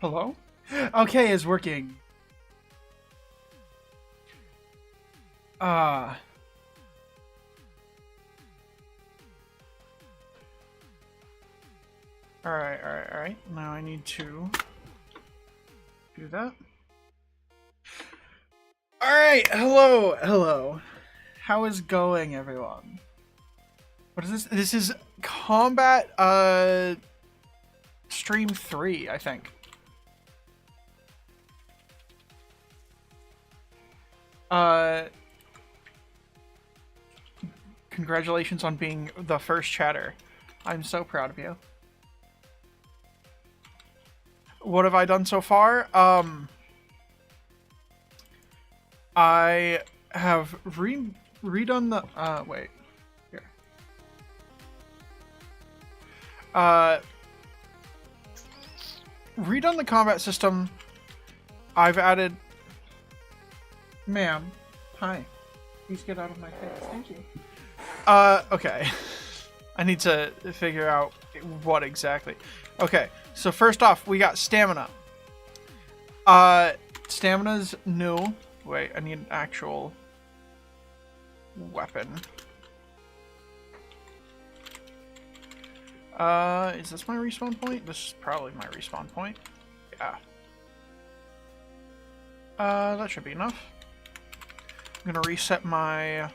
Hello? Okay, it's working. Alright. Now I need to do that. Alright, hello. How is going, everyone? What is this? This is Combat, Stream 3, I think. Congratulations on being the first chatter. I'm so proud of you. What have I done so far? I have redone the, wait. Here. Redone the combat system. I've added... Ma'am. Hi. Please get out of my face. Thank you. Okay. I need to figure out what exactly. Okay, so first off, we got stamina. Stamina's new. Wait, I need an actual weapon. Is this my respawn point? This is probably my respawn point. Yeah. That should be enough. I'm gonna reset my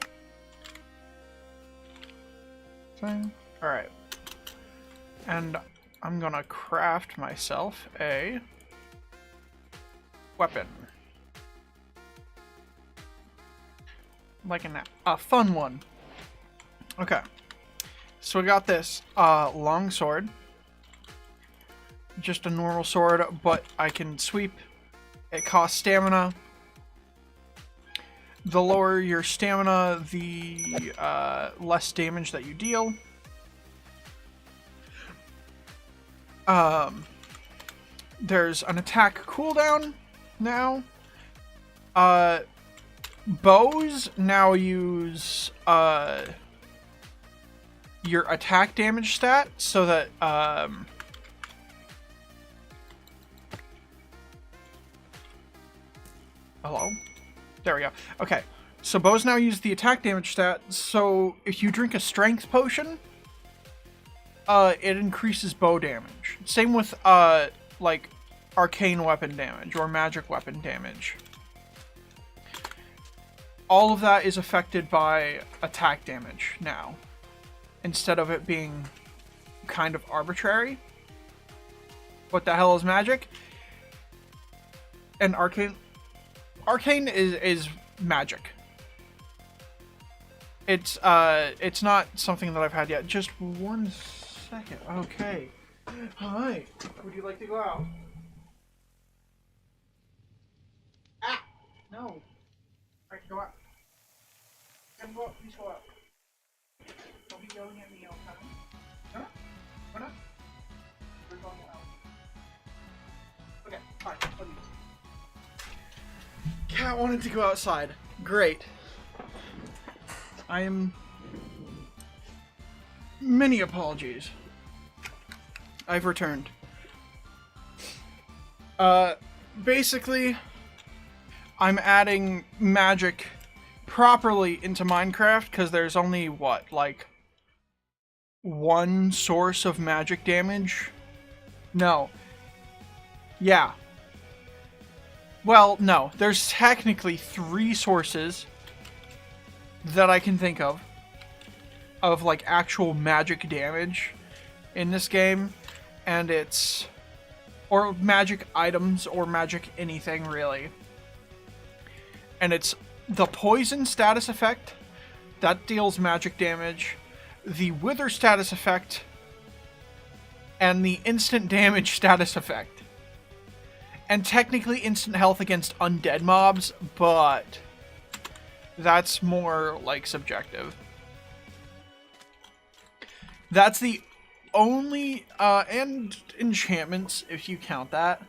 thing. Alright. And I'm gonna craft myself a weapon. Like a fun one. Okay. So we got this long sword. Just a normal sword, but I can sweep. It costs stamina. The lower your stamina, the less damage that you deal. There's an attack cooldown now. Bows now use your attack damage stat so that hello? There we go. Okay. So bows now use the attack damage stat, so if you drink a strength potion, it increases bow damage. Same with like arcane weapon damage or magic weapon damage. All of that is affected by attack damage now, instead of it being kind of arbitrary. What the hell is magic? And arcane is magic. It's not something that I've had yet. Just 1 second. Okay. Hi. Would you like to go out? Ah! No. Alright, go out. Go out. Please go out. Don't be yelling at me all the time. Huh? What up? We're going out. Okay. Alright. Let me. Cat wanted to go outside. Great. I am... Many apologies. I've returned. Basically, I'm adding magic properly into Minecraft because there's only, what, like, one source of magic damage? No. Yeah. Well, no. There's technically 3 sources that I can think of like actual magic damage in this game, and it's or magic items or magic anything really. And it's the poison status effect that deals magic damage, the wither status effect, and the instant damage status effect. And technically instant health against undead mobs, but that's more, like, subjective. That's the only, and enchantments, if you count that.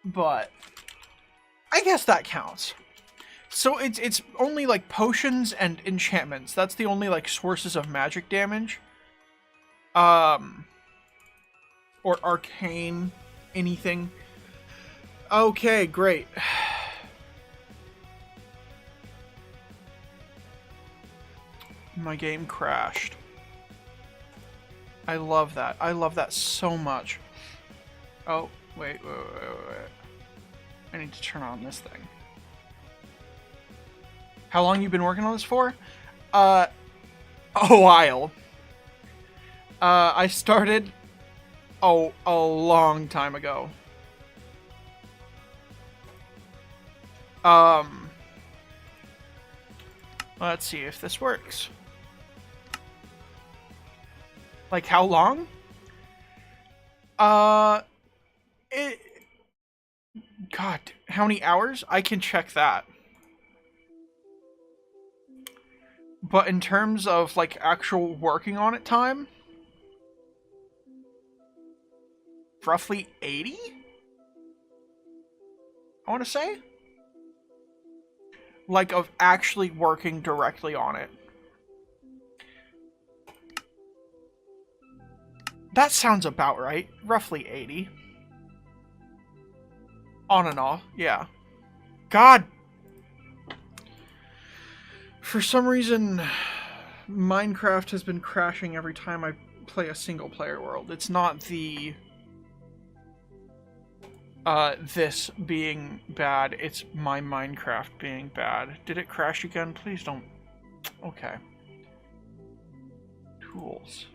But I guess that counts. So it's only like potions and enchantments. That's the only like sources of magic damage. Or arcane anything. Okay, great. My game crashed. I love that. I love that so much. Oh, wait. I need to turn on this thing. How long you been working on this for? A while. I started a long time ago. Let's see if this works. Like how long? God, how many hours? I can check that. But in terms of like actual working on it time, roughly 80? I want to say? Like of actually working directly on it. That sounds about right. Roughly 80. On and off, yeah. God. For some reason, Minecraft has been crashing every time I play a single player world. It's not the... this being bad. It's my Minecraft being bad. Did it crash again? Please don't... Okay. Tools.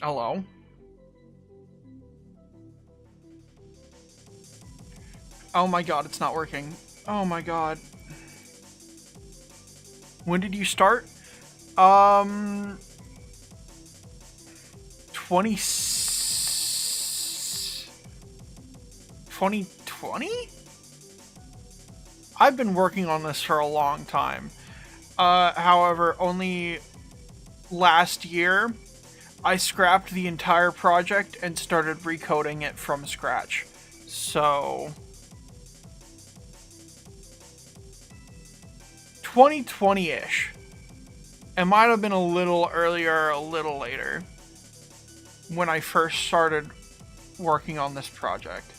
Hello? Oh my god, it's not working. Oh my god. When did you start? 2020? I've been working on this for a long time. However, only last year, I scrapped the entire project and started recoding it from scratch. So... 2020-ish. It might have been a little earlier, a little later, when I first started working on this project.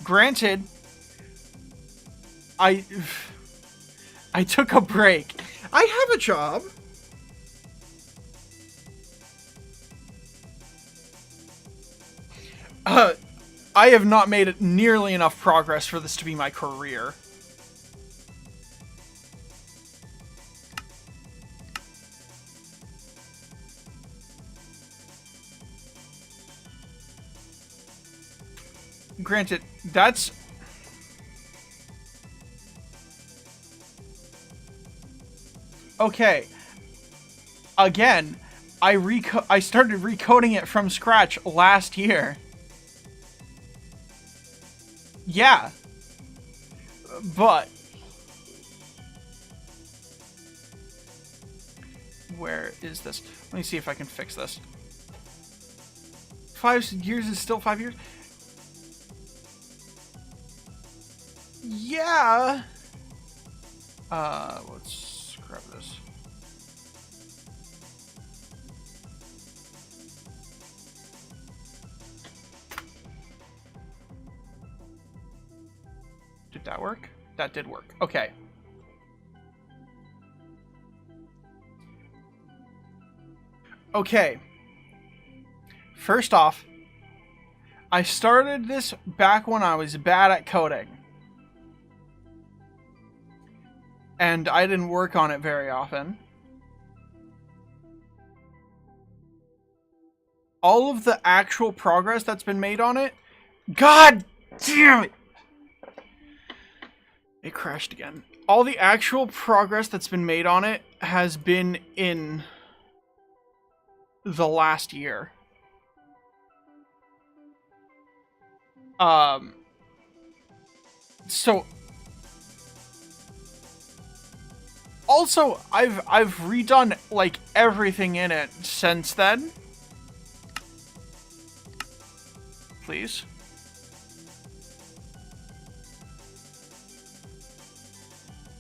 Granted, I took a break. I have a job. I have not made it nearly enough progress for this to be my career. Granted, that's... Okay. Again, I started recoding it from scratch last year. Yeah. But... Where is this? Let me see if I can fix this. 5 years is still 5 years? Yeah. Let's grab this. Did that work? That did work. Okay. Okay. First off, I started this back when I was bad at coding. And I didn't work on it very often. All of the actual progress that's been made on it... God damn it! It crashed again. All the actual progress that's been made on it has been in the last year. So... Also, I've redone like everything in it since then. Please.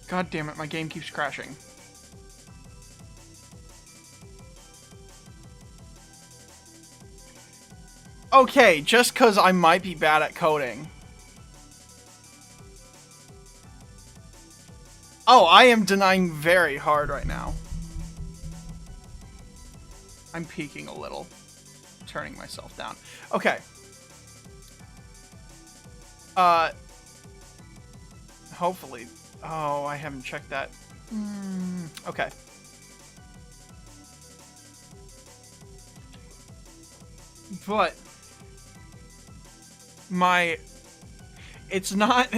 God damn it, my game keeps crashing. Okay, just because I might be bad at coding. Oh, I am denying very hard right now. I'm peeking a little. Turning myself down. Okay. Hopefully. Oh, I haven't checked that. Okay. But it's not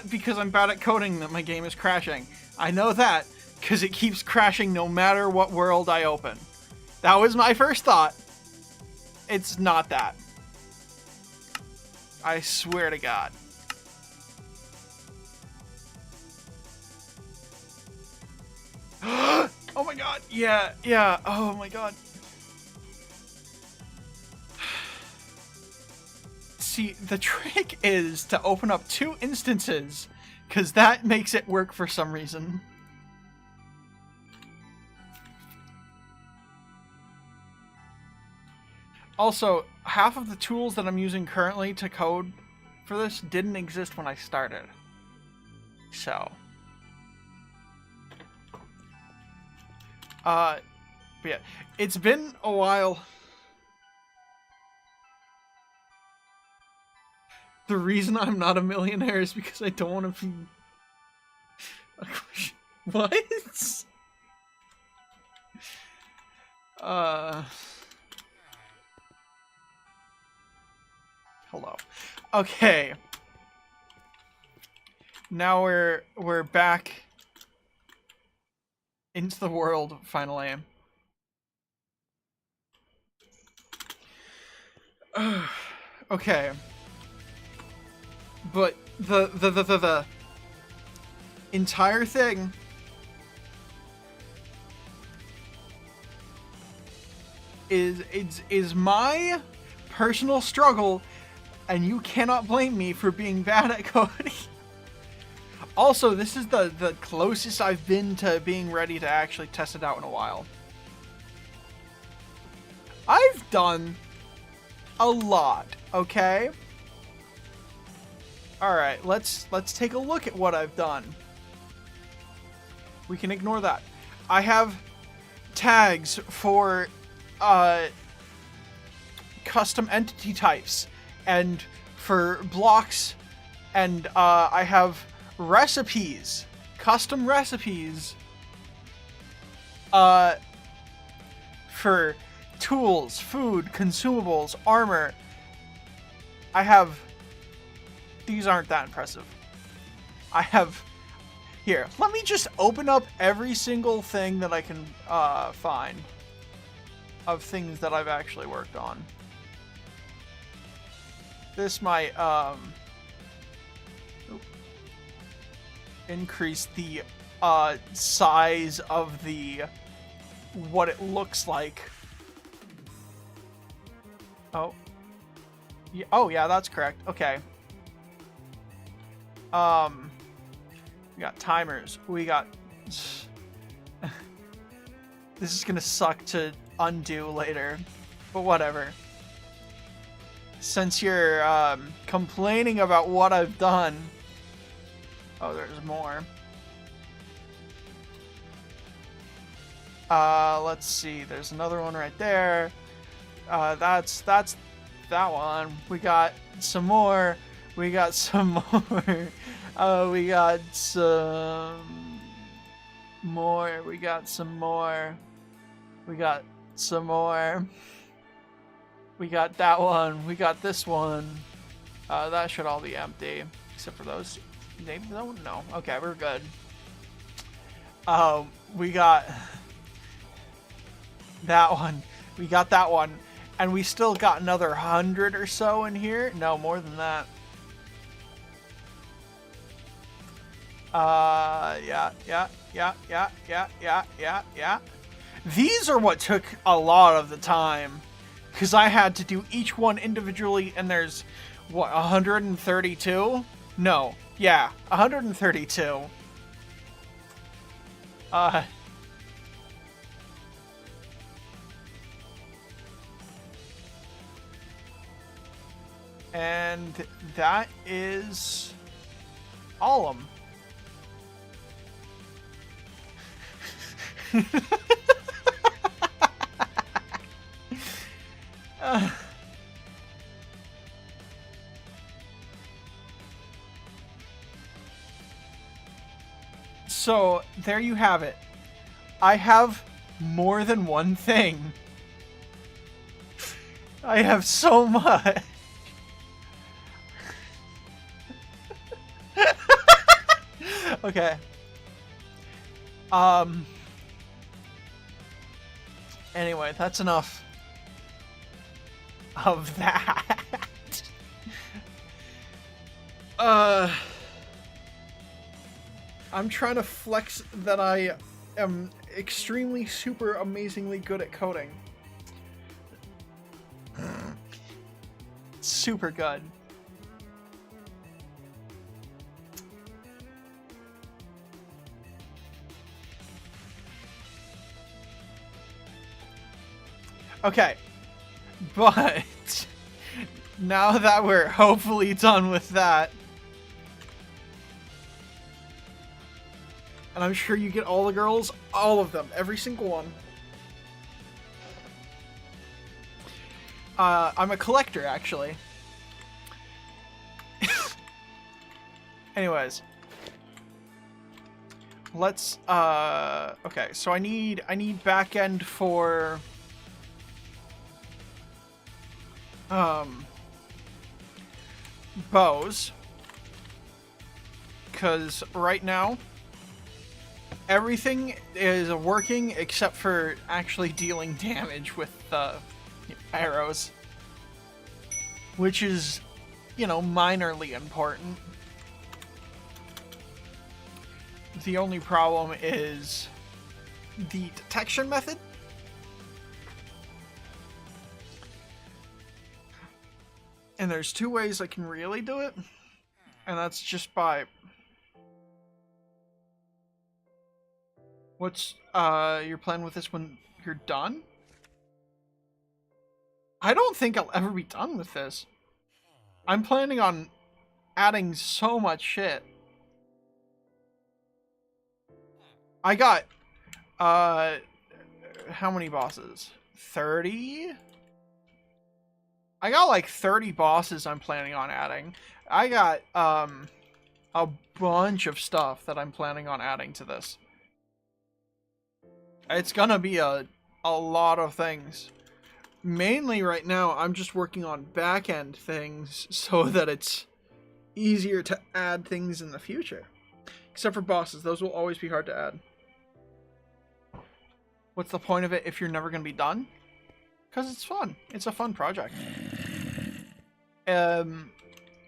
because I'm bad at coding that my game is crashing. I know that because it keeps crashing no matter what world I open. That was my first thought. It's not that. I swear to God. Oh my God. Yeah. Oh my God. See, the trick is to open up 2 instances, because that makes it work for some reason. Also, half of the tools that I'm using currently to code for this didn't exist when I started. So. But yeah, it's been a while. The reason I'm not a millionaire is because I don't want to be... What? Hello. Okay. Now we're back into the world finally. Okay. But the entire thing is my personal struggle, and you cannot blame me for being bad at coding. Also, this is the closest I've been to being ready to actually test it out in a while. I've done a lot, okay? Alright, let's take a look at what I've done. We can ignore that. I have tags for custom entity types and for blocks, and I have recipes, custom recipes for tools, food, consumables, armor. I have... These aren't that impressive. I have... Here, let me just open up every single thing that I can find of things that I've actually worked on. This might increase the size of the what it looks like. Oh. Yeah, oh yeah, that's correct. Okay. We got timers. We got... This is gonna suck to undo later, but whatever. Since you're complaining about what I've done... Oh, there's more. Let's see. There's another one right there. That's that one. We got some more. We got some more. We got some more. We got some more. We got some more. We got that one. We got this one. That should all be empty. Except for those. Maybe no. Okay, we're good. We got that one. We got that one. And we still got another 100 or so in here. No, more than that. Yeah. These are what took a lot of the time, because I had to do each one individually, and there's, what, 132? No. Yeah, 132. And that is all of them. So, there you have it. I have more than one thing. I have so much. Okay. Anyway, that's enough of that. I'm trying to flex that I am extremely super amazingly good at coding. Super good. Okay, but now that we're hopefully done with that, and I'm sure you get all the girls, all of them, every single one. I'm a collector, actually. Anyways. Let's, okay, so I need backend for, bows. Because right now, everything is working except for actually dealing damage with arrows. Which is, you know, minorly important. The only problem is the detection method. And there's two ways I can really do it. And that's just by... What's your plan with this when you're done? I don't think I'll ever be done with this. I'm planning on adding so much shit. I got, how many bosses? 30? I got like 30 bosses I'm planning on adding. I got, a bunch of stuff that I'm planning on adding to this. It's gonna be a lot of things. Mainly right now, I'm just working on back-end things so that it's easier to add things in the future. Except for bosses, those will always be hard to add. What's the point of it if you're never going to be done? Because it's fun. It's a fun project.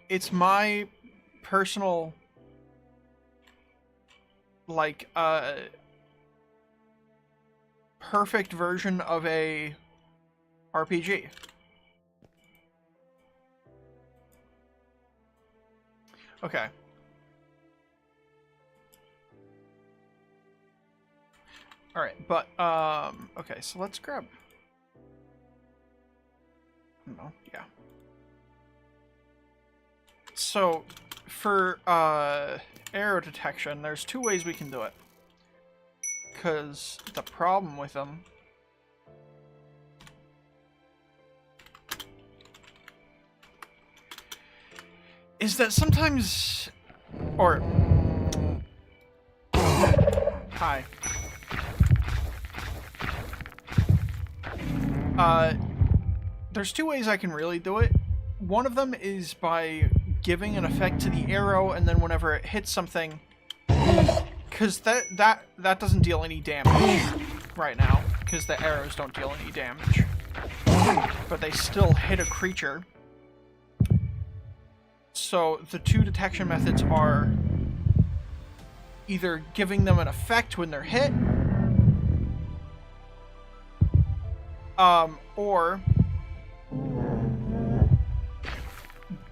It's my personal, like, perfect version of a RPG. Okay. Alright, but, okay, so let's grab... No, yeah. So, for, arrow detection, there's two ways we can do it. Because the problem with them... is that sometimes... Or... Hi. There's two ways I can really do it. One of them is by giving an effect to the arrow, and then whenever it hits something... Because that doesn't deal any damage right now, because the arrows don't deal any damage. But they still hit a creature. So the two detection methods are either giving them an effect when they're hit, or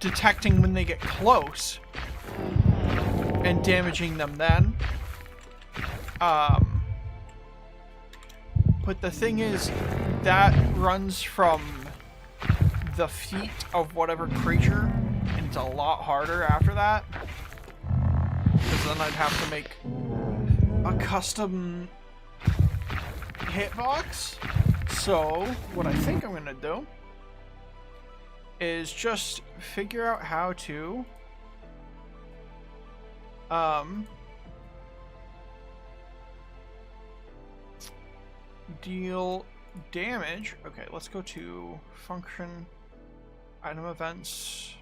detecting when they get close and damaging them then. But the thing is, that runs from the feet of whatever creature, and it's a lot harder after that. Because then I'd have to make a custom hitbox. So, what I think I'm gonna do is just figure out how to deal damage. Okay, let's go to function, item events,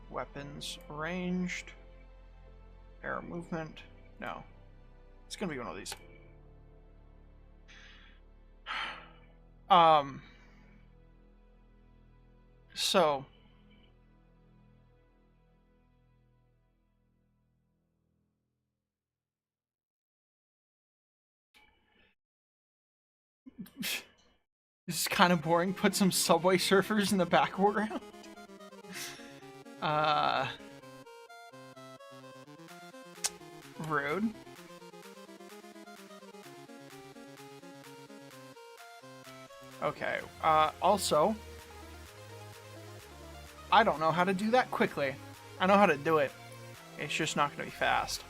weapons, ranged, arrow movement. No, it's gonna be one of these. So this is kind of boring. Put some Subway Surfers in the background. Rude. Okay, also, I don't know how to do that quickly. I know how to do it. It's just not going to be fast.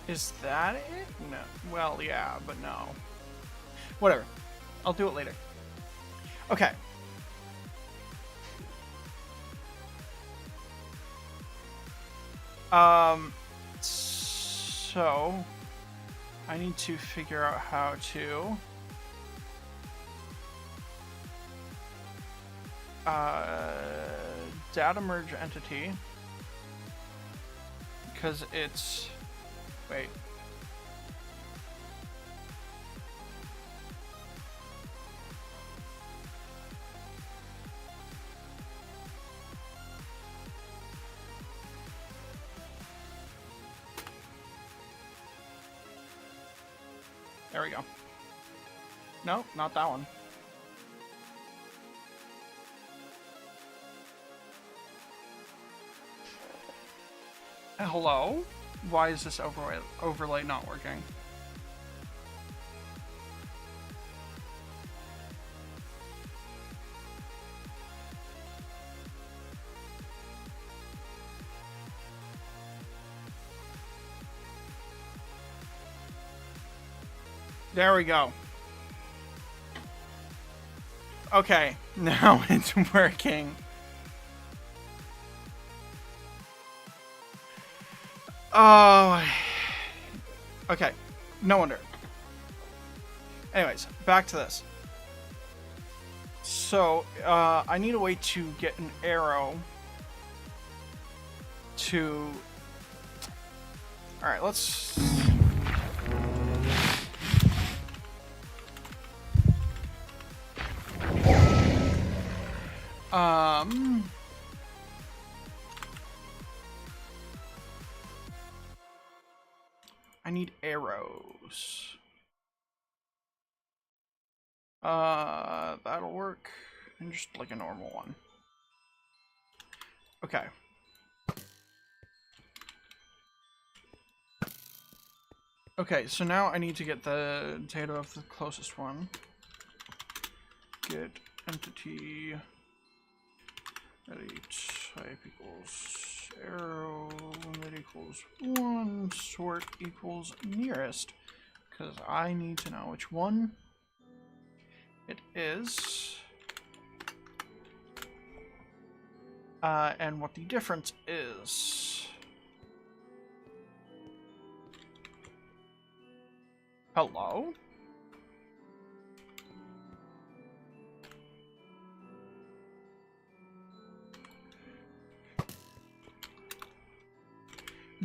Is that it? No. Well, yeah, but no. Whatever. I'll do it later. Okay. So I need to figure out how to data merge entity, because it's, wait. There we go. No, not that one. Hello? Why is this overlay not working? There we go. Okay, now it's working. Oh. Okay, no wonder. Anyways, back to this. So, I need a way to get an arrow to... Alright, let's... I need arrows. That'll work. And just like a normal one. Okay. Okay, so now I need to get the data of the closest one. Get entity ready type equals arrow that equals 1, sort equals nearest, because I need to know which one it is and what the difference is. Hello?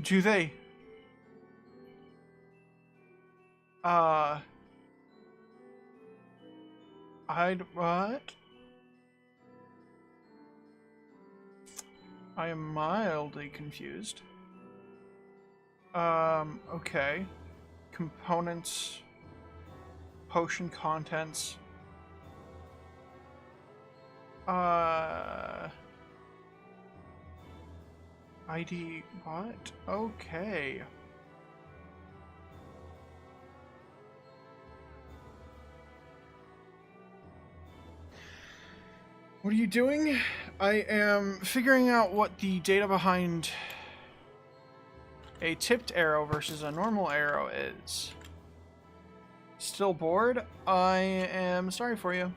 Do they? What? I am mildly confused. Okay. Components. Potion contents. ID, what? Okay. What are you doing? I am figuring out what the data behind a tipped arrow versus a normal arrow is. Still bored? I am sorry for you.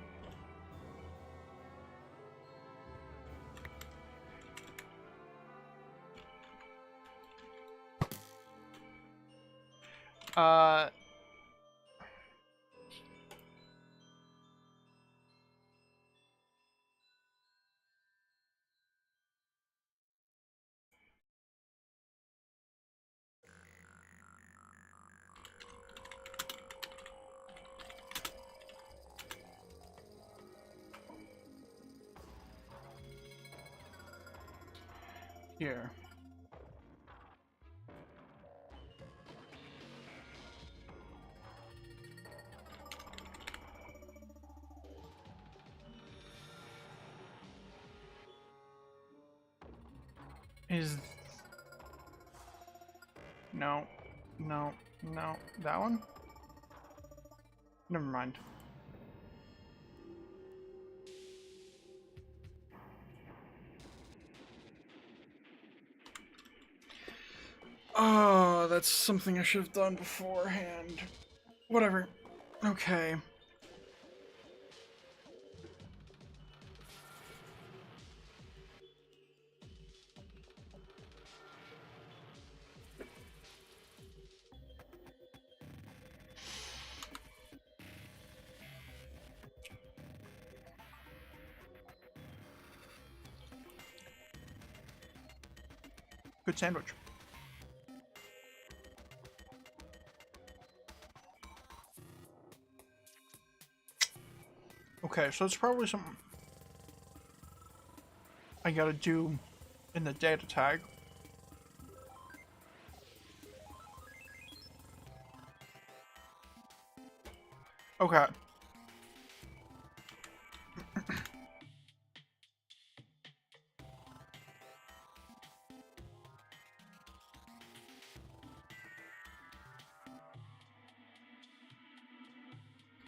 Here. Is... No. No. No. That one? Never mind. Oh, that's something I should have done beforehand. Whatever. Okay. Good sandwich. Okay, so it's probably something I gotta do in the data tag. Okay.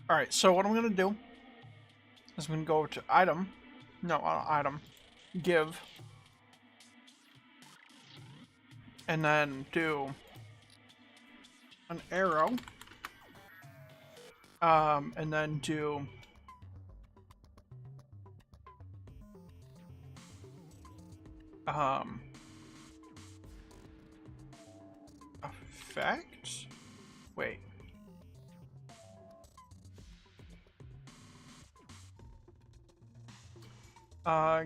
Alright, so what I'm gonna do is I'm gonna go to item. No, item. Give. And then do an arrow. And then do effect? Wait.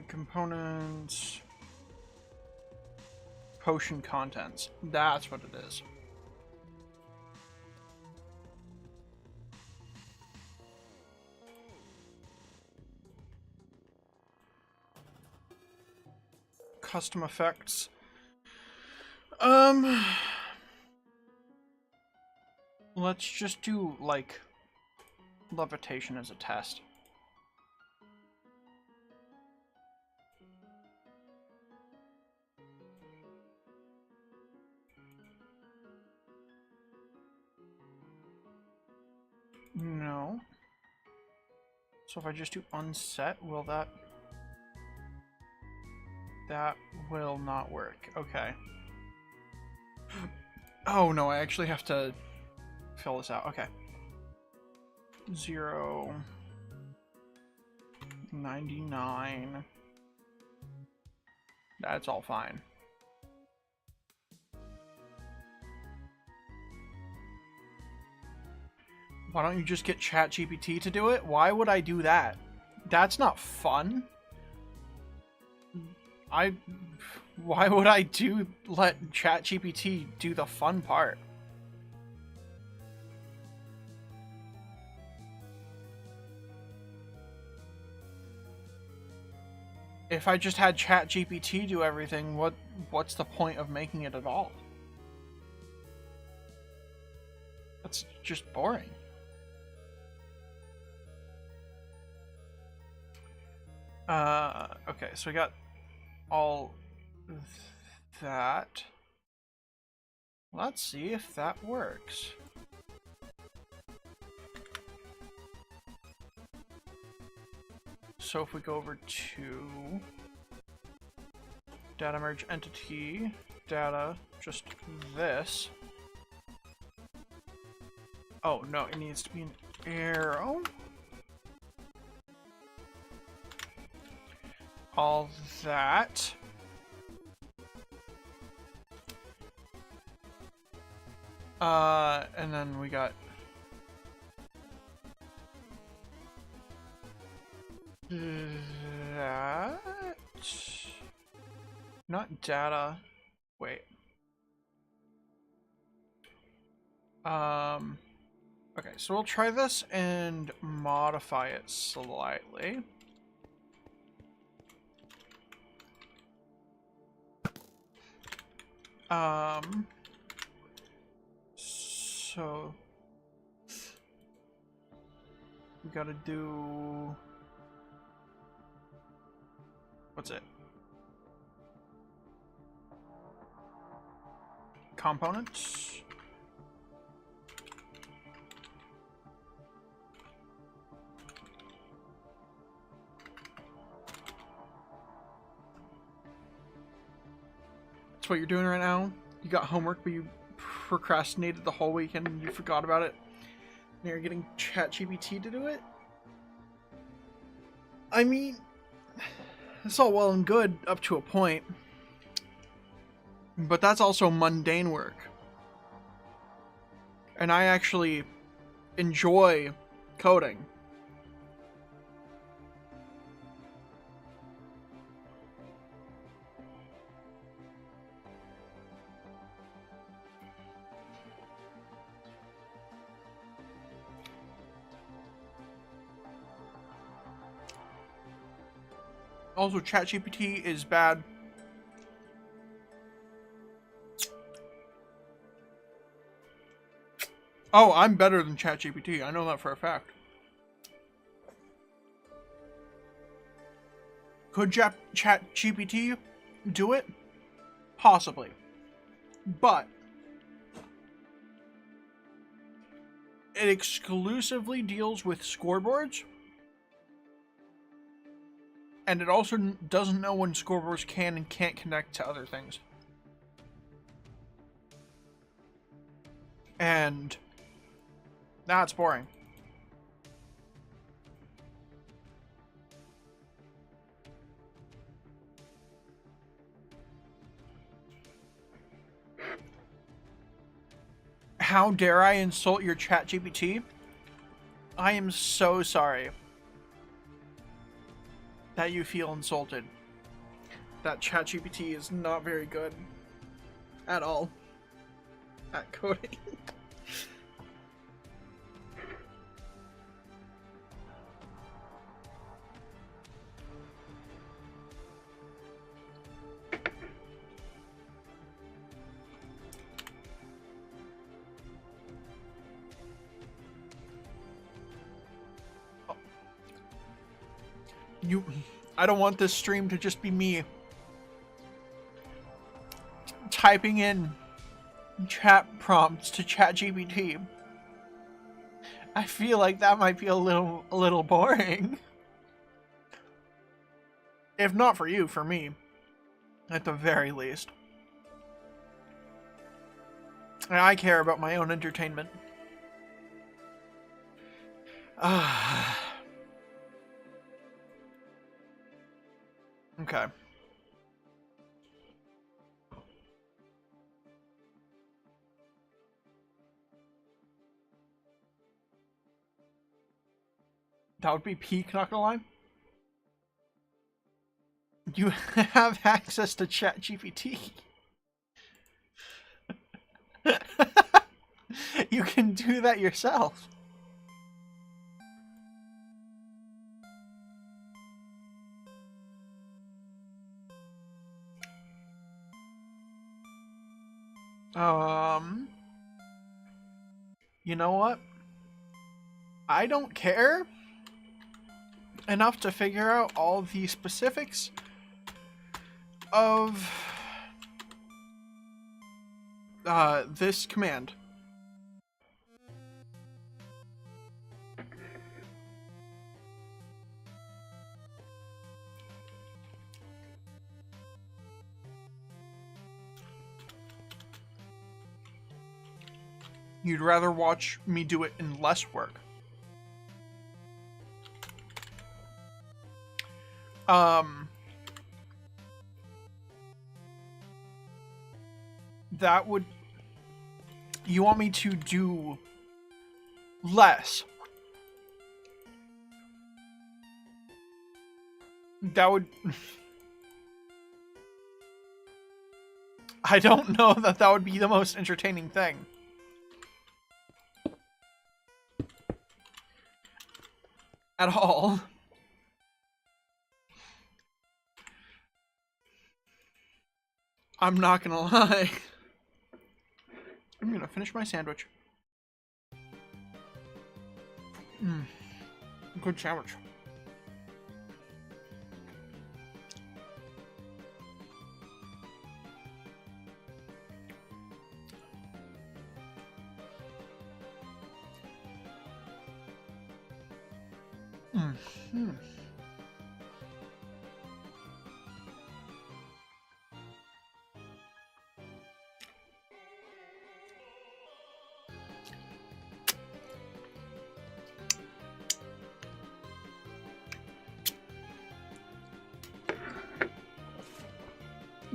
Components, potion contents. That's what it is. Custom effects. Let's just do, like, levitation as a test. No. So if I just do unset, will that... That will not work. Okay. Oh no, I actually have to fill this out. Okay. 0... 99... That's all fine. Why don't you just get ChatGPT to do it? Why would I do that? That's not fun. Why would I let ChatGPT do the fun part? If I just had ChatGPT do everything, what's the point of making it at all? That's just boring. Okay, so we got all that. Let's see if that works. So if we go over to data merge entity, data, just this. Oh no, it needs to be an arrow. All that. And then we got that. Not data. Wait. Okay, so we'll try this and modify it slightly. So we gotta do, what's it? Components. That's what you're doing right now. You got homework, but you procrastinated the whole weekend and you forgot about it. Now you're getting ChatGPT to do it? I mean, it's all well and good up to a point. But that's also mundane work. And I actually enjoy coding. Also, ChatGPT is bad. Oh, I'm better than ChatGPT. I know that for a fact. Could ChatGPT do it? Possibly. But it exclusively deals with scoreboards. And it also doesn't know when scoreboards can and can't connect to other things. And that's boring. How dare I insult your ChatGPT? I am so sorry that you feel insulted. That ChatGPT is not very good at all at coding. I don't want this stream to just be me typing in chat prompts to ChatGPT. I feel like that might be a little boring. If not for you, for me. At the very least. And I care about my own entertainment. Okay. That would be peak, not gonna lie. You have access to ChatGPT. You can do that yourself. You know what? I don't care enough to figure out all the specifics of this command. You'd rather watch me do it in less work. That would... You want me to do less. That would... I don't know that that would be the most entertaining thing. At all. I'm not gonna lie. I'm gonna finish my sandwich. Good sandwich.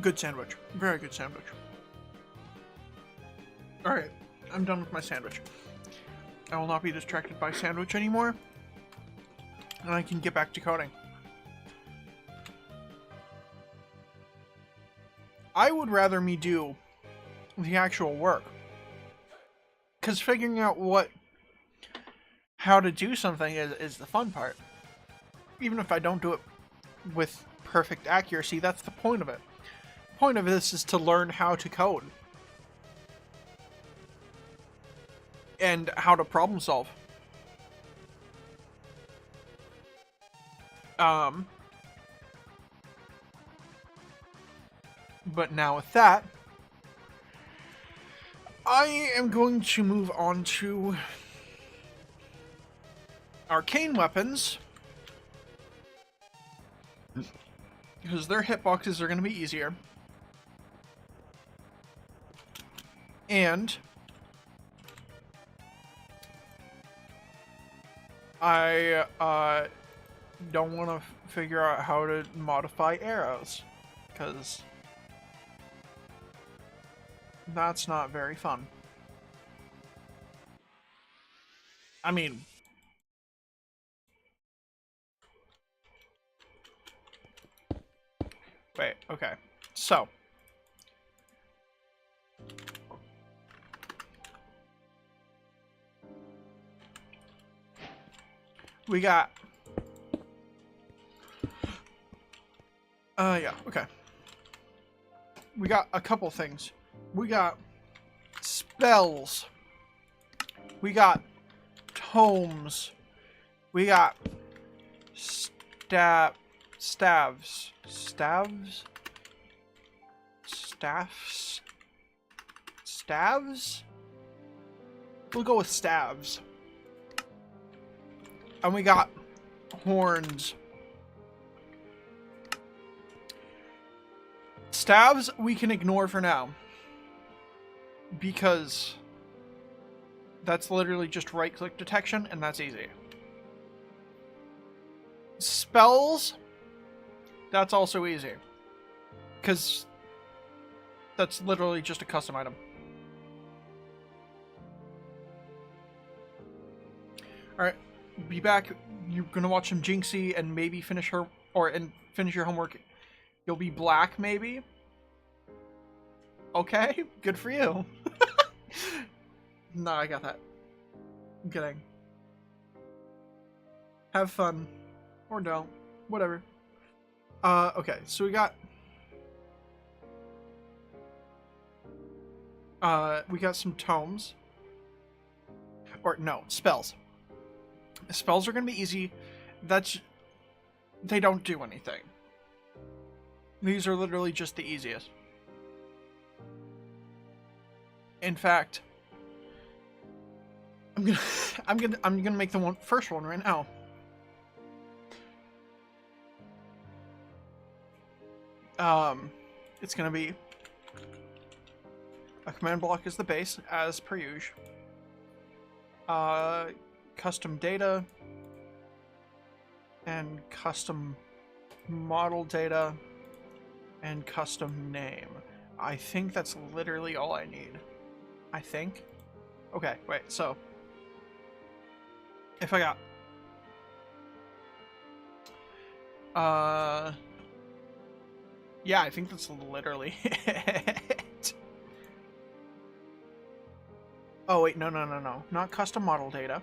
Good sandwich. Very good sandwich. Alright, I'm done with my sandwich. I will not be distracted by sandwich anymore. And I can get back to coding. I would rather me do the actual work. Because figuring out how to do something is the fun part. Even if I don't do it with perfect accuracy, that's the point of it. The point of this is to learn how to code. And how to problem solve. But now with that, I am going to move on to arcane weapons. Because their hitboxes are going to be easier. And I don't want to figure out how to modify arrows, because that's not very fun. I mean, wait, okay, so we got yeah, okay. We got a couple things. We got spells. We got tomes. We got staffs. We'll go with staves. And we got horns. Staves we can ignore for now, because that's literally just right-click detection, and that's easy. Spells, that's also easy, because that's literally just a custom item. Alright, be back. You're gonna watch some Jinxie and maybe finish her and finish your homework. You'll be black, maybe. Okay, good for you. No, I got that. I'm kidding. Have fun. Or don't. Whatever. Okay, so we got some tomes. Or no, spells. Spells are gonna be easy. They don't do anything. These are literally just the easiest. In fact, I'm gonna make the first one right now. It's gonna be a command block is the base, as per usual. Custom data and custom model data and custom name. I think that's literally all I need. I think. Okay, wait, so if I got yeah, I think that's literally it. Oh wait, no. Not custom model data.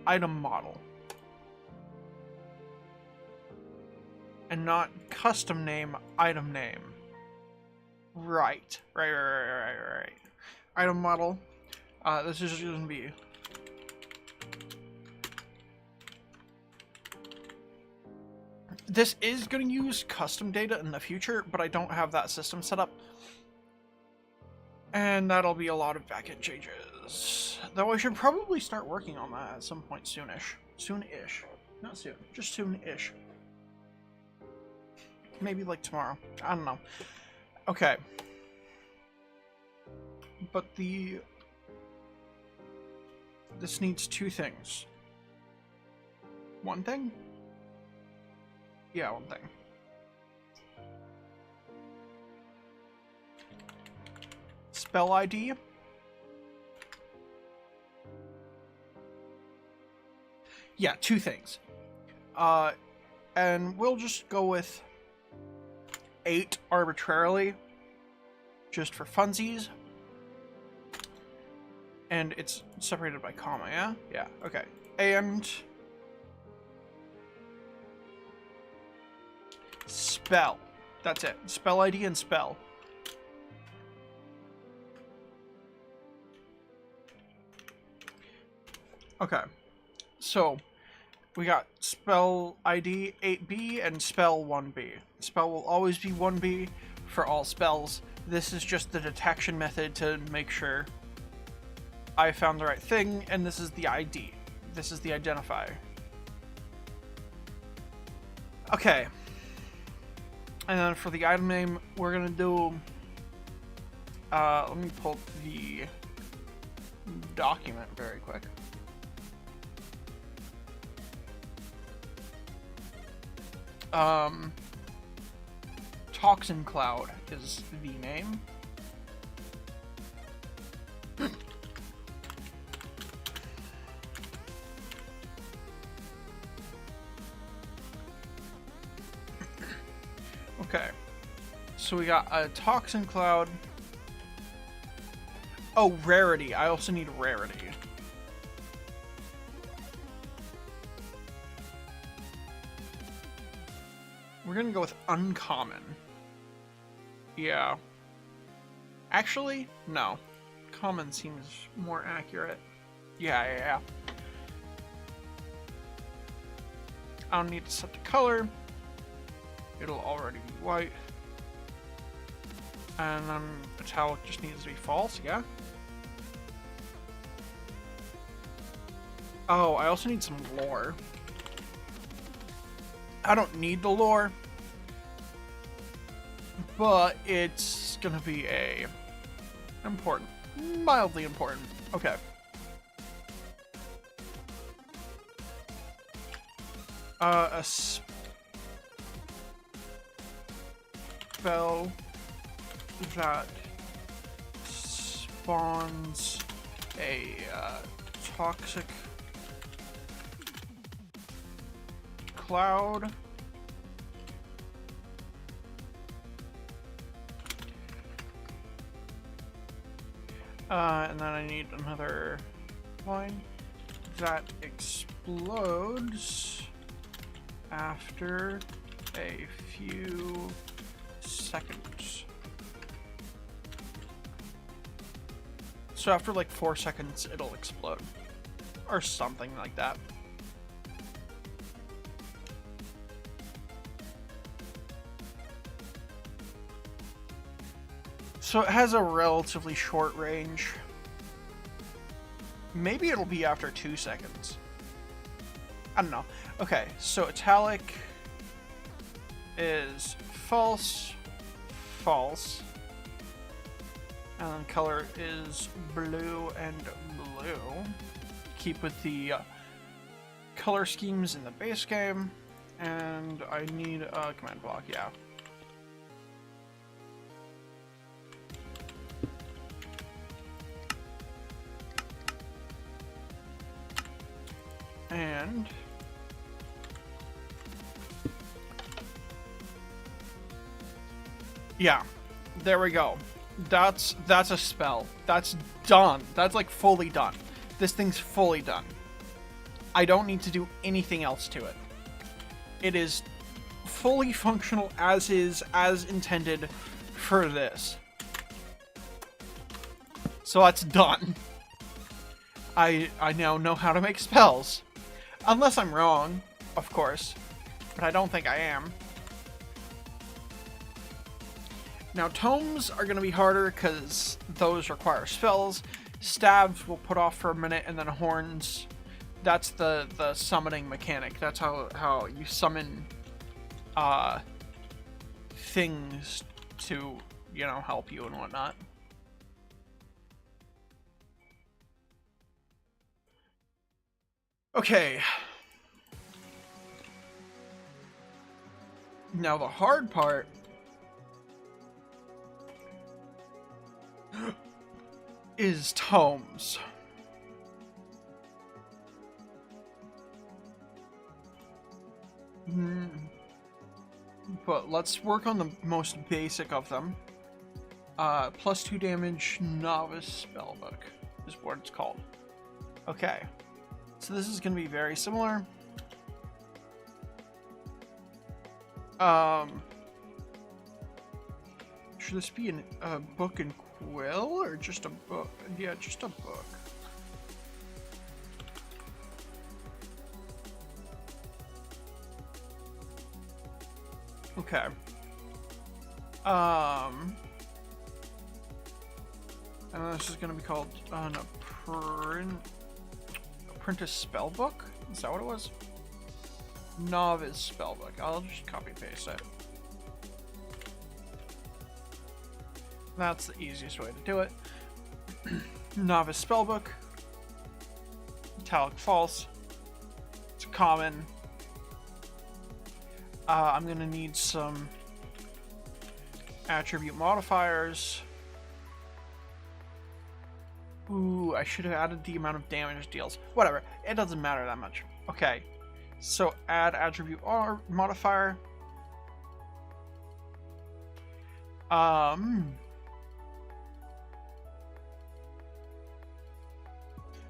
Item model. And not custom name, item name. Right. Item model. This is going to be... This is going to use custom data in the future, but I don't have that system set up. And that'll be a lot of backend changes. Though I should probably start working on that at some point soonish. Soon-ish. Not soon, just soon-ish. Maybe like tomorrow. I don't know. Okay. But this needs two things. One thing? Yeah, one thing. Spell ID. Yeah, two things. And we'll just go with 8 arbitrarily, just for funsies. And it's separated by comma, yeah? Yeah, okay. And spell. That's it. Spell ID and spell. Okay. So, we got spell ID 8B and spell 1B. Spell will always be 1B for all spells. This is just the detection method to make sure I found the right thing, and this is the ID. This is the identifier. Okay. And then for the item name, we're gonna do... let me pull the document very quick. Toxin Cloud is the name. Okay, so we got a Toxin Cloud. Oh, rarity. I also need rarity. We're gonna go with uncommon. Yeah. Actually, no. Common seems more accurate. Yeah. I don't need to set the color. It'll already be white. And then italic just needs to be false, yeah? Oh, I also need some lore. I don't need the lore, but it's gonna be important, mildly important. Okay. A spell that spawns a toxic cloud. And then I need another line that explodes after a few seconds. So after like 4 seconds, it'll explode. Or something like that. So it has a relatively short range. Maybe it'll be after 2 seconds. I don't know. Okay, so italic is false, false. And then color is blue and blue. Keep with the color schemes in the base game. And I need a command block, yeah. And yeah, there we go. That's a spell. That's done. That's like fully done. This thing's fully done. I don't need to do anything else to it. It is fully functional as is, as intended for this. So that's done. I now know how to make spells. Unless I'm wrong, of course. But I don't think I am. Now, tomes are going to be harder because those require spells. Stabs will put off for a minute, and then horns, that's the summoning mechanic. That's how you summon things to, you know, help you and whatnot. Okay. Now the hard part is tomes. But let's work on the most basic of them. +2 damage novice spellbook is what it's called. Okay. So this is going to be very similar. Should this be a book and quill or just a book? Yeah, just a book. Okay. And this is going to be called an apprentice spellbook? Is that what it was? Novice spellbook. I'll just copy paste it. That's the easiest way to do it. Novice spellbook. Italic false. It's common. I'm gonna need some attribute modifiers. Ooh, I should have added the amount of damage it deals. Whatever, it doesn't matter that much. Okay, so add attribute modifier.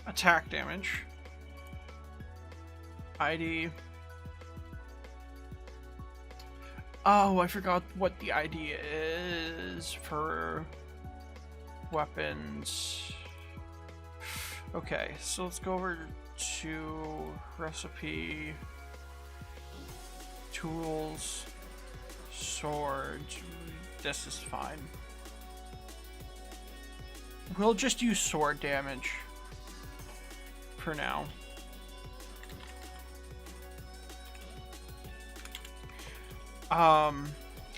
Attack damage. ID. Oh, I forgot what the ID is for weapons. Okay, so let's go over to recipe, tools, swords. This is fine. We'll just use sword damage for now.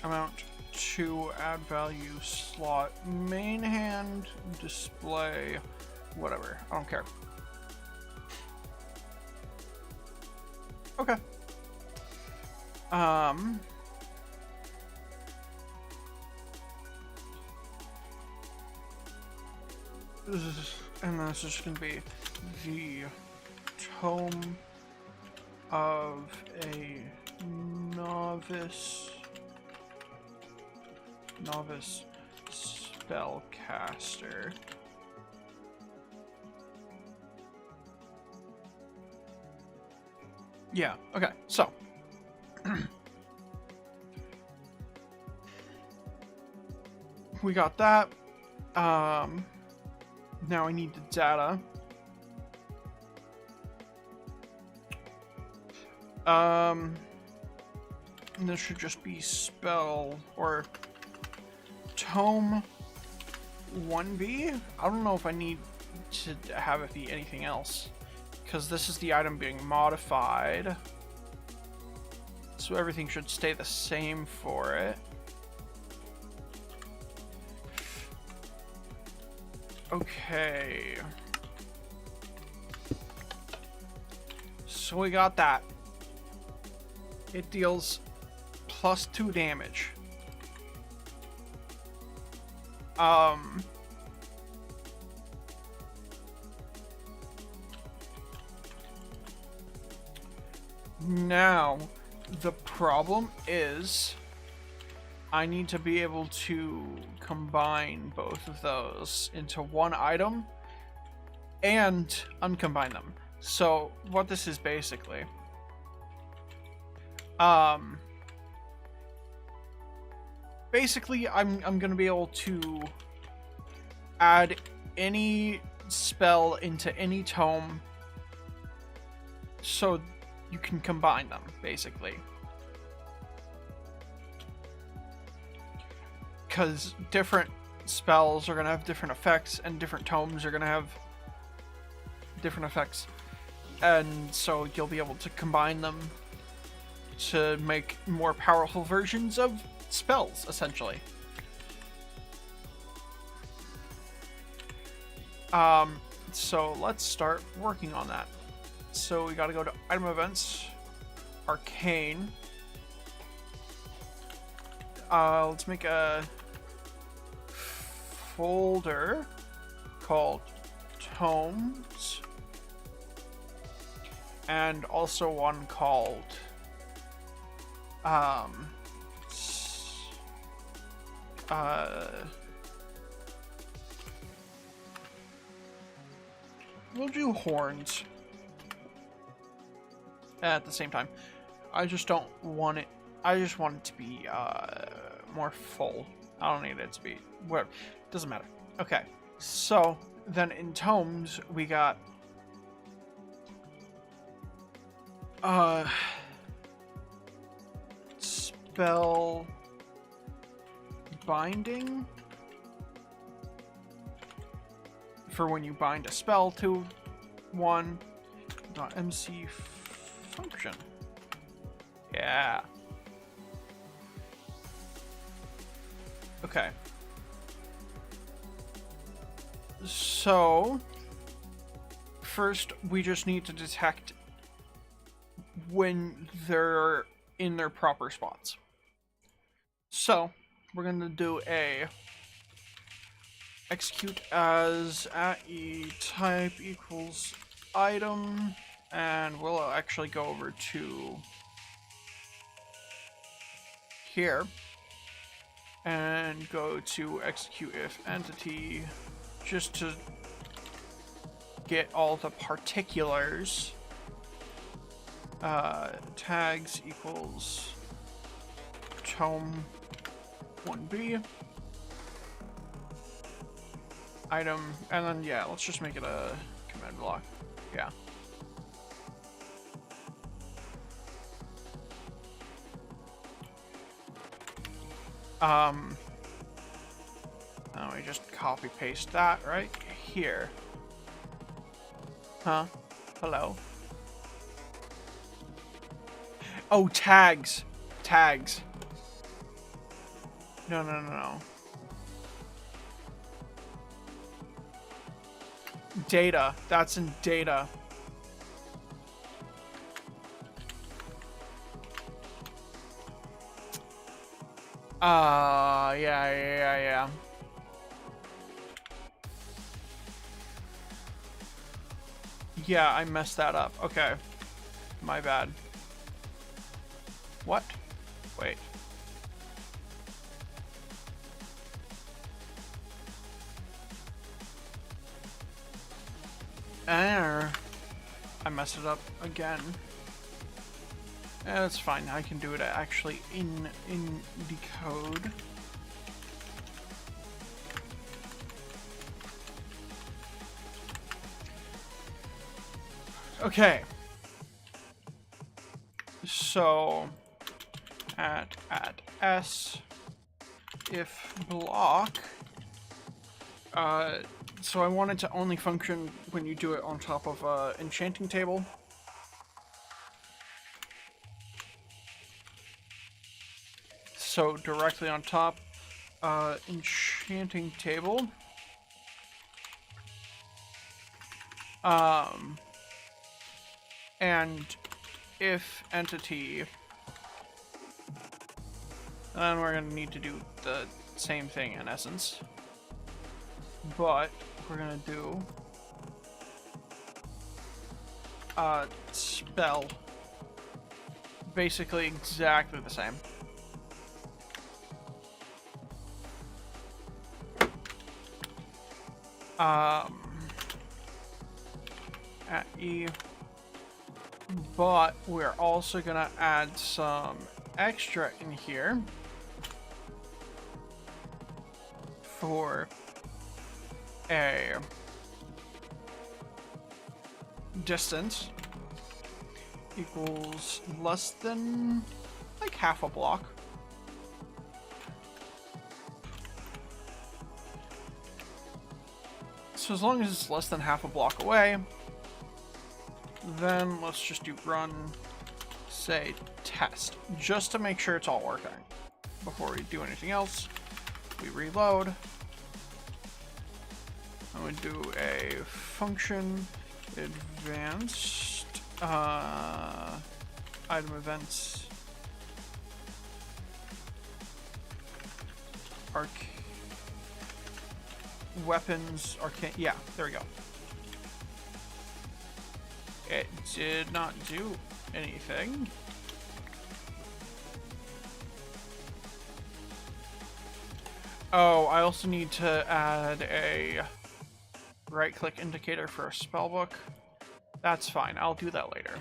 Amount to add value slot, main hand, display, whatever. I don't care. Okay. And then this is just going to be the tome of a novice spellcaster. Yeah, okay, so we got that. Now I need the data. And this should just be spell or tome 1B. I don't know if I need to have it be anything else, because this is the item being modified. So everything should stay the same for it. Okay. So we got that. It deals +2 damage. Now, the problem is I need to be able to combine both of those into one item and uncombine them. So what this is basically, basically I'm gonna be able to add any spell into any tome so you can combine them, basically. Because different spells are going to have different effects, and different tomes are going to have different effects. And so you'll be able to combine them to make more powerful versions of spells, essentially. So let's start working on that. So we got to go to item events, arcane. Let's make a folder called tomes, and also one called we'll do horns at the same time. I just don't want it. I just want it to be more full. I don't need it to be whatever. Doesn't matter. Okay. So then in tomes we got spell binding for when you bind a spell to one. .mc function. Yeah. Okay. So first we just need to detect when they're in their proper spots. So we're going to do a execute as @e type equals item, and we'll actually go over to here and go to execute if entity just to get all the particulars. Tags equals tome 1B item, and then yeah, let's just make it a command block. Yeah. Now we just copy paste that right here. Huh? Hello? Oh, tags. Tags. No, no, no, no. Data. That's in data. Yeah. Yeah, I messed that up. Okay. My bad. What? Wait. I messed it up again. That's fine. I can do it actually in the code. Okay. So at s if block. So I want it to only function when you do it on top of an enchanting table. So directly on top, enchanting table. And if entity, then we're gonna need to do the same thing in essence. But we're gonna do spell. Basically exactly the same. At E. But we're also gonna add some extra in here for a distance equals less than like half a block. So as long as it's less than half a block away, then let's just do run, say, test, just to make sure it's all working. Before we do anything else, we reload. And we do a function advanced item events weapons arcane. Yeah, there we go. It did not do anything. Oh, I also need to add a right-click indicator for a spellbook. That's fine. I'll do that later.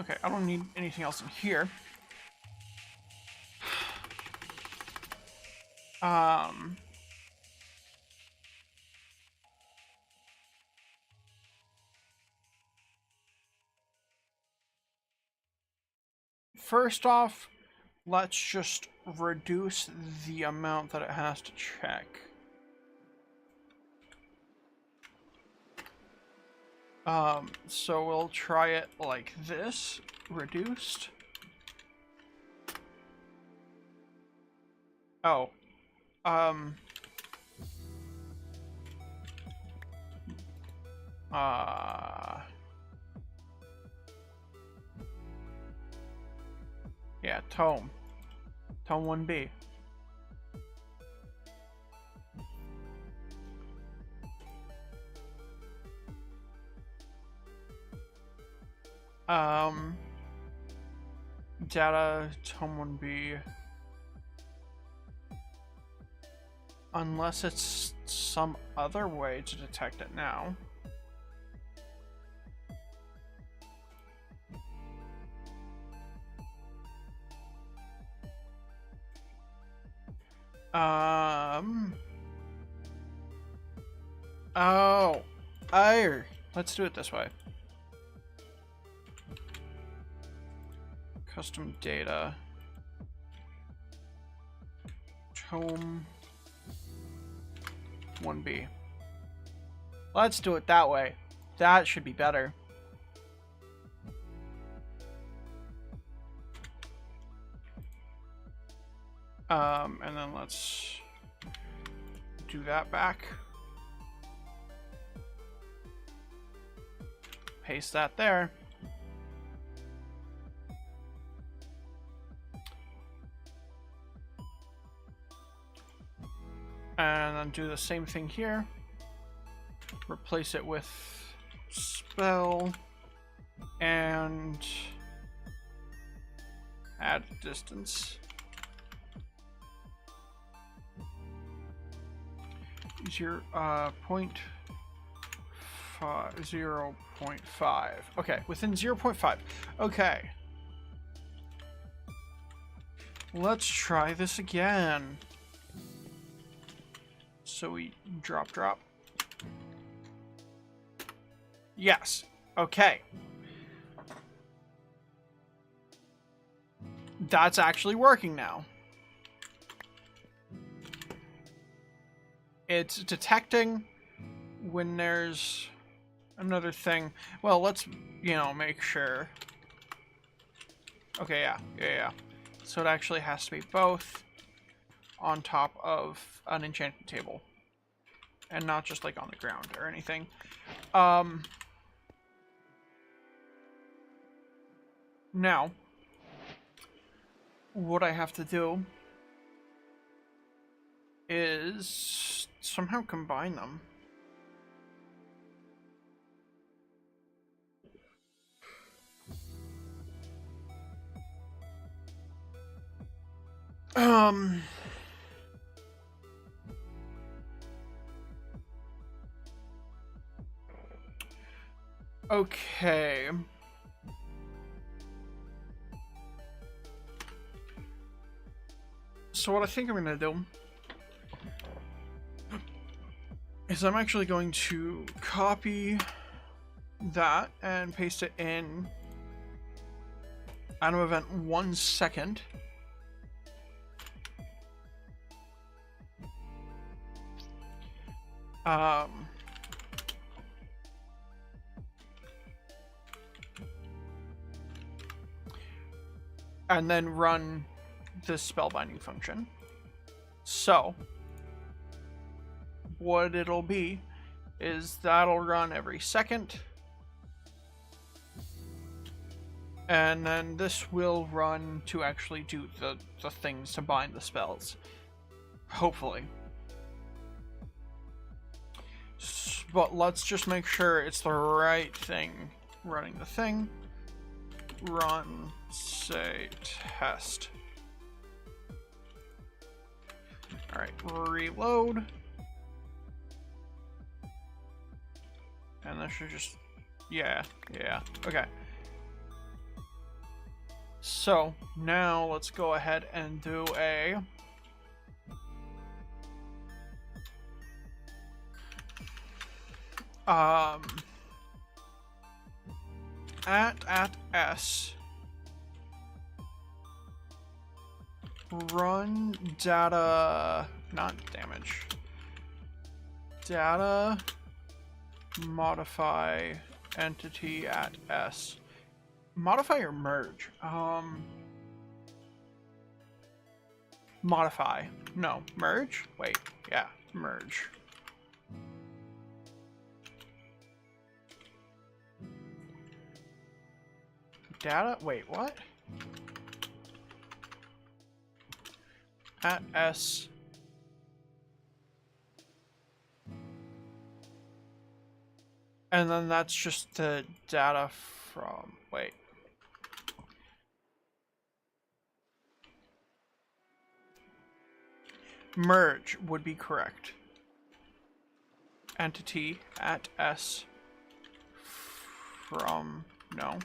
Okay, I don't need anything else in here. First off, let's just reduce the amount that it has to check. So we'll try it like this, reduced. Oh, yeah, tome 1B. Data tome 1B. Unless it's some other way to detect it now. Oh, let's do it this way. Custom data. Tome 1B. Let's do it that way. That should be better. And then let's do that back. Paste that there. do the same thing here. Replace it with spell and add distance. 0.5. Okay, within 0.5. Okay. Let's try this again. So we drop. Yes. Okay. That's actually working now. It's detecting when there's another thing. Well, let's, make sure. Okay, yeah. So it actually has to be both on top of an enchantment table. And not just like on the ground or anything. Now, what I have to do is somehow combine them. Okay. So what I think I'm gonna do is I'm actually going to copy that and paste it in Atom Event 1 second. And then run this spellbinding function. So what it'll be is that'll run every second, and then this will run to actually do the things to bind the spells, hopefully. But let's just make sure it's the right thing running the thing. Run, say, test. Alright, reload. And this should just... Yeah. Okay. So, now let's go ahead and do a... at s run data, not damage, data modify entity at s. Modify or merge? Modify. No, merge? Wait, yeah, merge. Data? Wait, what? At S. And then that's just the data from... Wait. Merge would be correct. Entity at S from... No.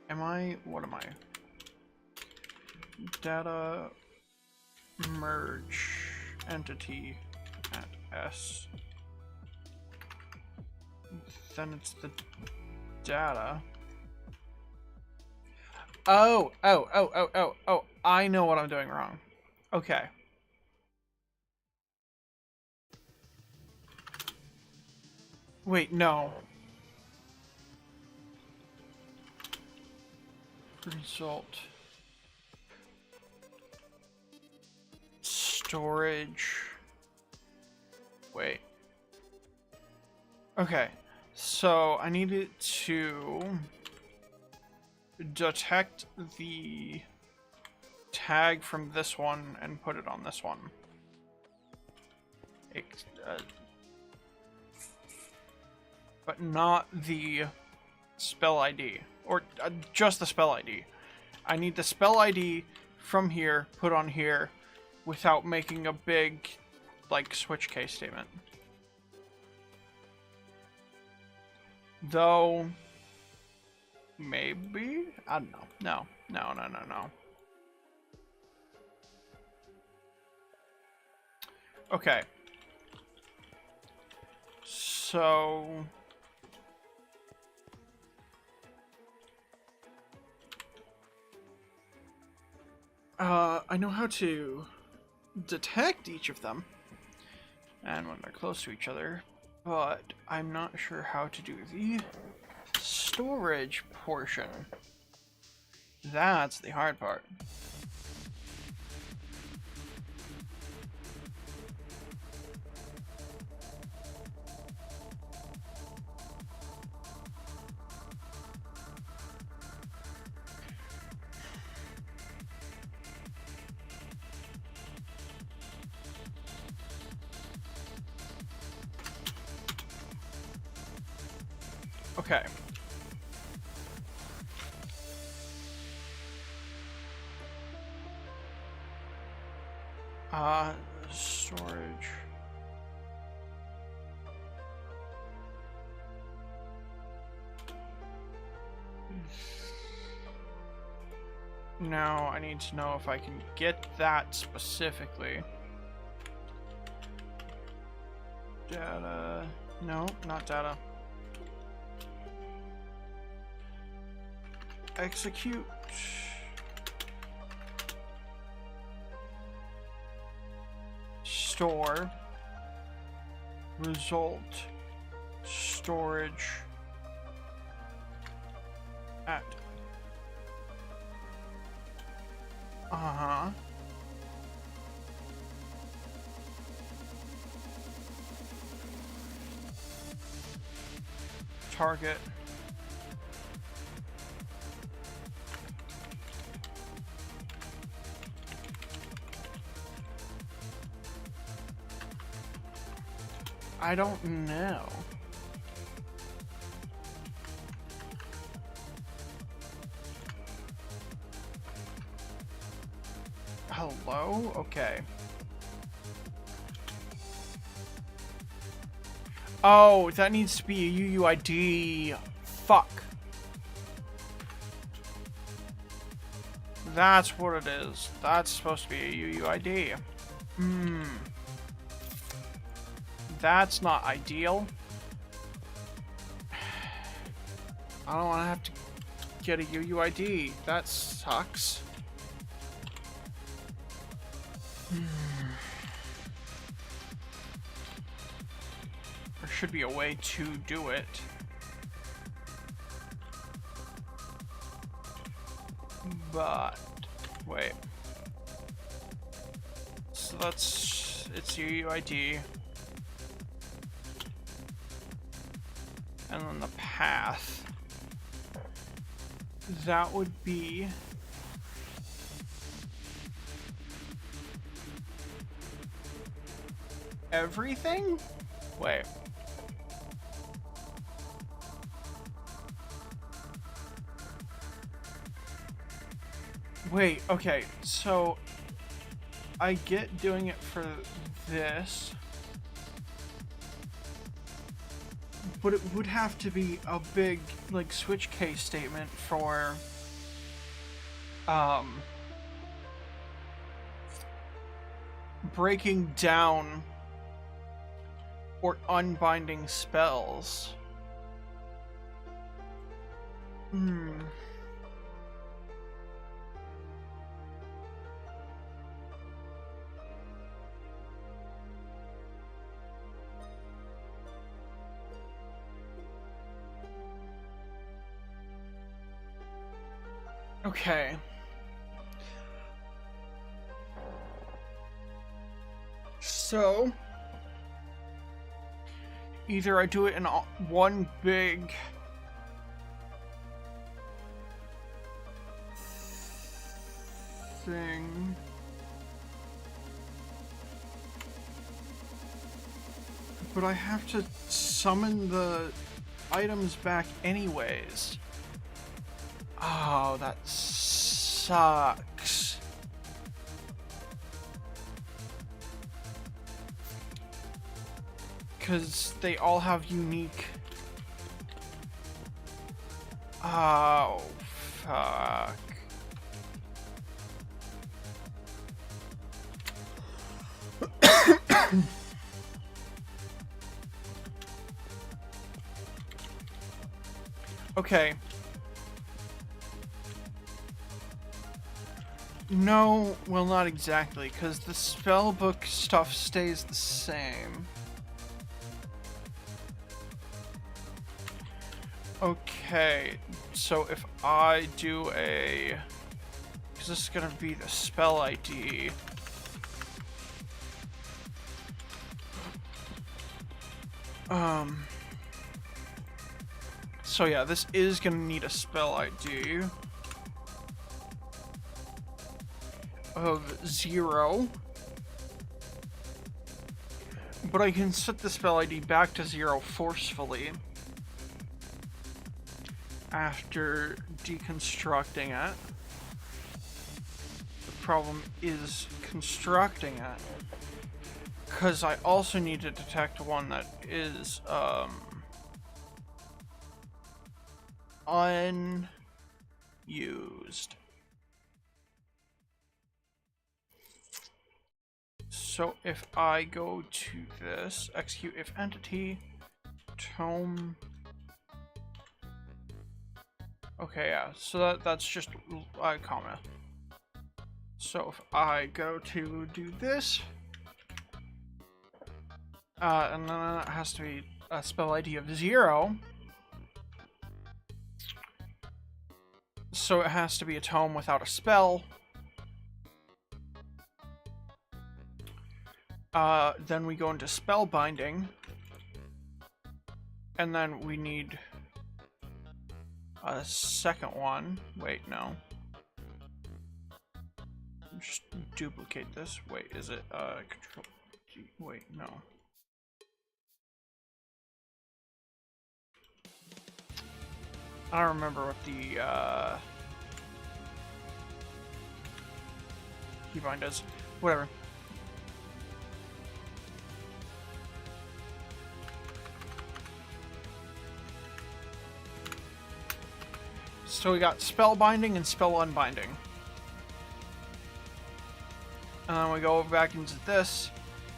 Am I... What am I? Data merge entity at S. Then it's the data. Oh, I know what I'm doing wrong. Okay. Wait, no. Result. Storage. Wait. Okay. So I needed to detect the tag from this one and put it on this one. but not the spell ID, or just the spell ID. I need the spell ID from here, put on here, without making a big, like, switch case statement. Though, maybe? I don't know. No. Okay. So... I know how to detect each of them, and when they're close to each other, but I'm not sure how to do the storage portion. That's the hard part. Okay. Storage. Now I need to know if I can get that specifically. Data. No, not data. Execute. Store. Result. Storage. At. Uh-huh. Target. I don't know. Hello? Okay. Oh, that needs to be a UUID. Fuck. That's what it is. That's supposed to be a UUID. That's not ideal. I don't want to have to get a UUID. That sucks. There should be a way to do it. But wait. So it's UUID. And then the path. That would be everything? Wait. Wait, okay, so I get doing it for this, but it would have to be a big, like, switch case statement for, breaking down or unbinding spells. Okay. So, either I do it in one big thing, But I have to summon the items back anyways. Oh, that sucks. Because they all have unique... Oh, fuck. Okay. No, well, not exactly, because the spellbook stuff stays the same. Okay, so if I do a... Because this is going to be the spell ID. So yeah, this is going to need a spell ID of 0. But I can set the spell ID back to 0 forcefully after deconstructing it. The problem is constructing it, because I also need to detect one that is unused. So if I go to this, execute if entity, tome. Okay, yeah, so that's just a comma. So if I go to do this, and then it has to be a spell ID of 0. So it has to be a tome without a spell. Then we go into spell binding. And then we need a second one. Wait, no. Just duplicate this. Wait, is it control G? Wait, no. I don't remember what the keybind does. Whatever. So we got spell binding and spell unbinding. And then we go back into this,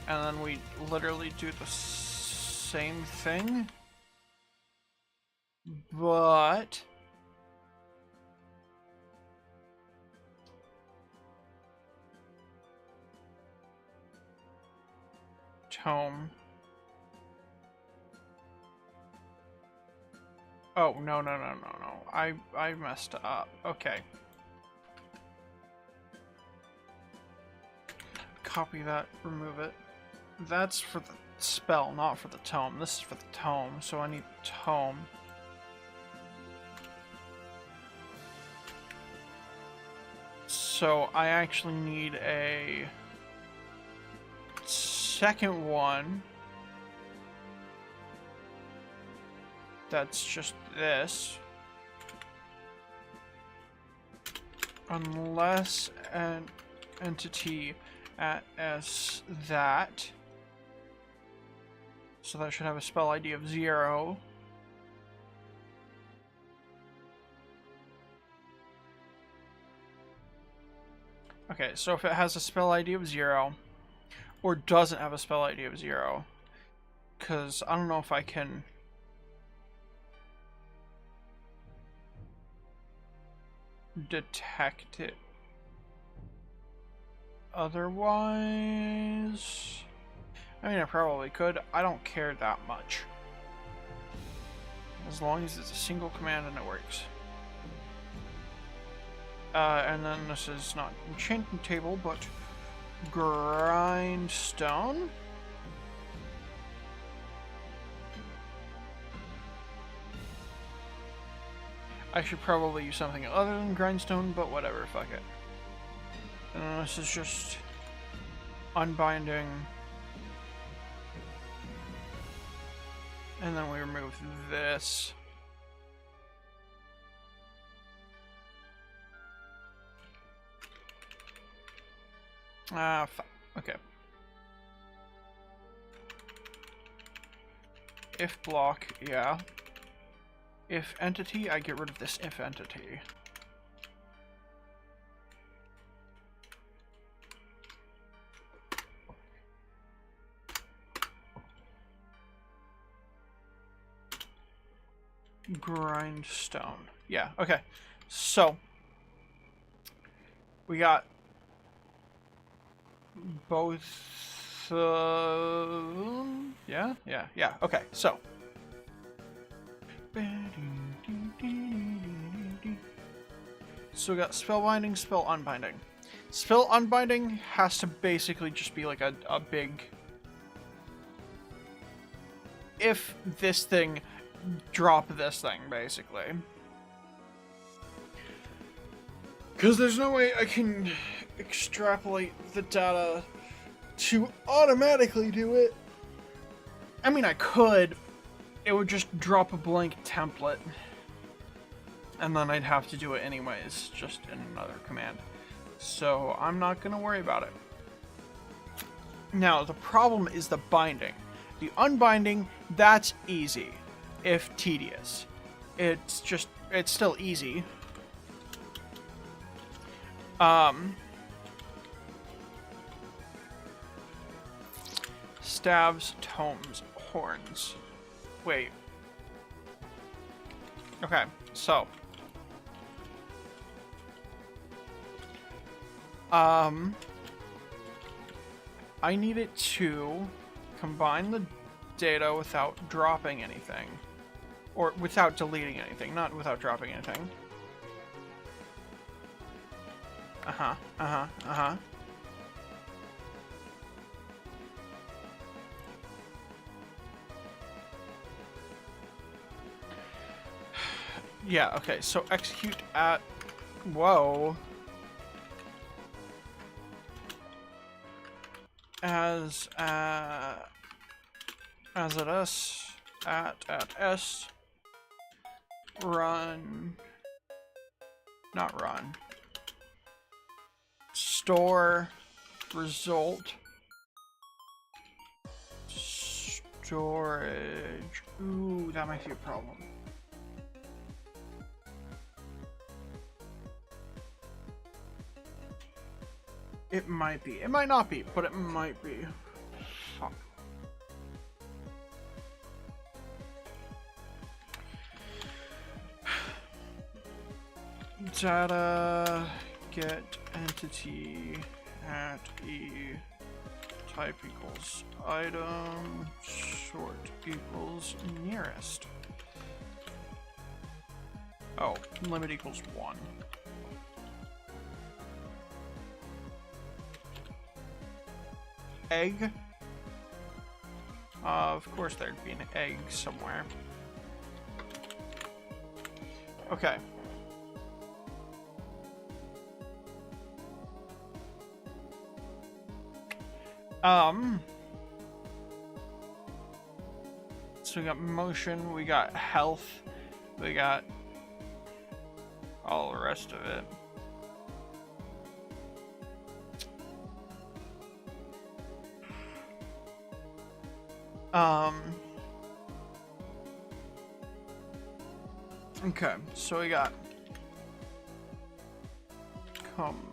and then we literally do the same thing. But tome. Oh, no. I messed up. Okay. Copy that, remove it. That's for the spell, not for the tome. This is for the tome, so I need tome. So I actually need a second one. That's just this. Unless an entity as that. So that should have a spell ID of 0. Okay, so if it has a spell ID of 0, or doesn't have a spell ID of 0, because I don't know if I can... detect it otherwise. I mean, I probably could. I don't care that much. As long as it's a single command and it works. And then this is not enchanting table, but grindstone. I should probably use something other than grindstone, but whatever, fuck it. And this is just unbinding And then we remove this. Okay. If block, yeah. If entity, I get rid of this if entity. Grindstone. Yeah, okay. So, we got both, yeah, okay, so. So we got spellbinding, spell unbinding. Spell unbinding has to basically just be like a big... If this thing, drop this thing, basically. Because there's no way I can extrapolate the data to automatically do it. I mean, I could. It would just drop a blank template. And then I'd have to do it anyways, just in another command. So I'm not going to worry about it. Now, the problem is the binding. The unbinding, that's easy, if tedious. It's still easy. Stabs, tomes, horns. Wait. Okay, so. I need it to combine the data without dropping anything. Or without deleting anything, not without dropping anything. Yeah, okay, so execute at... Whoa. As at S, at S, run, not run, store, result, storage, ooh, that might be a problem. It might be. It might not be, but it might be. Fuck. Data get entity at E type equals item sort equals nearest. Oh, limit equals 1. Egg. Of course there'd be an egg somewhere. Okay. So we got motion, we got health, we got all the rest of it. Okay, so we got component.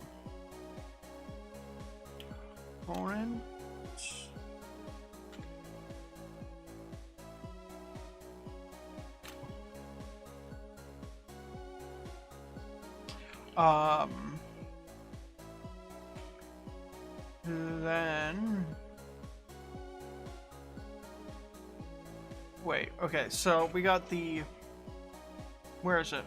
Then wait, okay, so we got the, where is it?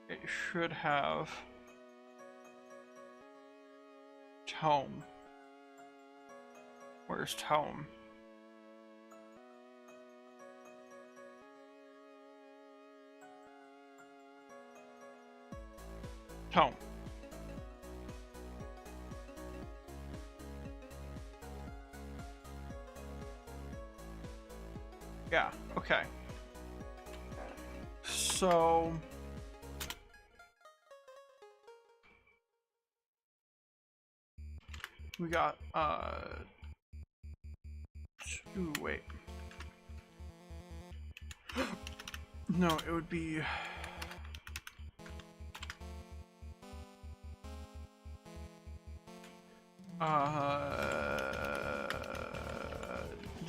It should have tome. Where's tome? Tome. Yeah, okay. So... we got, ooh, wait. No, it would be...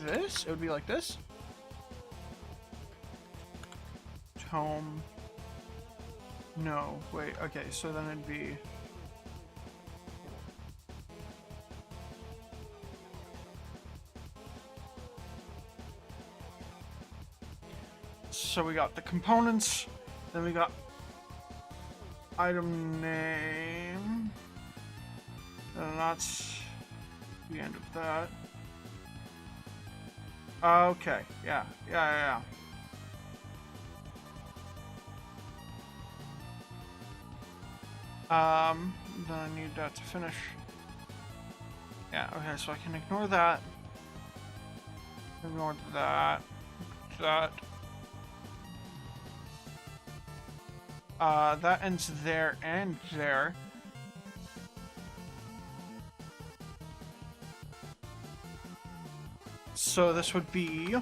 this? It would be like this? Tome. No, wait, okay, so then it'd be... So we got the components, then we got item name, and that's the end of that. Okay, yeah. Then I need that to finish. Yeah, okay, so I can ignore that. Ignore that. That ends there and there. So this would be...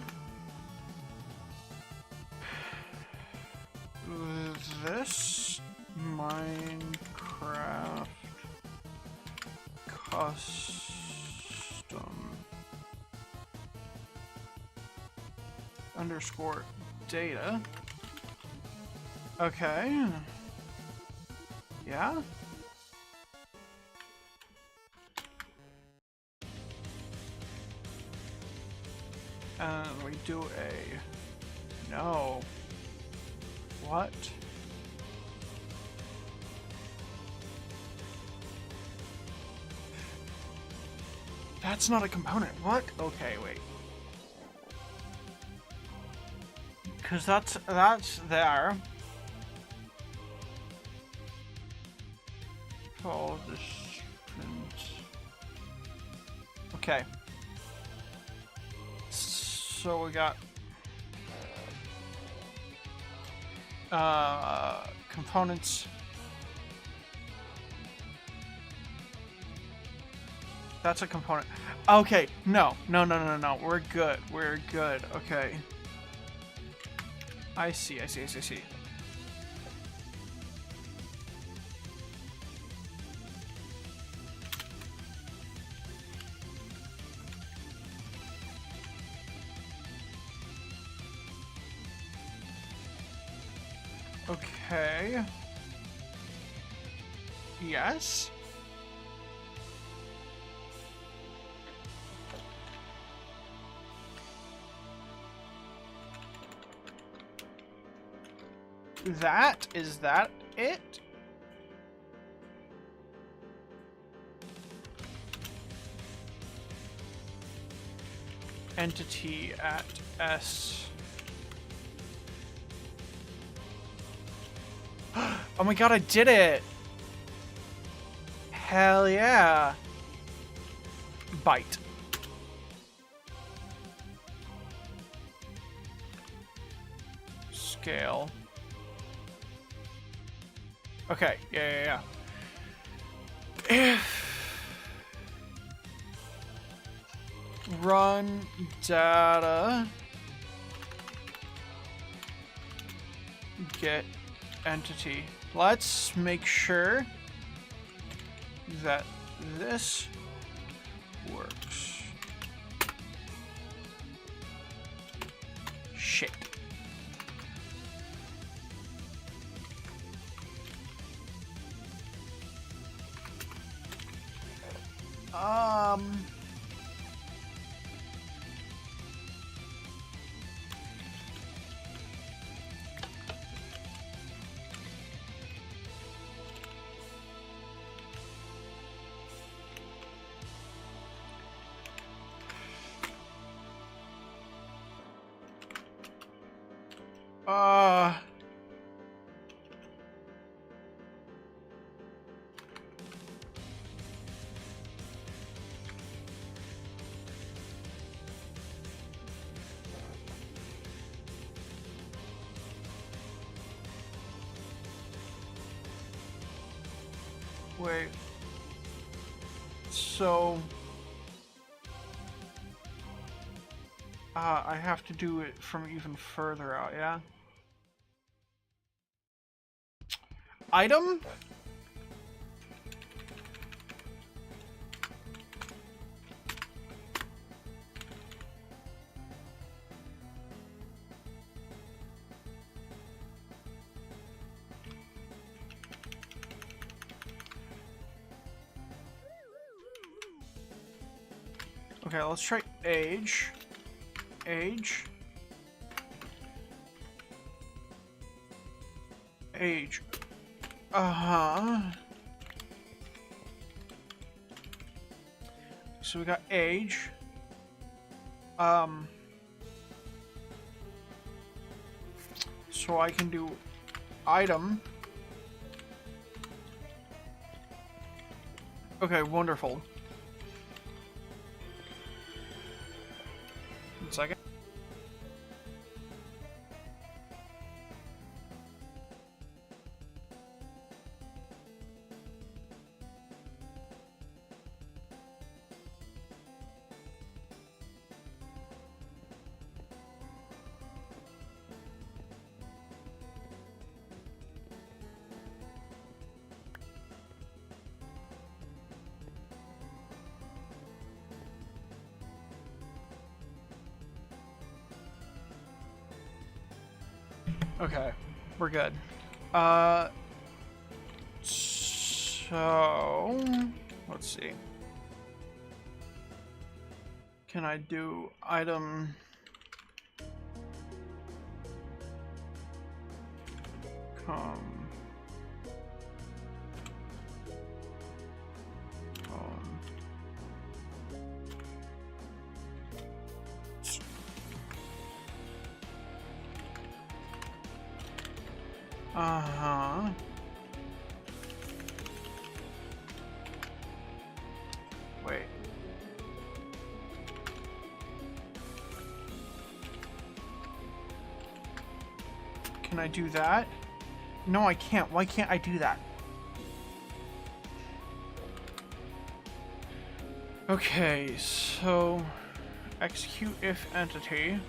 this Minecraft custom underscore data. Okay. Yeah. And we do a... no. What? That's not a component. What? Okay, wait. Because that's there. Follow this. Okay. So we got components. That's a component. Okay, no. We're good. Okay. I see. Okay. Yes. Is that it? Entity at S. Oh my god, I did it! Hell yeah! Byte. Scale. Okay, yeah. If run data get entity. Let's make sure that this works. Shit. Wait. So... I have to do it from even further out, yeah? Item? Okay, let's try age. Age. Age. Uh-huh. So we got age. So I can do item. Okay, wonderful. 1 second. Okay, we're good. So let's see. Can I do item? Uh-huh. Wait. Can I do that? No, I can't. Why can't I do that? Okay, so execute if entity.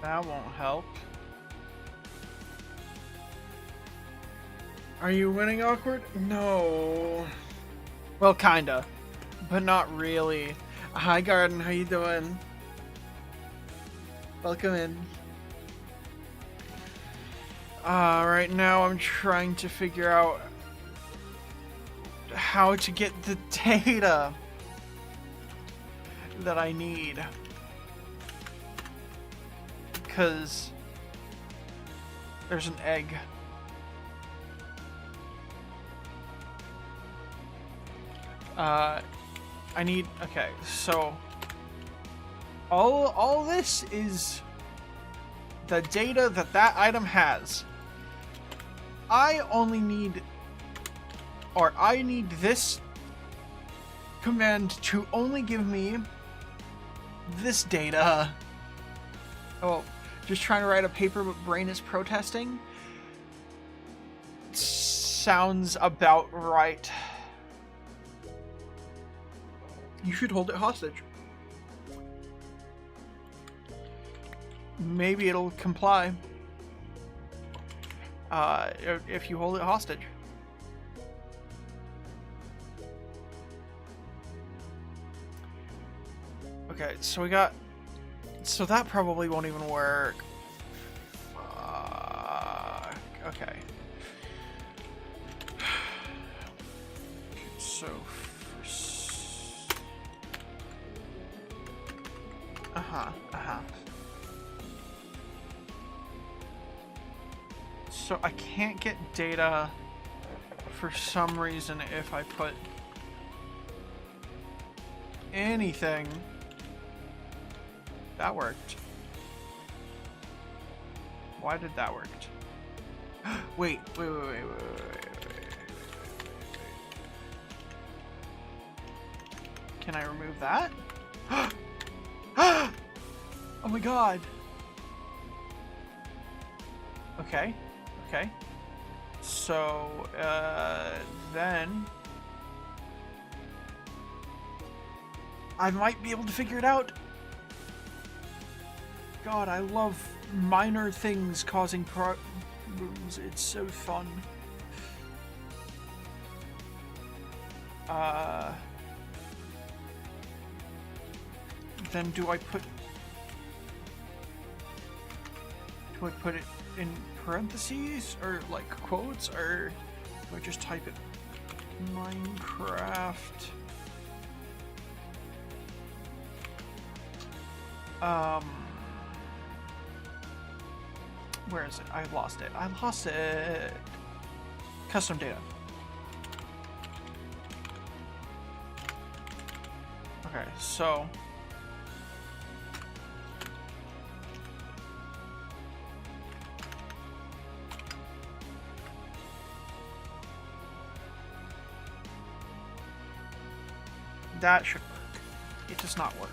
That won't help. Are you winning, Awkward? No. Well, kinda, but not really. Hi, Garden. How you doing? Welcome in. Right now I'm trying to figure out how to get the data that I need. Because there's an egg. I need, okay, so all this is the data that item has. I only need, or I need this command to only give me this data. Oh, just trying to write a paper but brain is protesting? Sounds about right. You should hold it hostage. Maybe it'll comply. If you hold it hostage. Okay, so we got... So that probably won't even work. Okay. So... So I can't get data for some reason if I put anything That worked. Why did that work? Wait. Can I remove that? Oh my god. Okay. So, then I might be able to figure it out. God, I love minor things causing problems. It's so fun. Then do I put it in parentheses or like quotes, or do I just type it Minecraft where is it? I lost it. Custom data. Okay, so that should work. It does not work.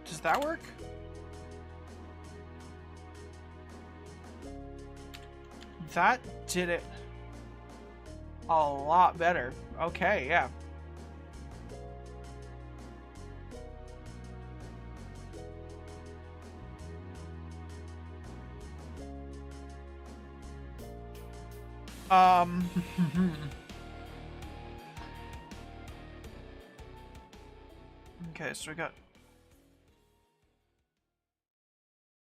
Does that work? That did it a lot better. Okay, yeah. Okay, so we got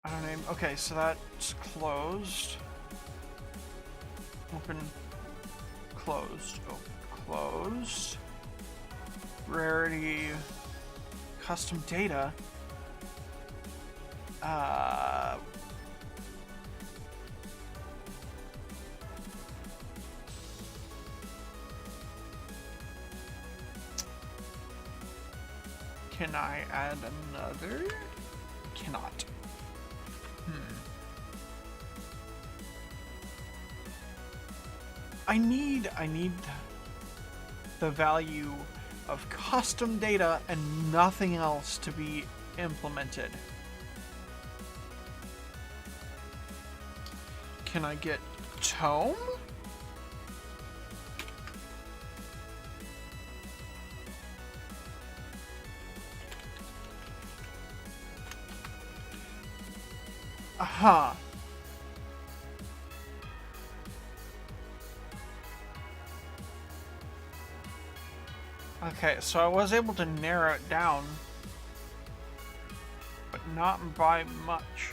our name. Okay, so that's closed. Open, closed, open, closed. Rarity, custom data. Can I add another? Cannot. I need the value of custom data and nothing else to be implemented. Can I get tome? Aha. Okay, so I was able to narrow it down, but not by much,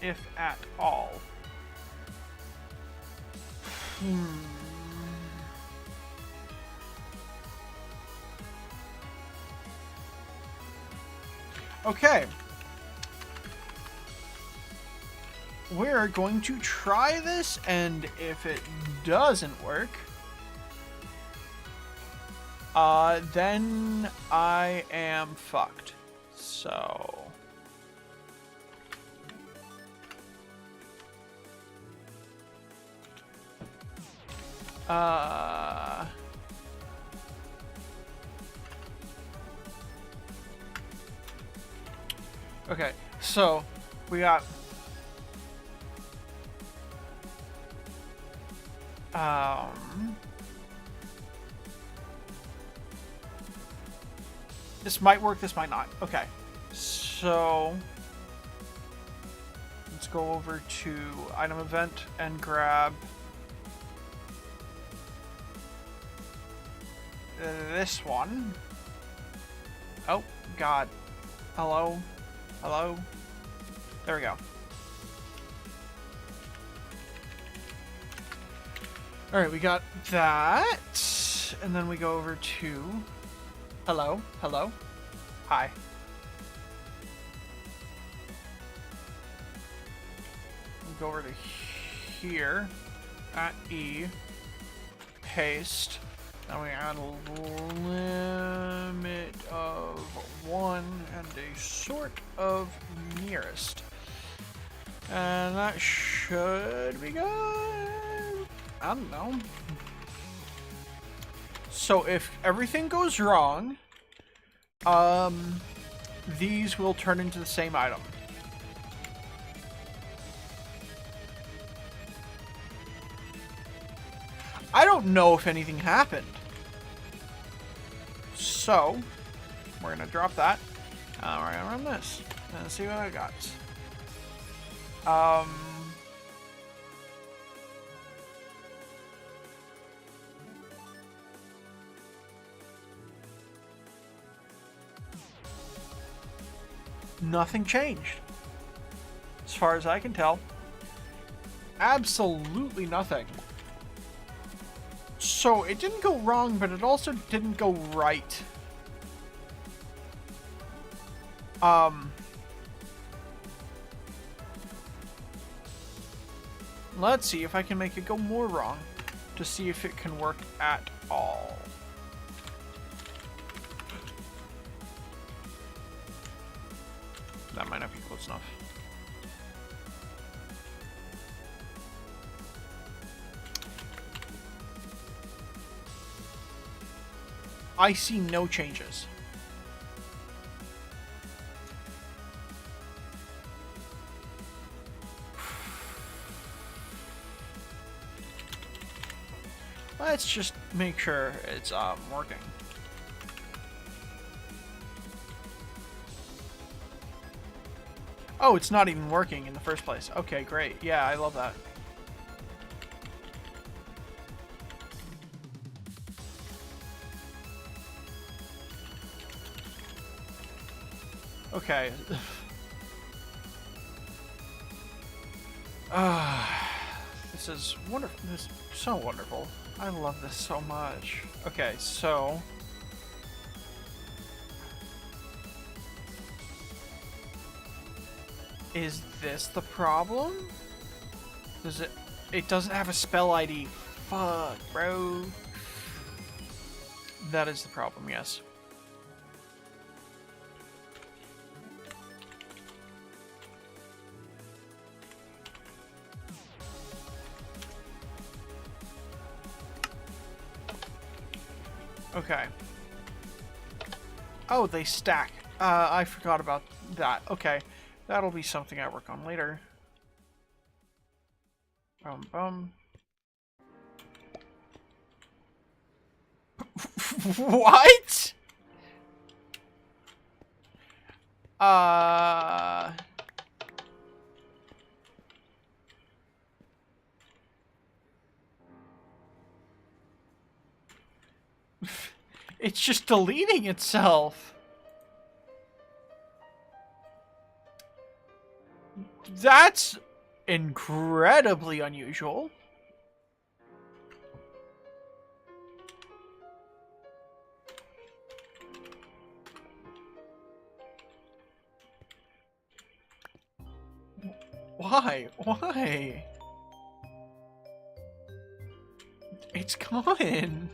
if at all. Okay. We're going to try this, and if it doesn't work, then I am fucked. So okay, so we got this might work, this might not. Okay, so let's go over to item event and grab this one. Oh, God. Hello? Hello? There we go. Alright, we got that. And then we go over to... Hello? Hello? Hi. We go over to here. At E. haste. Now we add a limit of 1 and a sort of nearest. And that should be good. I don't know. So if everything goes wrong, these will turn into the same item. I don't know if anything happened. So, we're going to drop that. We're going to run this and see what I got. Nothing changed. As far as I can tell. Absolutely nothing. So it didn't go wrong, but it also didn't go right. Let's see if I can make it go more wrong to see if it can work at all. That might not be close enough. I see no changes. Let's just make sure it's working. Oh, it's not even working in the first place. Okay, great. Yeah, I love that. Okay. This is wonderful. This is so wonderful. I love this so much. Okay, so... Is this the problem? Does it... It doesn't have a spell ID. Fuck, bro. That is the problem, yes. Okay. Oh, they stack. I forgot about that. Okay. That'll be something I work on later. Bum. What? It's just deleting itself. That's incredibly unusual. Why? Why? It's gone.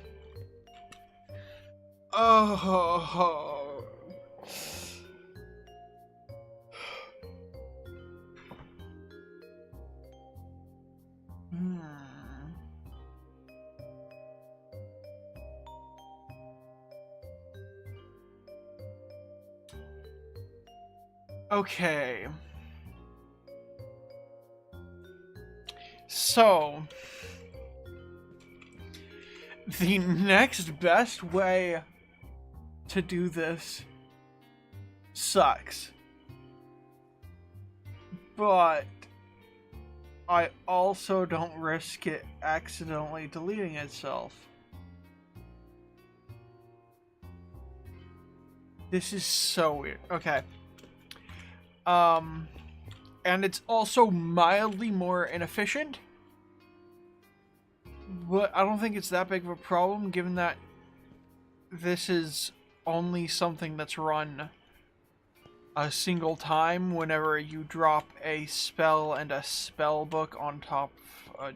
Oh. Okay. So, the next best way to do this sucks. But I also don't risk it accidentally deleting itself. This is so weird. Okay. And it's also mildly more inefficient. But I don't think it's that big of a problem, given that this is only something that's run a single time whenever you drop a spell and a spell book on top of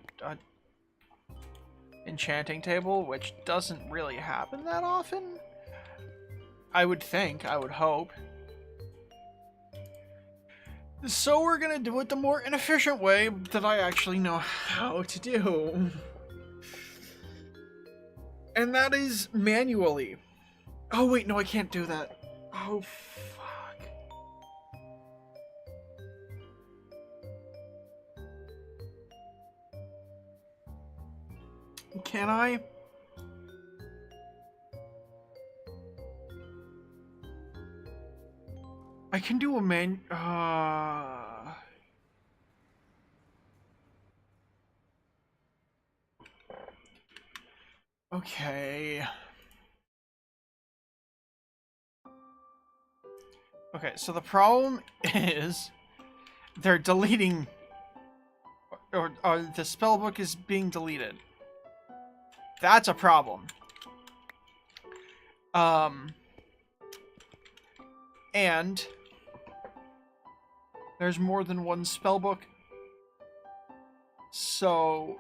enchanting table, which doesn't really happen that often. I would think, I would hope. So we're gonna do it the more inefficient way that I actually know how to do. And that is manually. Oh wait, no, I can't do that. Oh, fuck. Can I? I can do a okay. Okay, so the problem is they're deleting, or the spellbook is being deleted. That's a problem. And there's more than one spellbook, so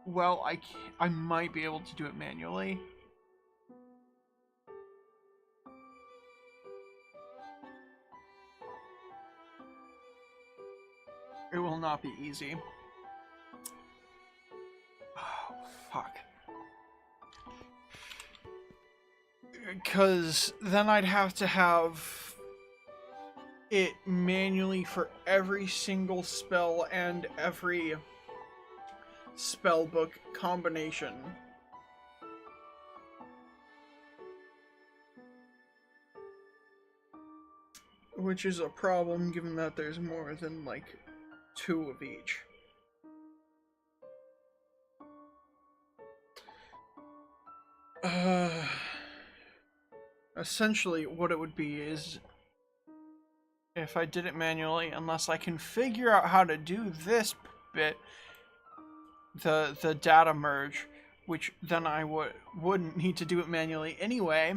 well, I might be able to do it manually. It will not be easy. Oh, fuck. Because then I'd have to have it manually for every single spell and every spellbook combination. Which is a problem given that there's more than like 2 of each. Essentially what it would be is if I did it manually, unless I can figure out how to do this bit, the data merge, which then I wouldn't need to do it manually anyway.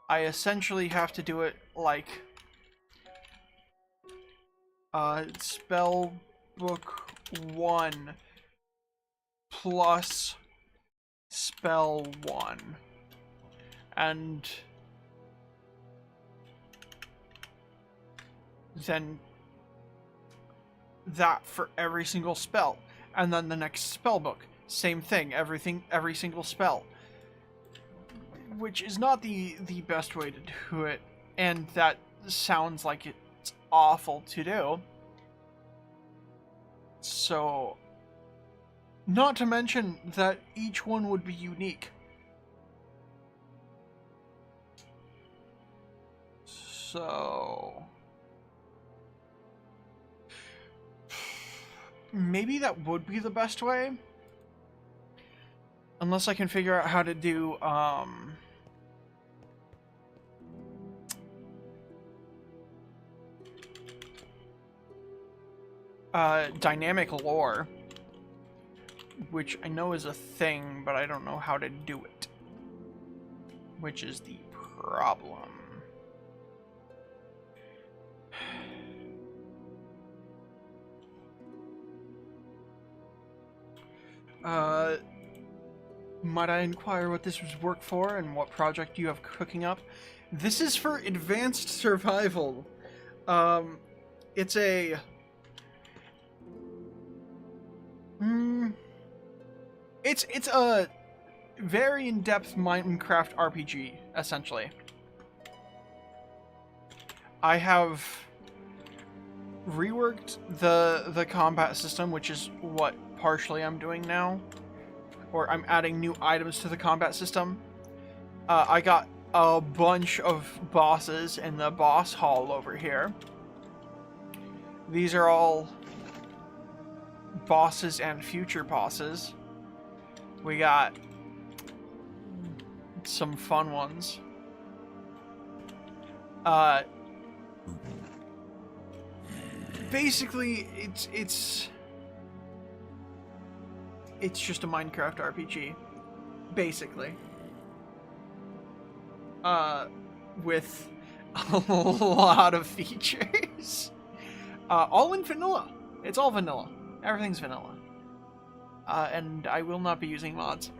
I essentially have to do it like spellbook 1 plus spell 1, and then that for every single spell, and then the next spellbook, same thing, every single spell, which is not the best way to do it, and that sounds like it's awful to do. So, not to mention that each one would be unique. So maybe that would be the best way. Unless I can figure out how to do dynamic lore, which I know is a thing, but I don't know how to do it, which is the problem. Might I inquire what this was work for and what project you have cooking up? This is for advanced survival. It's a it's a very in-depth Minecraft RPG, essentially. I have reworked the combat system, which is what partially I'm doing now. Or I'm adding new items to the combat system. I got a bunch of bosses in the boss hall over here. These are all bosses and future bosses. We got some fun ones. Basically, it's just a Minecraft RPG, basically. With a lot of features. All in vanilla. It's all vanilla. Everything's vanilla. And I will not be using mods.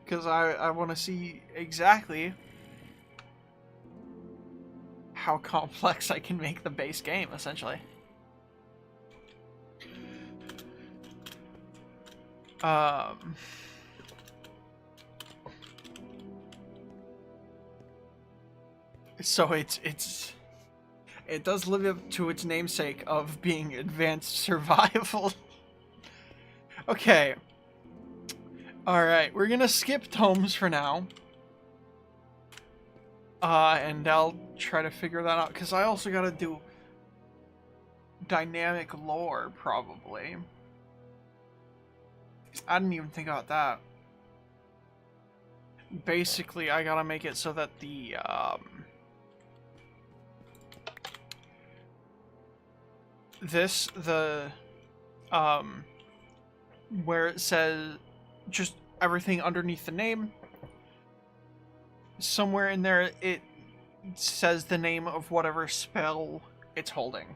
Because I want to see exactly how complex I can make the base game, essentially. So it does live up to its namesake of being advanced survival. Okay. Alright, we're gonna skip tomes for now. And I'll try to figure that out, because I also gotta do dynamic lore, probably. I didn't even think about that. Basically, I gotta make it so that the, where it says just everything underneath the name, somewhere in there it says the name of whatever spell it's holding.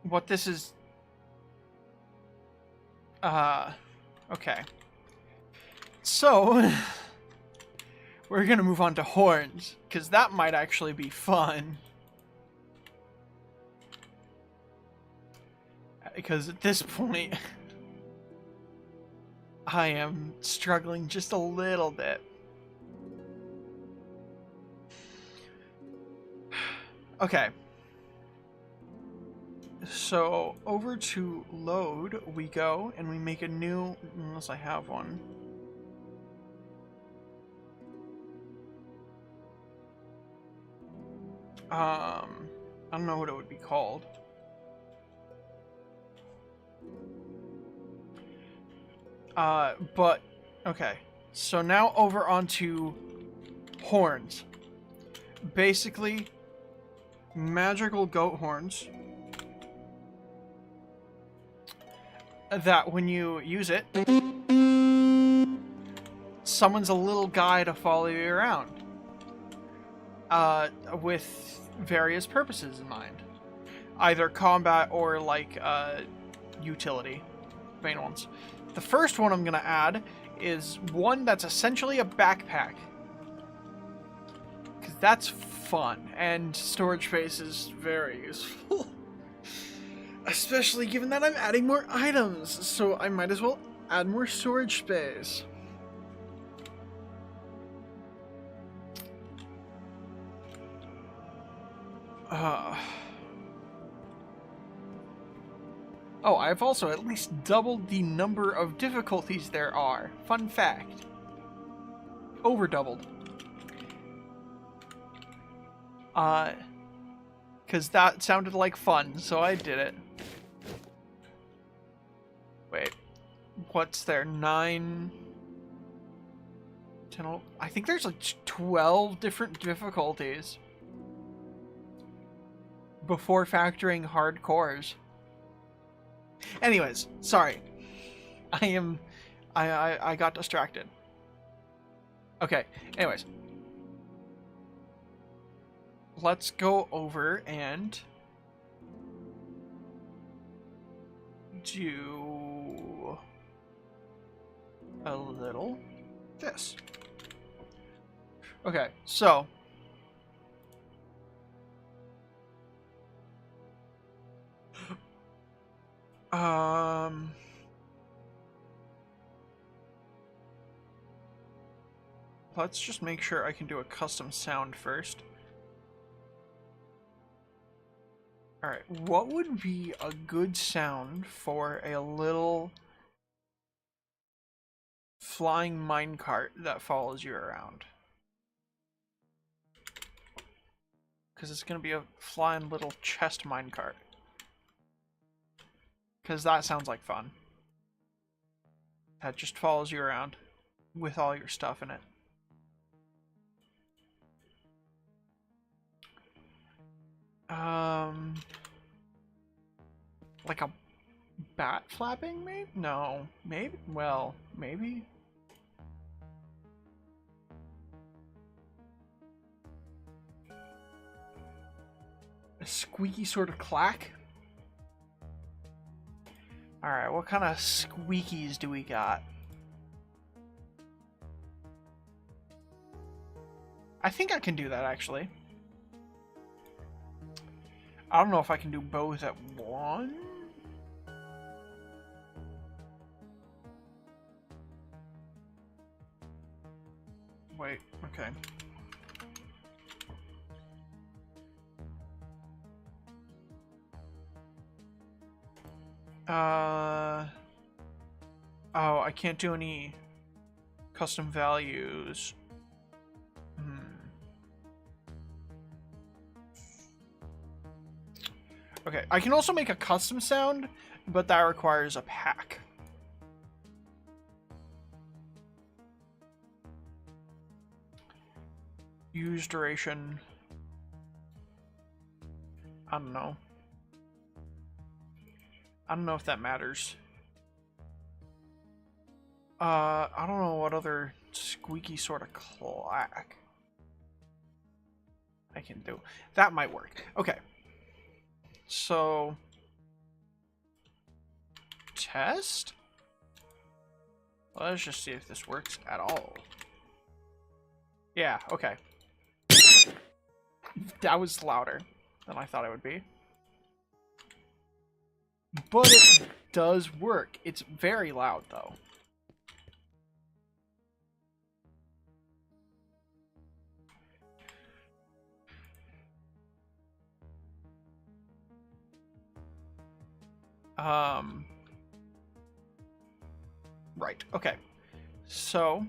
What this is... okay. So, we're gonna move on to horns, because that might actually be fun. Because at this point, I am struggling just a little bit. Okay. So, over to load we go, and we make a new, unless I have one. I don't know what it would be called. But, okay. So now over onto horns. Basically, magical goat horns. That when you use it, summons a little guy to follow you around. With various purposes in mind. Either combat or, like, utility. Main ones. The first one I'm going to add is one that's essentially a backpack. Because that's fun, and storage space is very useful. Especially given that I'm adding more items, so I might as well add more storage space. Oh, I've also at least doubled the number of difficulties there are. Fun fact. Over doubled. Because that sounded like fun, so I did it. Wait. What's there? 9... 10... I think there's like 12 different difficulties. Before factoring hardcores. Anyways, sorry. I got distracted. Okay, anyways. Let's go over and do a little this. Okay, so let's just make sure I can do a custom sound first. Alright, what would be a good sound for a little flying minecart that follows you around? Because it's going to be a flying little chest minecart. Because that sounds like fun. That just follows you around with all your stuff in it. Like a bat flapping, maybe? No, maybe? Well, maybe? A squeaky sort of clack. Alright, what kind of squeakies do we got? I think I can do that, actually. I don't know if I can do both at once. Wait, okay. Oh, I can't do any custom values. Okay, I can also make a custom sound, but that requires a pack. Use duration. I don't know. I don't know if that matters. I don't know what other squeaky sort of clack I can do. That might work. Okay. So, test? Let's just see if this works at all. Yeah, okay. That was louder than I thought it would be. But it does work. It's very loud, though. Right, okay. So,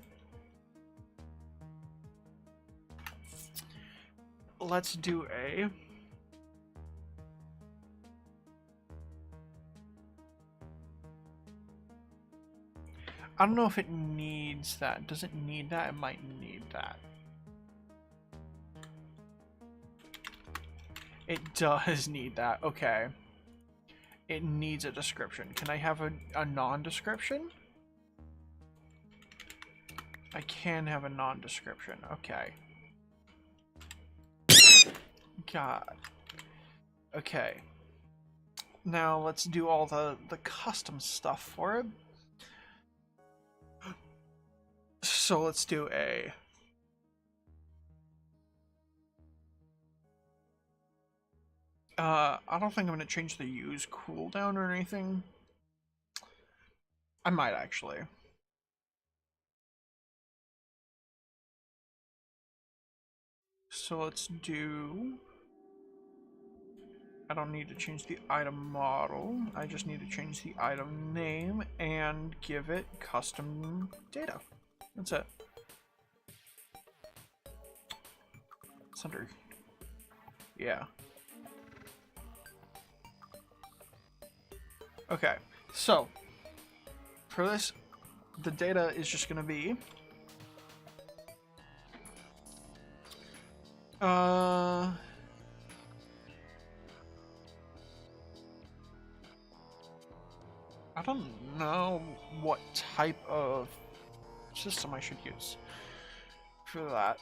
let's do a... I don't know if it needs that. Does it need that? It might need that. It does need that. Okay. It needs a description. Can I have a non-description? I can have a non-description. Okay. God. Okay. Now let's do all the custom stuff for it. So let's do a... I don't think I'm going to change the use cooldown or anything. I might actually. So let's do... I don't need to change the item model. I just need to change the item name and give it custom data. That's it. It's under... Yeah. Okay, so for this, the data is just going to be I don't know what type of system I should use for that.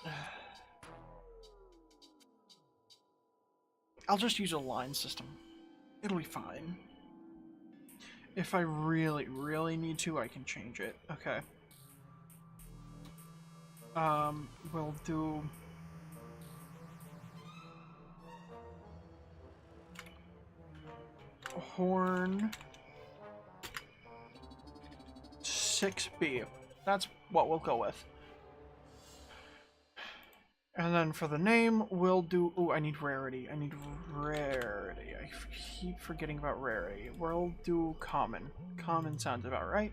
I'll just use a line system. It'll be fine. If I really, really need to, I can change it. Okay. We'll do... Horn... 6B. That's what we'll go with. And then for the name, we'll do... Ooh, I need rarity. I need rarity. I keep forgetting about rarity. We'll do common. Common sounds about right.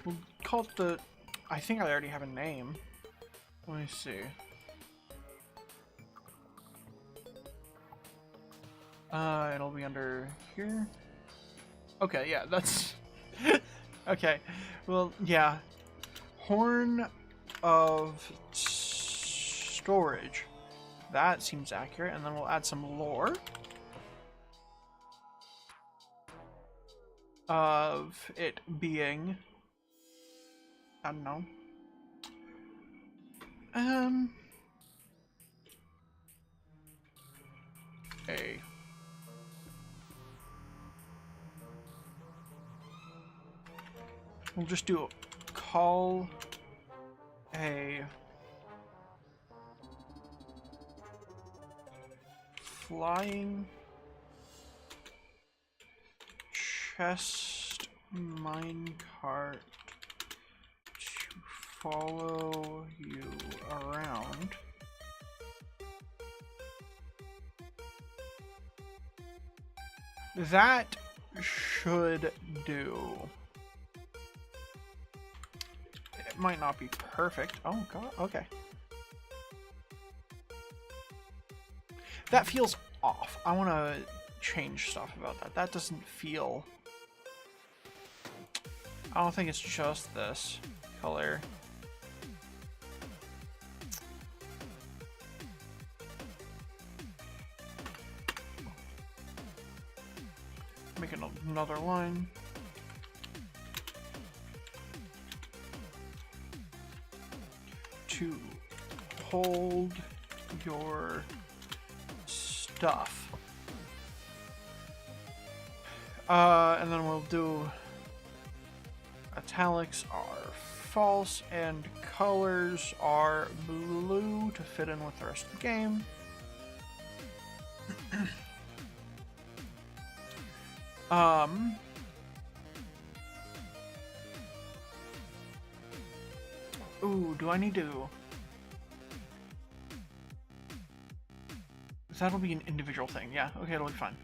We'll call it the... I think I already have a name. Let me see. It'll be under here. Okay, yeah, that's... Okay, well, yeah. Horn of storage. That seems accurate, and then we'll add some lore. Of it being I don't know. A. We'll just do call a flying chest minecart to follow you around. That should do. It might not be perfect. Oh god, okay. That feels off. I want to change stuff about that. That doesn't feel... I don't think it's just this color. Make another line. To hold your stuff. And then we'll do italics are false and colors are blue to fit in with the rest of the game. Ooh, do I need to... That'll be an individual thing. Yeah, okay, it'll be fine.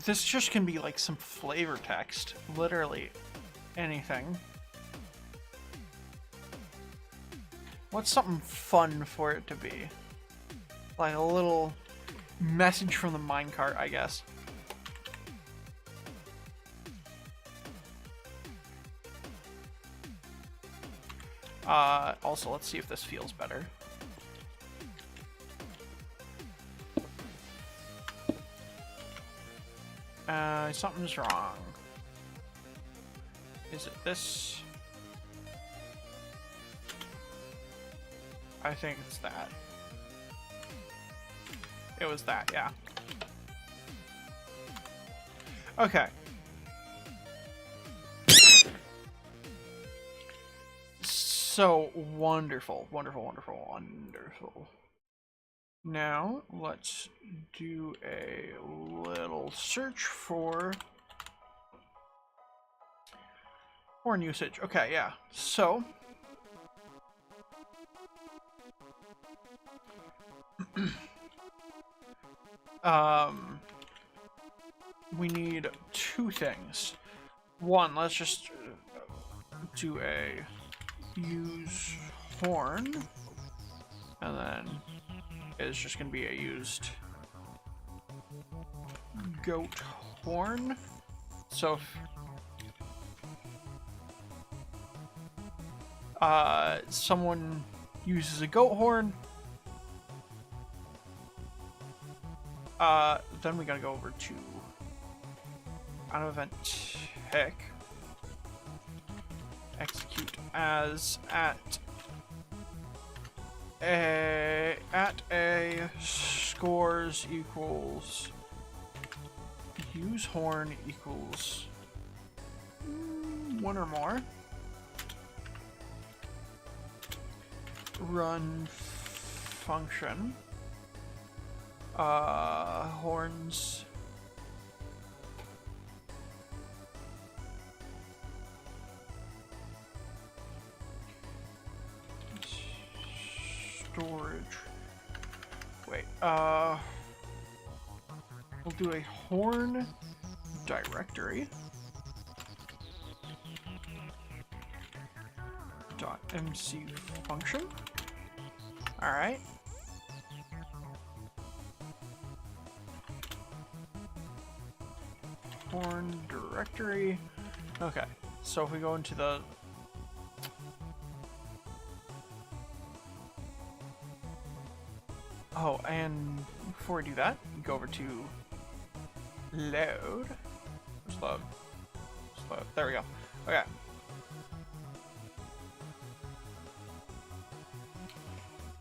This just can be like some flavor text. Literally anything. What's something fun for it to be? Like a little message from the minecart, I guess. Also, let's see if this feels better. Something's wrong. Is it this? I think it's that. It was that, yeah. Okay. So wonderful, wonderful, wonderful, wonderful. Now, let's do a little search for horn usage. Okay, yeah. So, we need two things. One, let's just do a use horn, and then it's just going to be a used goat horn. So if someone uses a goat horn, then we gotta go over to out of event tick, execute as at a scores equals use horn equals one or more, run function horns storage. Wait, we'll do a horn directory .mc function. All right. horn directory. Okay, so if we go into the... Oh, and before we do that, we go over to load. Where's load? Where's load? There we go. Okay.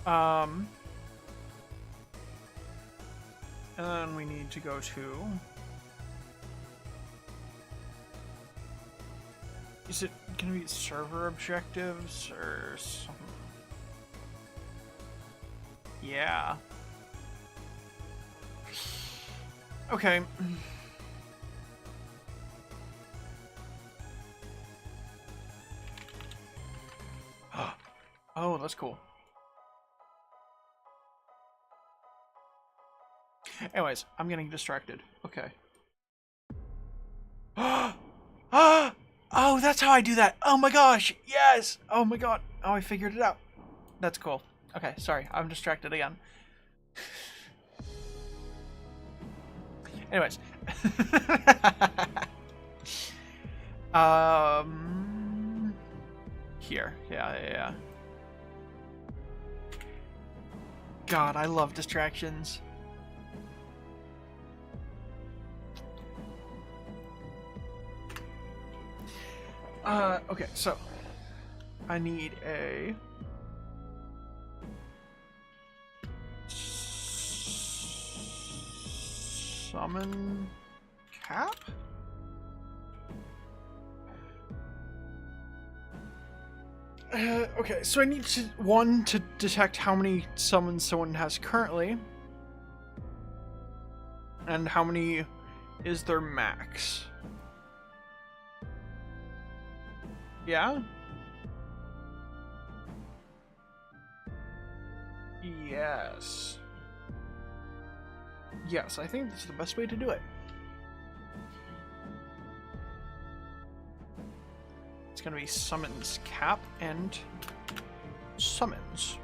And then we need to go to... Is it gonna be server objectives or something? Yeah. Okay. Oh, that's cool. Anyways, I'm getting distracted. Okay. Oh, that's how I do that. Oh my gosh. Yes. Oh my god. Oh, I figured it out. That's cool. Okay, sorry. I'm distracted again. Anyways. Here. Yeah. God, I love distractions. Okay, so I need a summon cap? Okay, so I need to detect how many summons someone has currently, and how many is their max. Yeah? Yes. Yes, I think that's the best way to do it. It's gonna be summons cap and summons.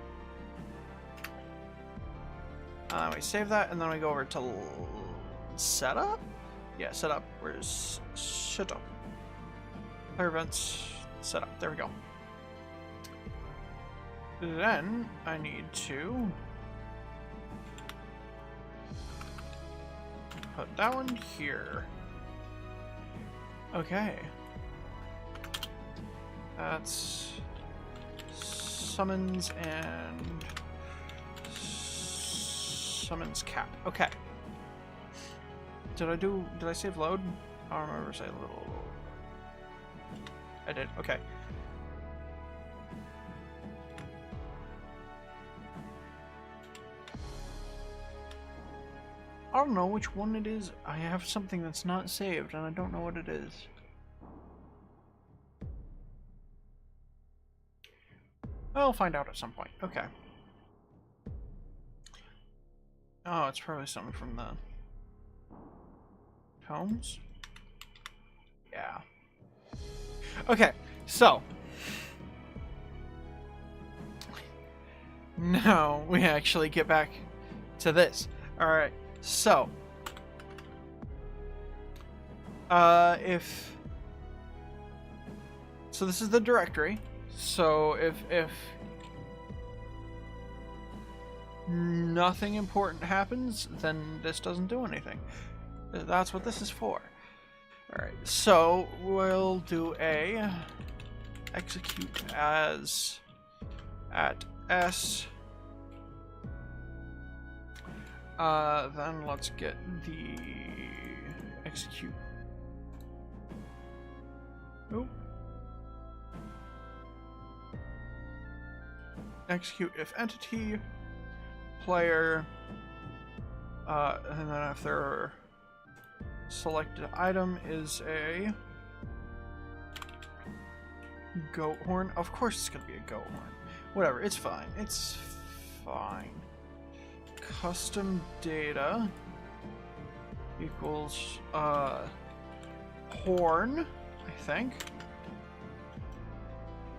We save that, and then we go over to setup? Yeah, setup. Where's setup? Player events. Setup. There we go. Then I need to put that one here. Okay. That's summons and summons cap. Okay. Did I save load? I don't remember saying load. I did. Okay. I don't know which one it is. I have something that's not saved, and I don't know what it is. I'll find out at some point. Okay. Oh, it's probably something from the homes? Yeah. Okay, so now we actually get back to this. Alright, so so this is the directory. So if nothing important happens, then this doesn't do anything. That's what this is for. Alright, so we'll do a execute as at s. Then let's get the execute. Oop. Execute if entity player, and then if their selected item is a goat horn. Of course it's gonna be a goat horn. Whatever, it's fine. It's fine. Custom data equals horn, I think.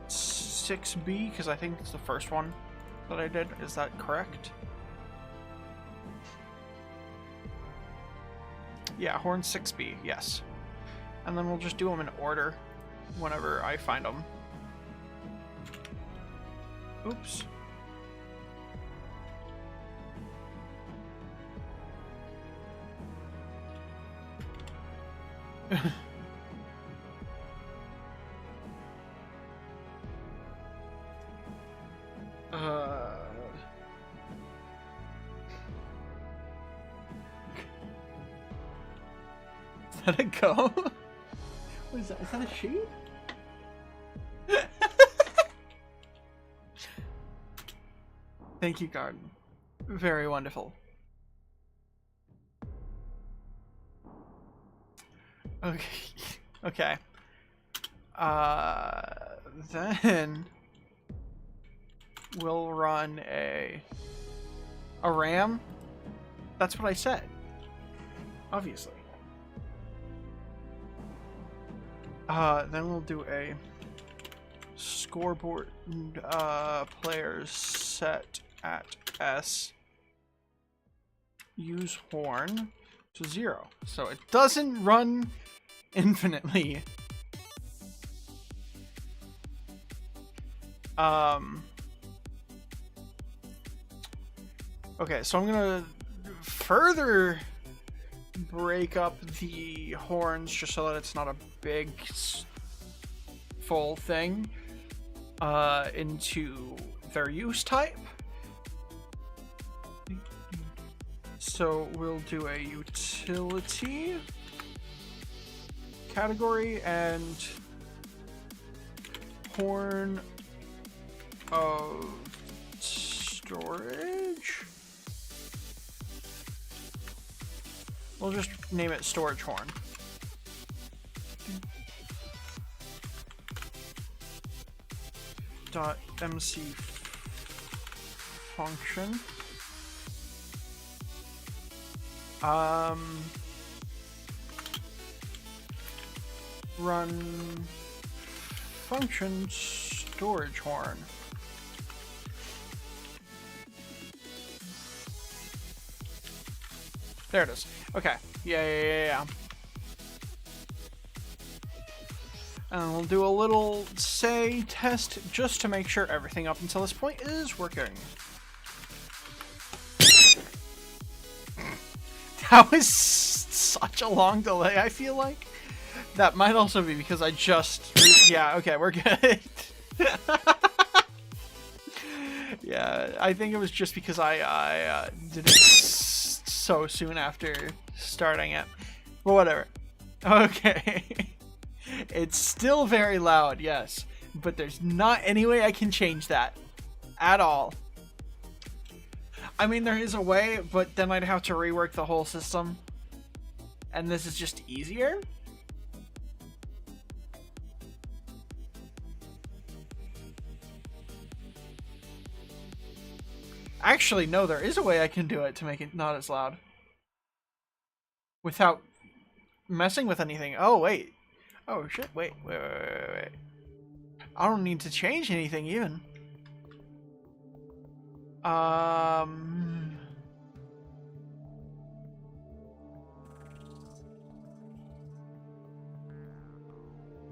6B, because I think it's the first one that I did. Is that correct? Yeah, horn 6B, yes. And then we'll just do them in order whenever I find them. Oops. Is that a go? What is that? Is that a sheep? Thank you, Garden. Very wonderful. Okay. Okay. Then we'll run a ram. That's what I said. Obviously. Then we'll do a scoreboard players set at S. Use horn to 0. So it doesn't run infinitely. Okay, so I'm gonna further break up the horns just so that it's not a big full thing into their use type. So we'll do a utility category and horn of storage. We'll just name it storage horn. .mc function. Run function storage horn. There it is. Okay. Yeah. And we'll do a little say test just to make sure everything up until this point is working. That was such a long delay, I feel like. That might also be because I just... Yeah, okay, we're good. Yeah, I think it was just because I did it so soon after starting it. But whatever. Okay. It's still very loud, yes. But there's not any way I can change that. At all. I mean, there is a way, but then I'd have to rework the whole system. And this is just easier. Actually, no, there is a way I can do it to make it not as loud. Without messing with anything. Oh, wait. Oh, shit. Wait. I don't need to change anything, even.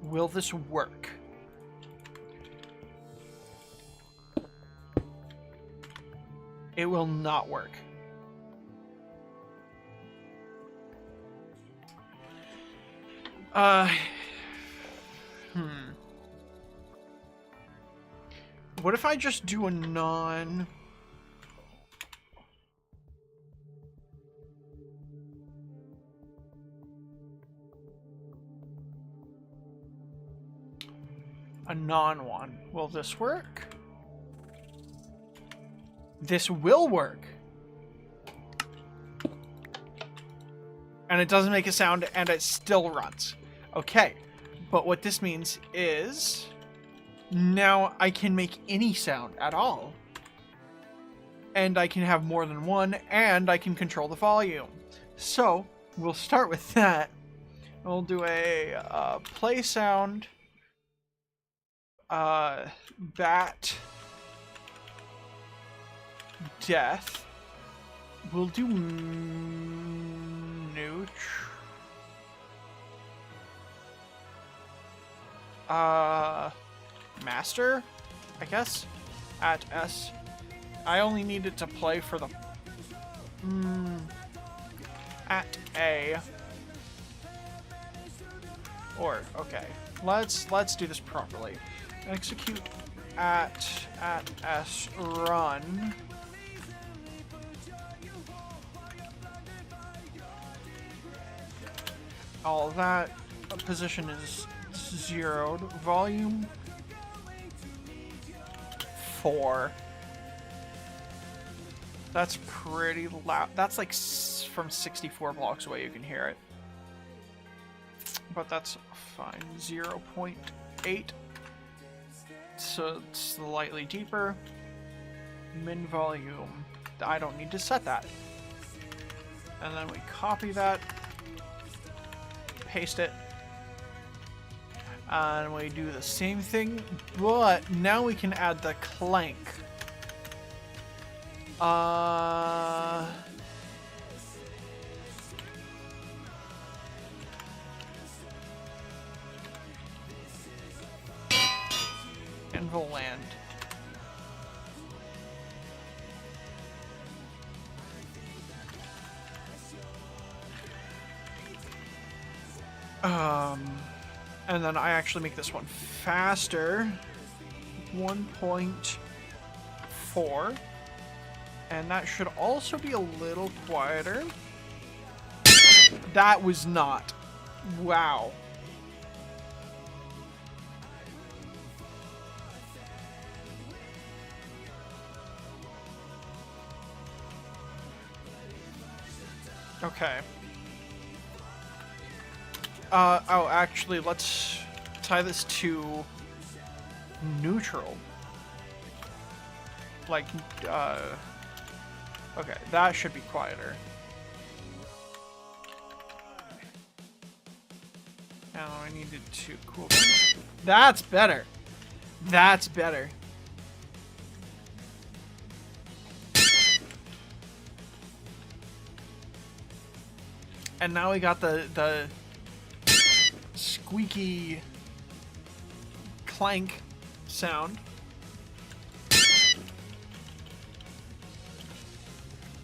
Will this work? It will not work. What if I just do a non... A non-one. Will this work? This will work. And it doesn't make a sound, and it still runs. Okay. But what this means is... Now I can make any sound at all. And I can have more than one, and I can control the volume. So, we'll start with that. We'll do a play sound... bat death. We'll do nooch. master, I guess, at S. I only need it to play for the at A. Or okay, let's do this properly. Execute at S run. All of that position is zeroed. Volume 4. That's pretty loud. That's like from 64 blocks away. You can hear it, but that's fine. 0.8. So it's slightly deeper. Min volume. I don't need to set that. And then we copy that, paste it, and we do the same thing, but now we can add the clank. Anvil land. And then I actually make this one faster. 1.4. And that should also be a little quieter. That was not. Wow. Okay. Oh, actually, let's tie this to neutral. Like, okay, that should be quieter. Now I needed to cool down. That's better. That's better. And now we got the squeaky clank sound.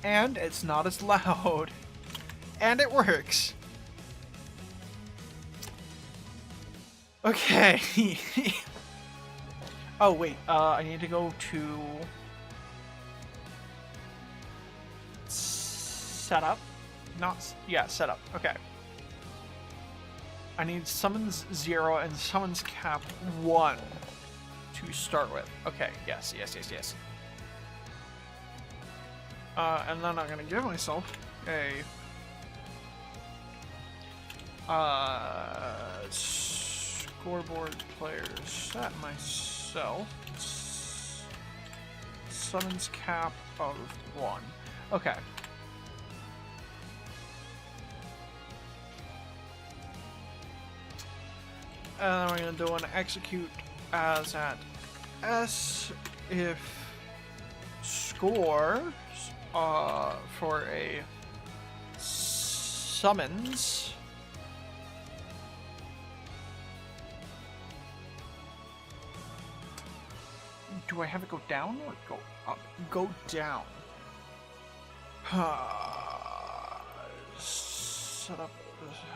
And it's not as loud. And it works. Okay. Oh, wait. I need to go to setup. Yeah, setup. Okay. I need summons 0 and summons cap 1 to start with. Okay, yes. And then I'm gonna give myself a scoreboard player set myself summons cap of 1. Okay. And then we're gonna do an execute as at S if score for a summons do I have it go down or go up? Go down. Set up.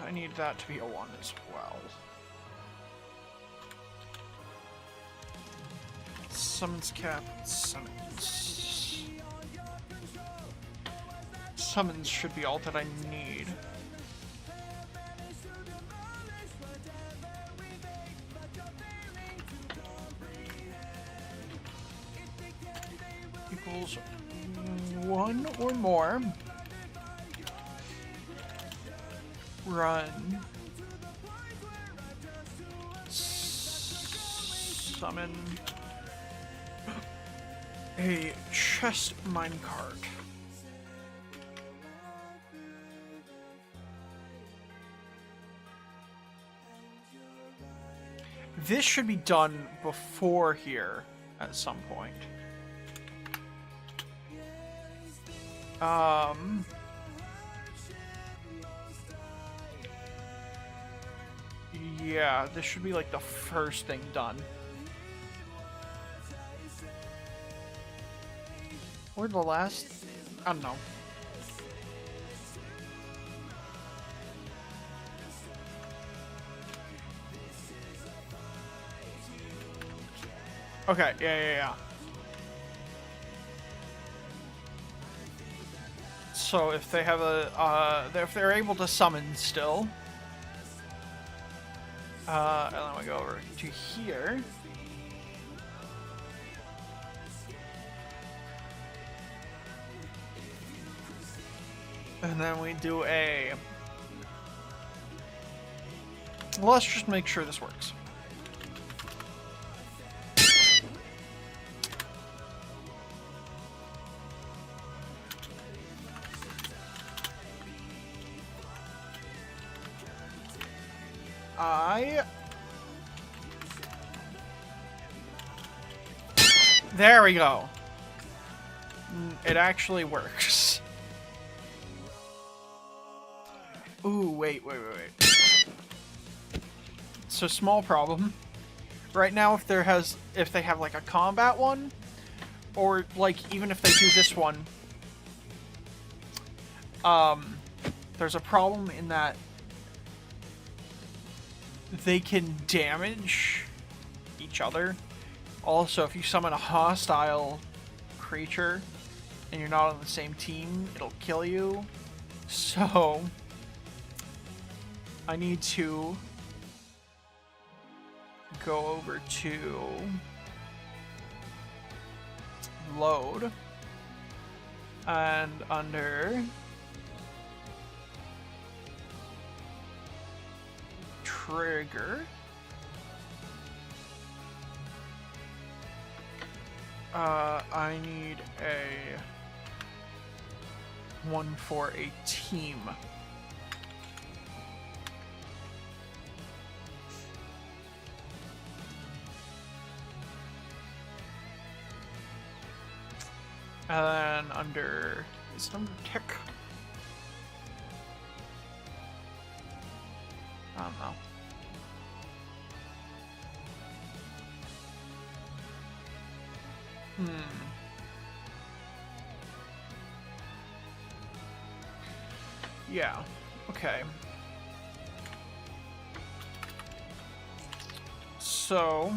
I need that to be a 1 as well. Summons cap, summons. Summons should be all that I need. Equals 1 or more. Run. Summon a chest minecart. This should be done before here at some point. Yeah, this should be like the first thing done. Or the last? I don't know. Okay, yeah. So if they have a, if they're able to summon still, and then we go over to here. And then we do a... Let's just make sure this works. There we go. It actually works. Ooh, wait. So small problem. Right now, if they have like a combat one, or like even if they do this one, there's a problem in that they can damage each other. Also, if you summon a hostile creature and you're not on the same team, it'll kill you. So I need to go over to load, and under trigger, I need a one for a team. And then under, is it under tech? I don't know. Yeah, okay. So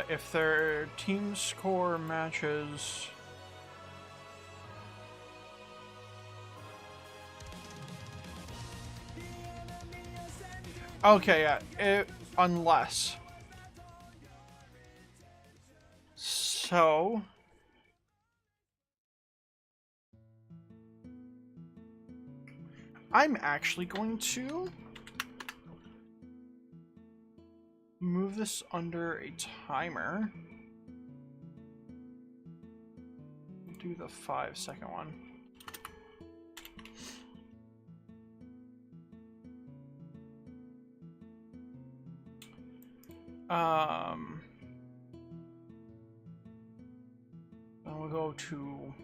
if their team score matches okay, yeah, unless so I'm actually going to move this under a timer. Do the 5-second one. And we'll go to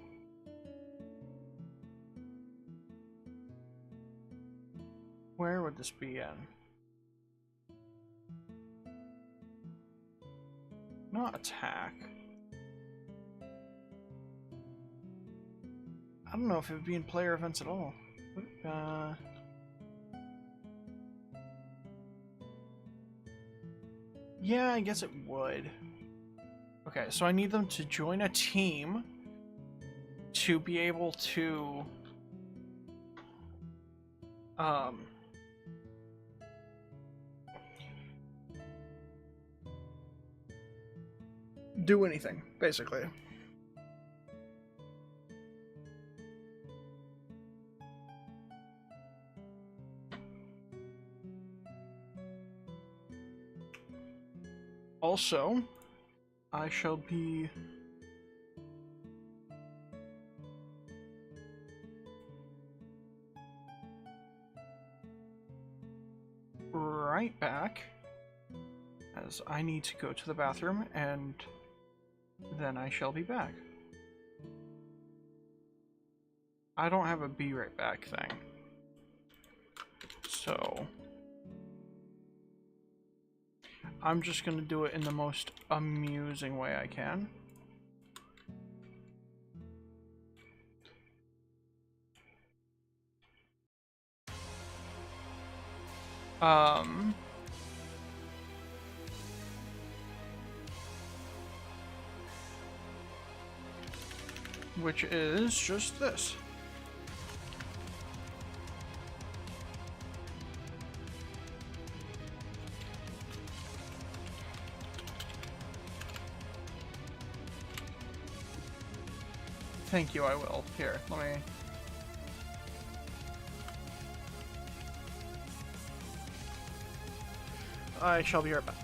where would this be in? Not attack. I don't know if it would be in player events at all. Yeah, I guess it would. Okay, so I need them to join a team to be able to do anything, basically. Also, I shall be right back, as I need to go to the bathroom, and then I shall be back. I don't have a be right back thing. So I'm just gonna do it in the most amusing way I can. Which is just this. Thank you, I will. Here, let me... I shall be right back.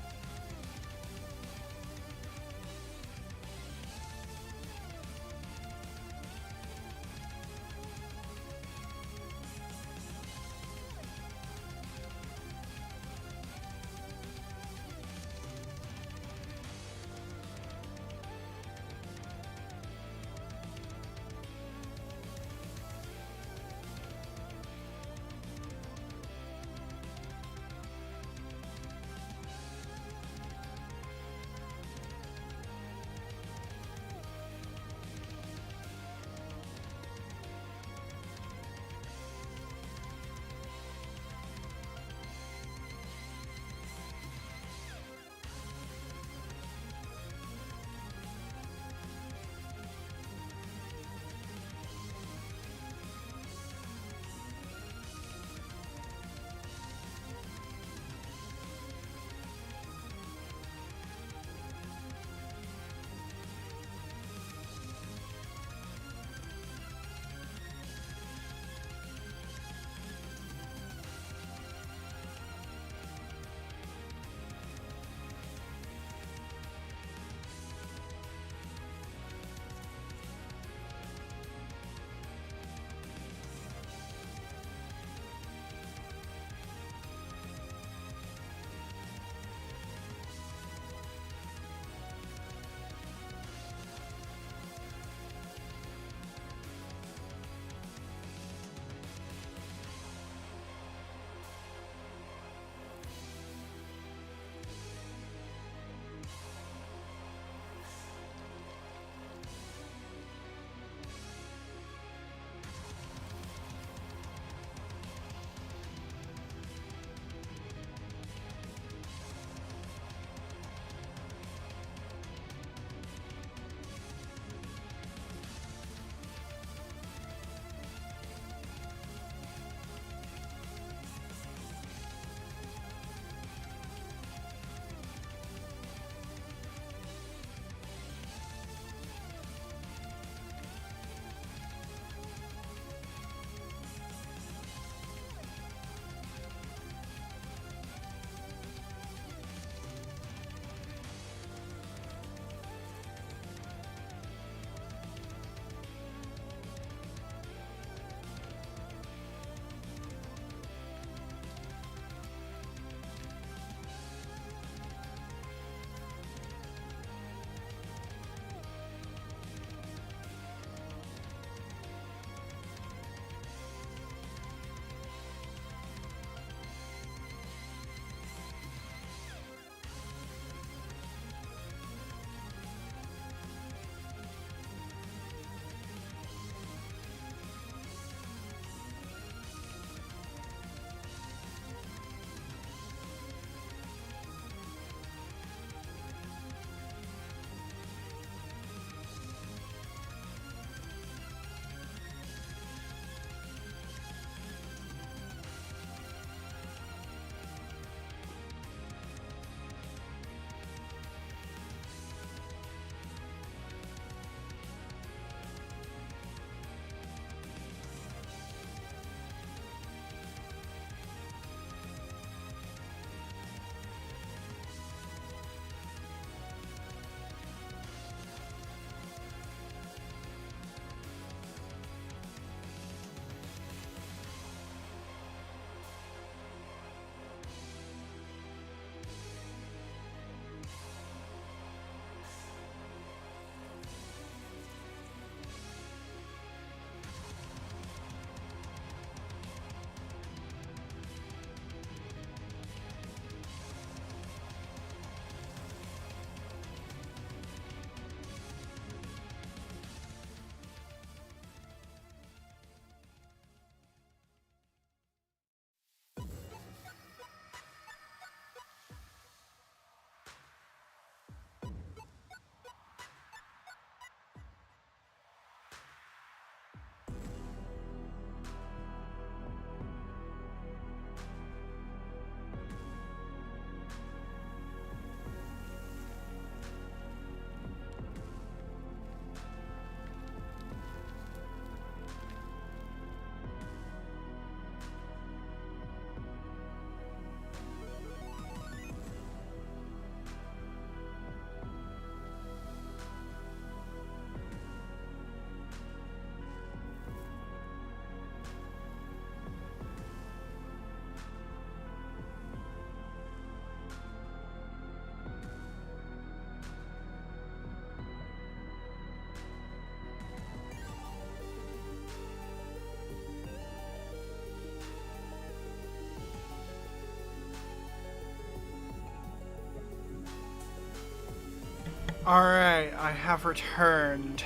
Alright, I have returned.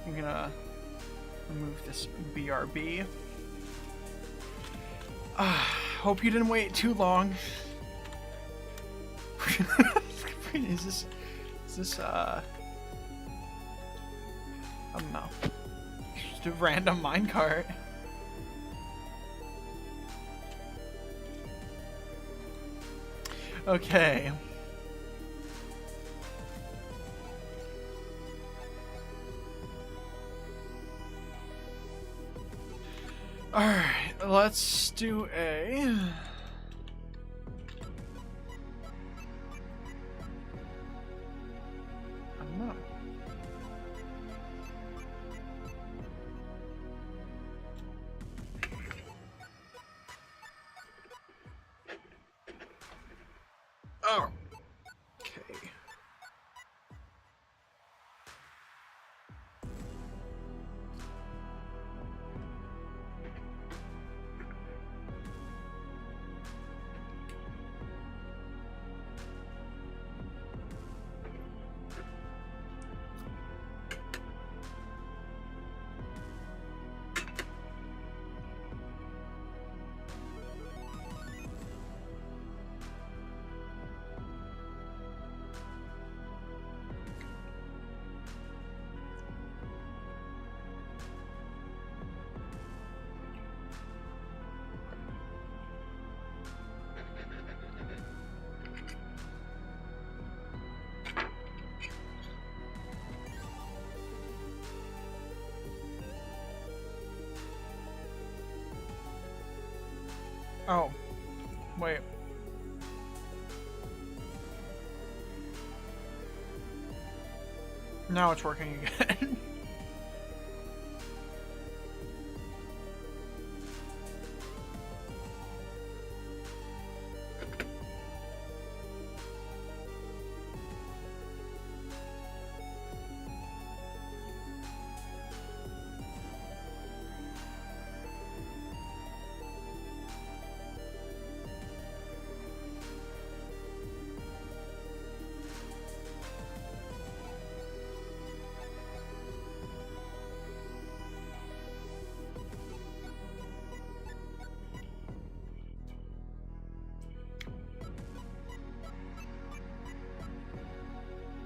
I'm gonna remove this BRB. Hope you didn't wait too long. Is this, I don't know. Just a random minecart. Okay. Alright, let's do a... I don't know. Oh. Okay. Oh. Wait. Now it's working again.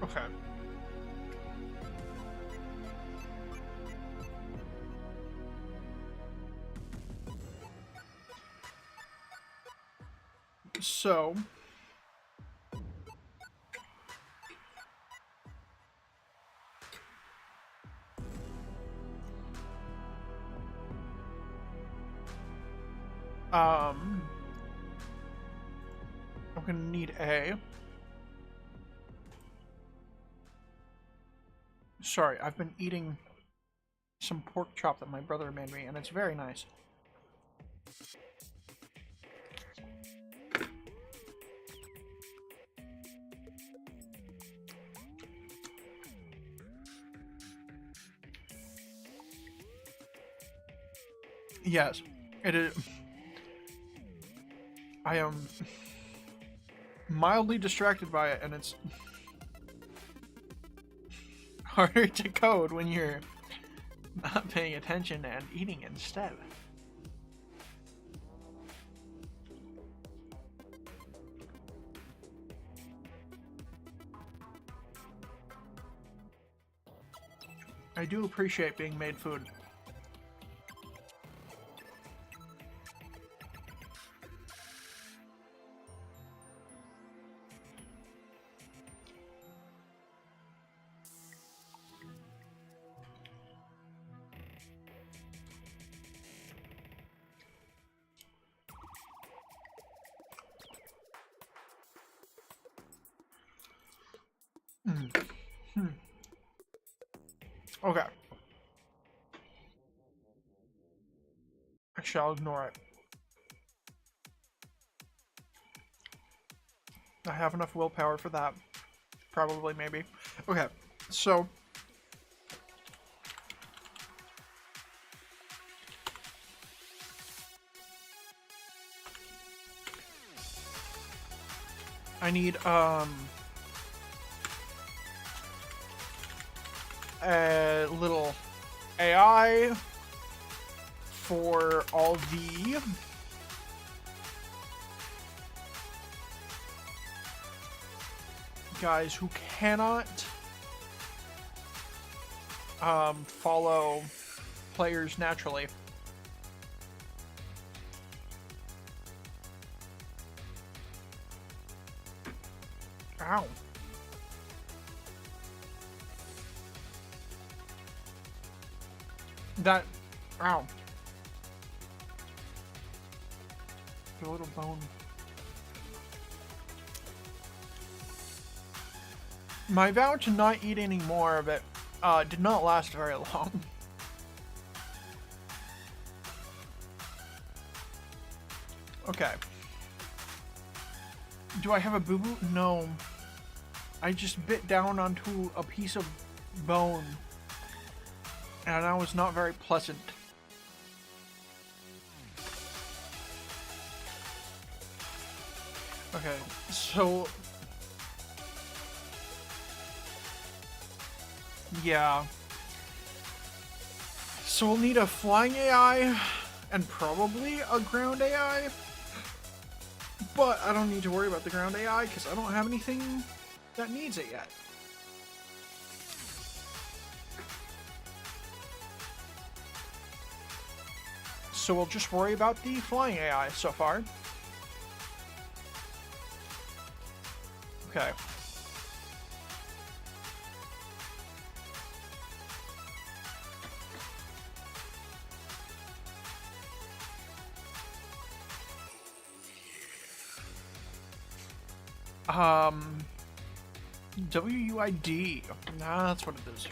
Okay. So... I'm gonna need a... Sorry, I've been eating some pork chop that my brother made me, and it's very nice. Yes, it is. I am mildly distracted by it, and it's harder to code when you're not paying attention and eating instead. I do appreciate being made food. Okay. I shall ignore it. I have enough willpower for that. Probably, maybe. Okay, so... I need a little AI for all the guys who cannot follow players naturally. Ow. That, ow. The little bone. My vow to not eat any more of it did not last very long. Okay. Do I have a boo-boo? No. I just bit down onto a piece of bone. And that was not very pleasant. Okay, so... yeah. So we'll need a flying AI and probably a ground AI. But I don't need to worry about the ground AI because I don't have anything that needs it yet. So we'll just worry about the flying AI so far. Okay. WUID. Nah, that's what it is.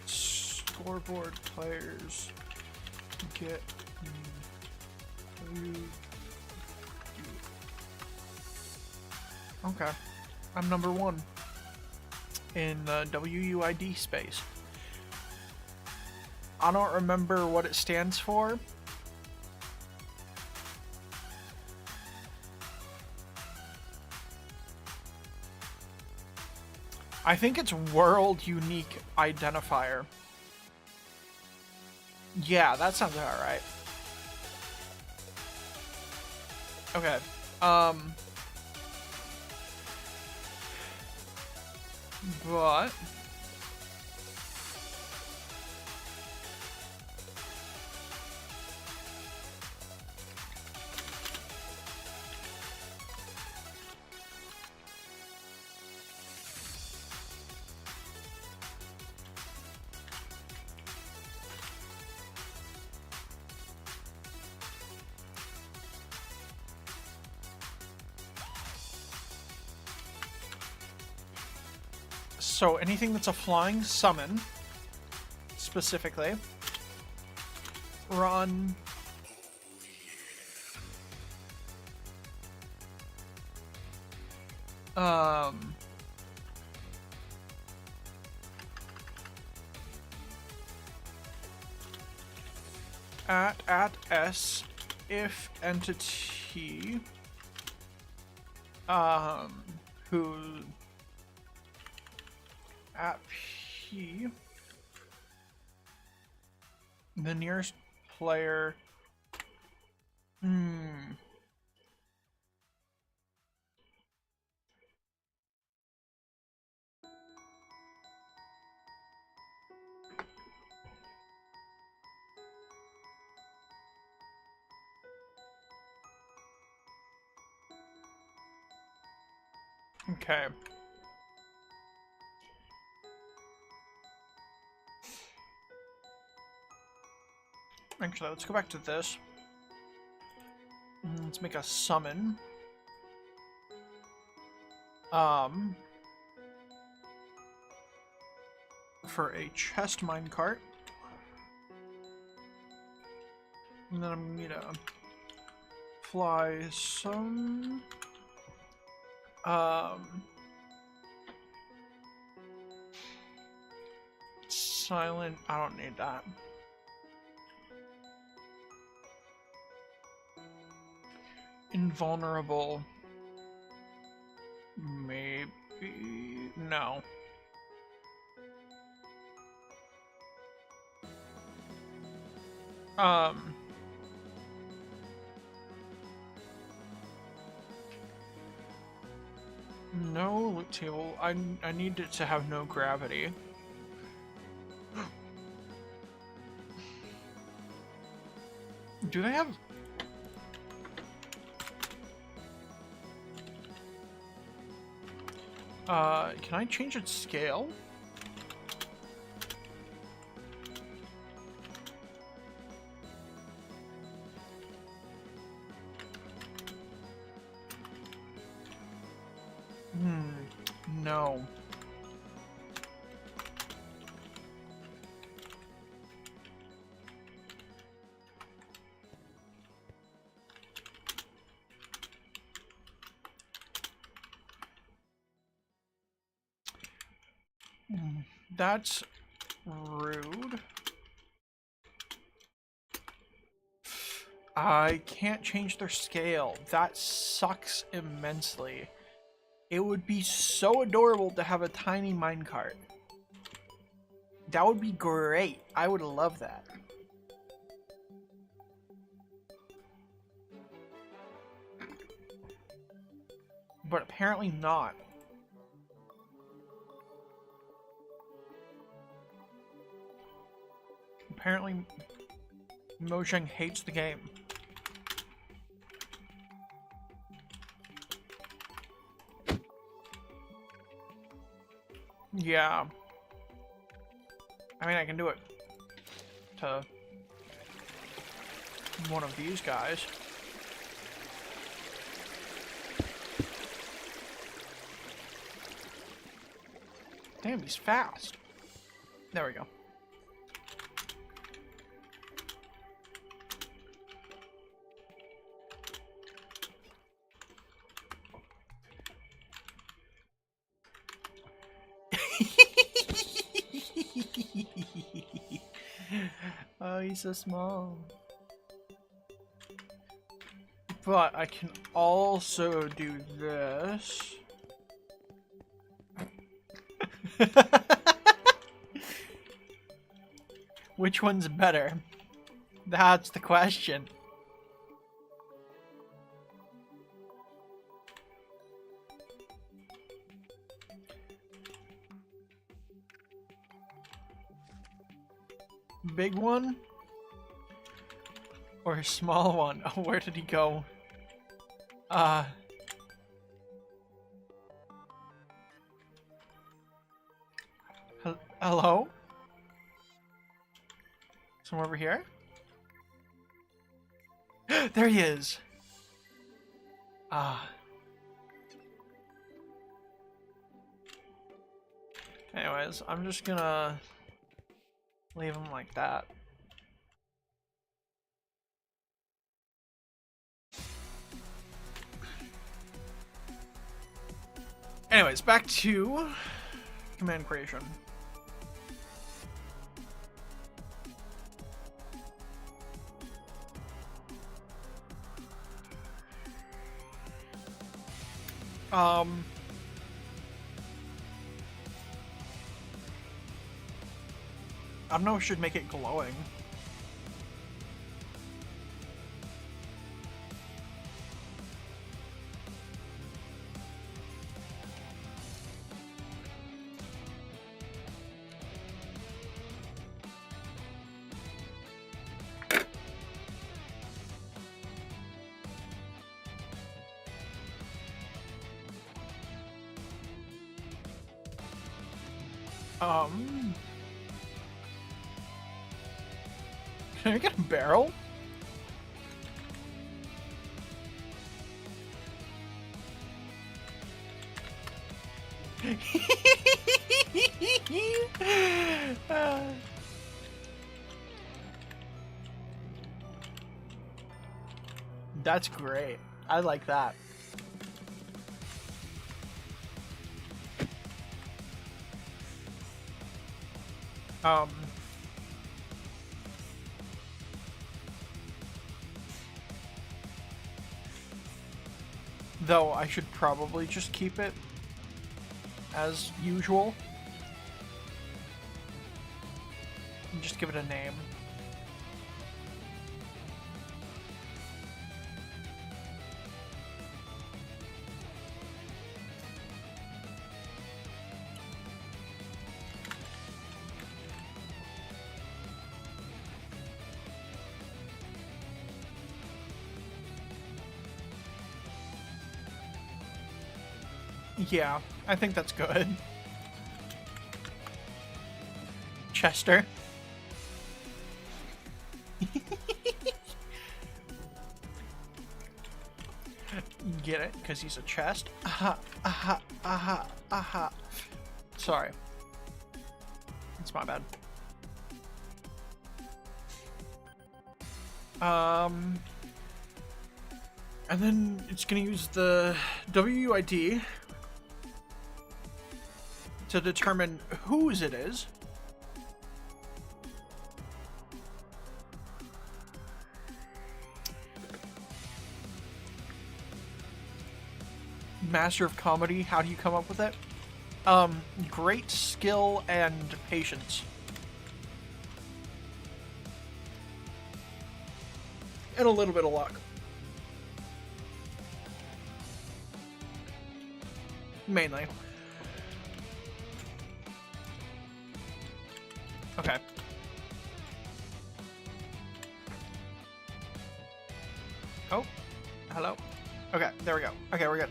Scoreboard players get okay. I'm number 1 in the WUID space. I don't remember what it stands for. I think it's World Unique Identifier. Yeah, that sounds about right. Okay. But... so anything that's a flying summon, specifically, run at S if entity who at P the nearest player okay. Actually, let's go back to this. Let's make a summon. For a chest minecart. And then I'm gonna fly some silent, I don't need that. invulnerable. Maybe... no. No loot table. I need it to have no gravity. Do they have... can I change its scale? No. That's rude. I can't change their scale. That sucks immensely. It would be so adorable to have a tiny minecart. That would be great. I would love that. But apparently not. Apparently, Mojang hates the game. Yeah. I mean, I can do it to one of these guys. Damn, he's fast. There we go. Oh, he's so small. But I can also do this. Which one's better? That's the question. Big one? Or a small one? Oh, where did he go? Hello? Somewhere over here? There he is! Anyways, I'm just gonna leave him like that. Anyways, back to command creation. I don't know if I should make it glowing. Can I get a barrel? That's great. I like that. Though I should probably just keep it as usual. And just give it a name. Yeah, I think that's good. Chester. Get it? Because he's a chest? Aha, aha, aha, aha. Sorry. It's my bad. And then it's gonna use the WUID to determine whose it is. Master of Comedy, how do you come up with it? Great skill and patience. And a little bit of luck. Mainly. Okay. Oh, hello. Okay, there we go. Okay, we're good.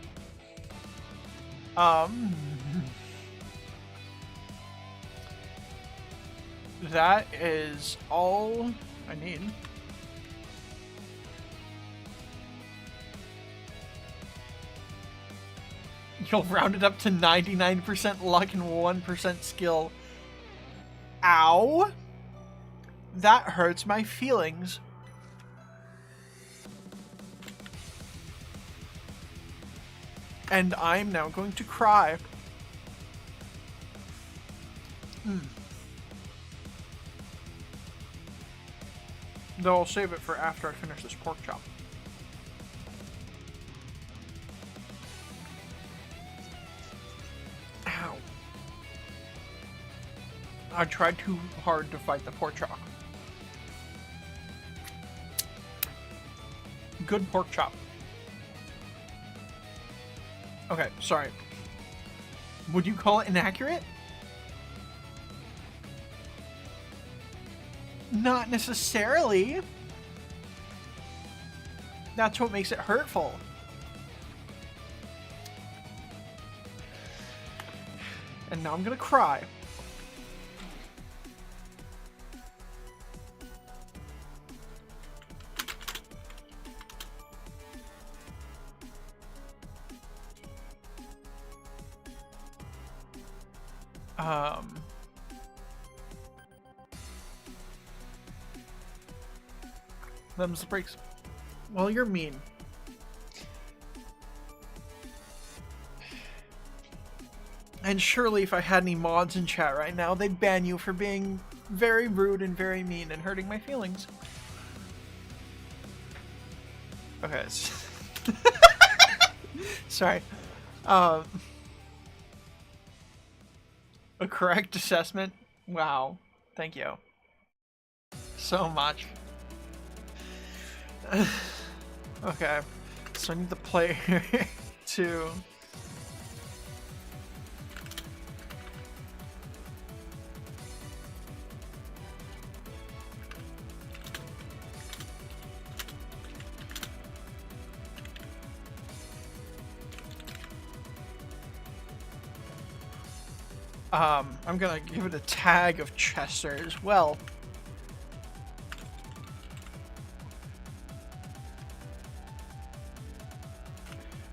That is all I need. You'll round it up to 99% luck and 1% skill. Ow! That hurts my feelings. And I'm now going to cry. Though I'll save it for after I finish this pork chop. Ow. I tried too hard to fight the pork chop. Good pork chop. Okay, sorry. Would you call it inaccurate? Not necessarily. That's what makes it hurtful. And now I'm gonna cry. Them's the breaks. Well, you're mean. And surely if I had any mods in chat right now, they'd ban you for being very rude and very mean and hurting my feelings. Okay. Sorry. A correct assessment? Wow. Thank you. So much. Okay. So I need the player to... I'm gonna give it a tag of Chester as well.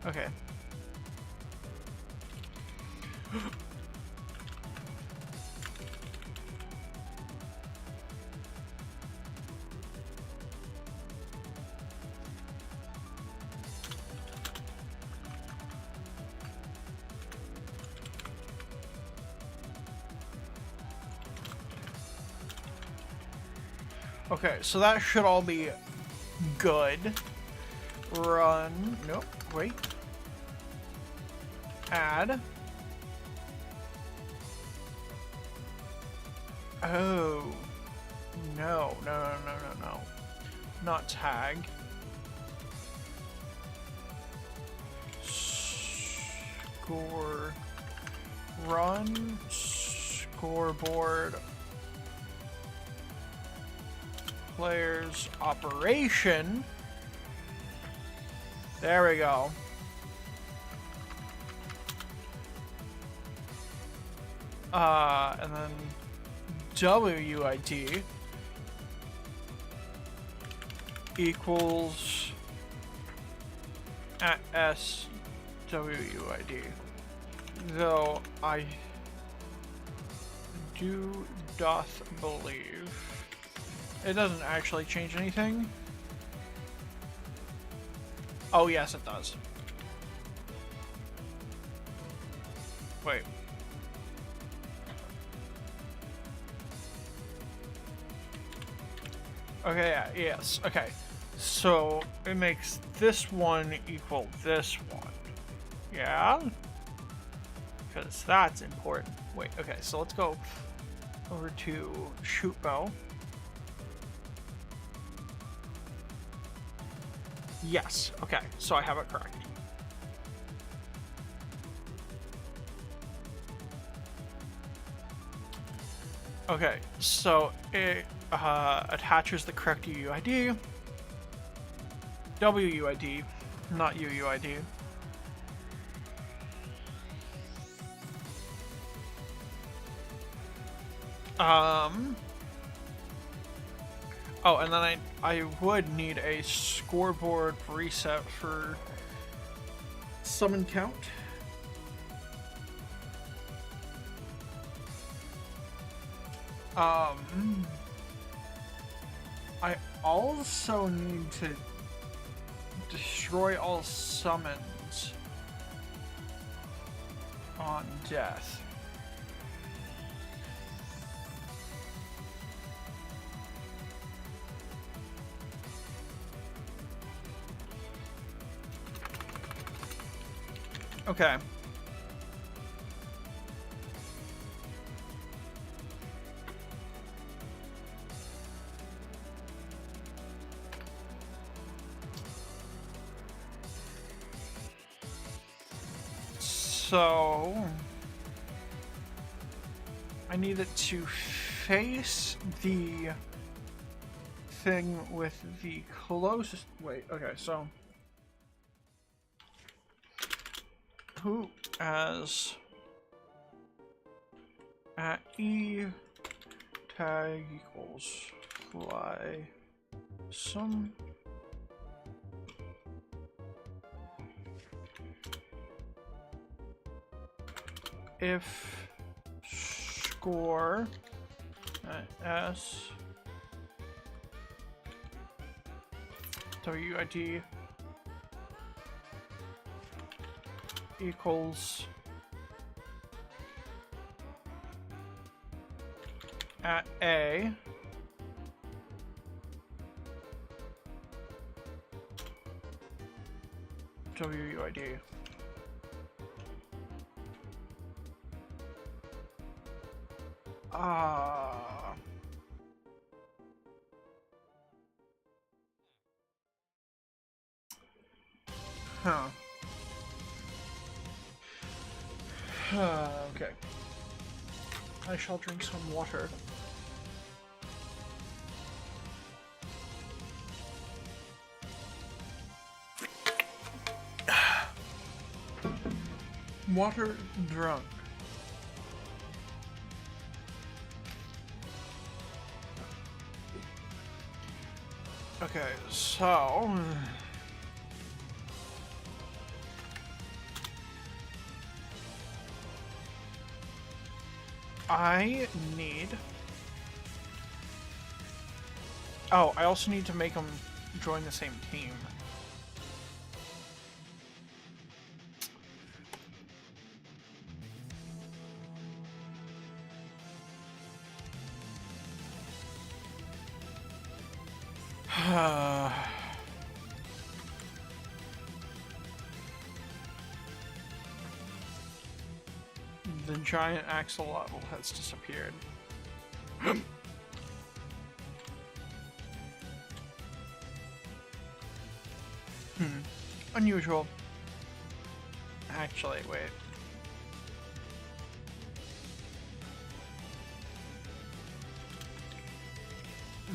Okay. Okay, so that should all be good. Run. Nope. Wait. Add. Oh. No, no, no, no, no, no. Not tag. Score. Run. Scoreboard. Players. Operation. There we go. And then WUID equals at SWUID. Though I doth believe it doesn't actually change anything. Oh yes, it does. Wait. Okay, yeah, yes, okay. So it makes this one equal this one. Yeah? Because that's important. Wait, okay, so let's go over to shoot bow. Yes, okay, so I have it correct. Okay, so it attaches the correct UUID, WUID, not UUID. Oh, and then I would need a scoreboard reset for summon count. I also need to destroy all summons on death. Okay. So I need it to face the thing with the closest. Wait, okay, so who as at E tag equals fly some if score at S WID equals at A WUID. Huh. Okay. I shall drink some water. Water drunk. Okay, so I need. Oh, I also need to make them join the same team. The giant axolotl has disappeared. Unusual. Actually, wait.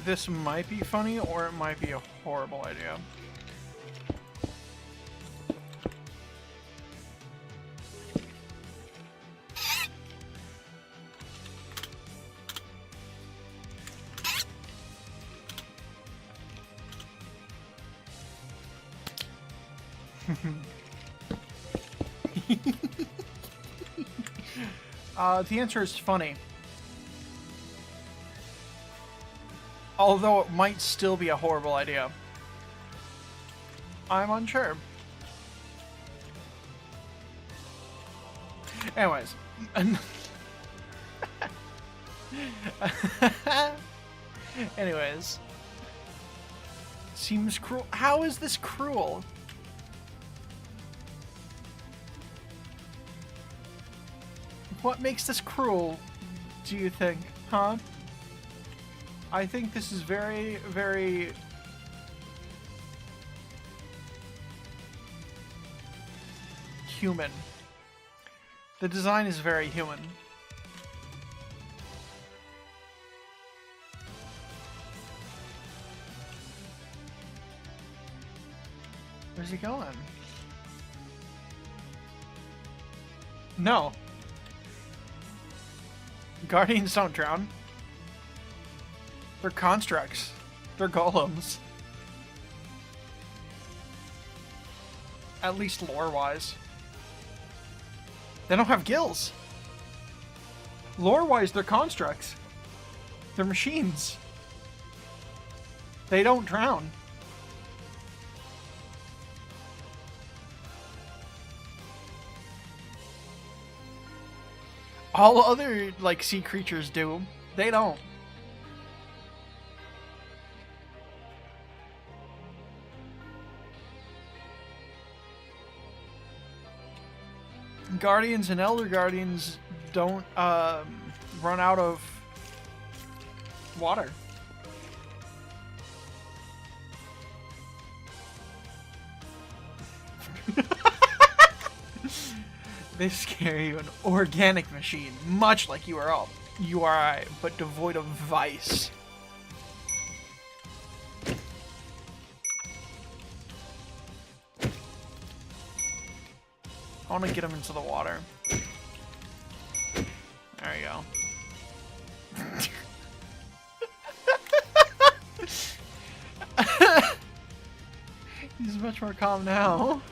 This might be funny, or it might be a horrible idea. The answer is funny. Although it might still be a horrible idea. I'm unsure. Anyways. Anyways. Seems cruel. How is this cruel? What makes this cruel, do you think? Huh? I think this is very, very... human. The design is very human. Where's he going? No. Guardians don't drown. They're constructs. They're golems. At least lore-wise. They don't have gills. Lore-wise, they're constructs. They're machines. They don't drown. All other, like, sea creatures do. They don't. Guardians and Elder Guardians don't run out of water. They scare you, an organic machine, much like URI, but devoid of vice. I want to get him into the water. There you go. He's much more calm now.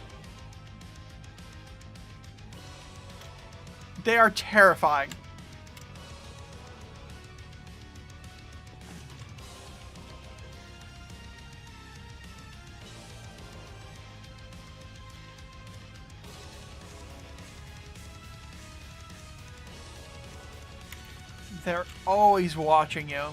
They are terrifying. They're always watching you.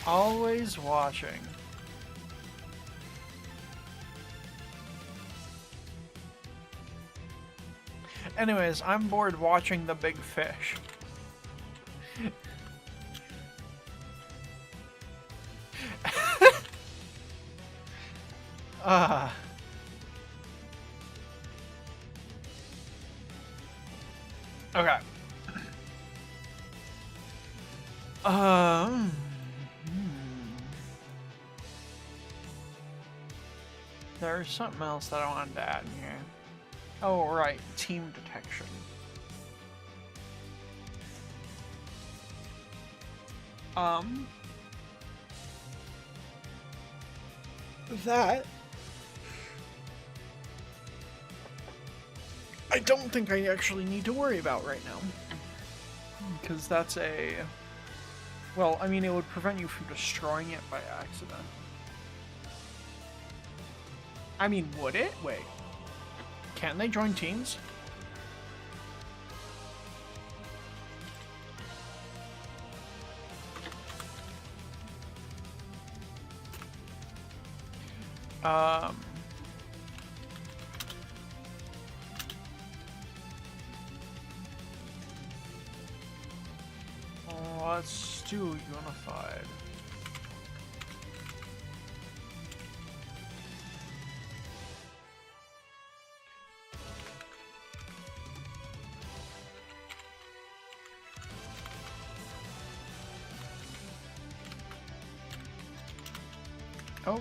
Always watching. Anyways, I'm bored watching the big fish. Okay. There's something else that I wanted to add in here. Oh, right. Team detection. That... I don't think I actually need to worry about right now. Because that's a... Well, I mean, it would prevent you from destroying it by accident. I mean, would it? Wait. Can they join teams? Um, let's do unified. Oh.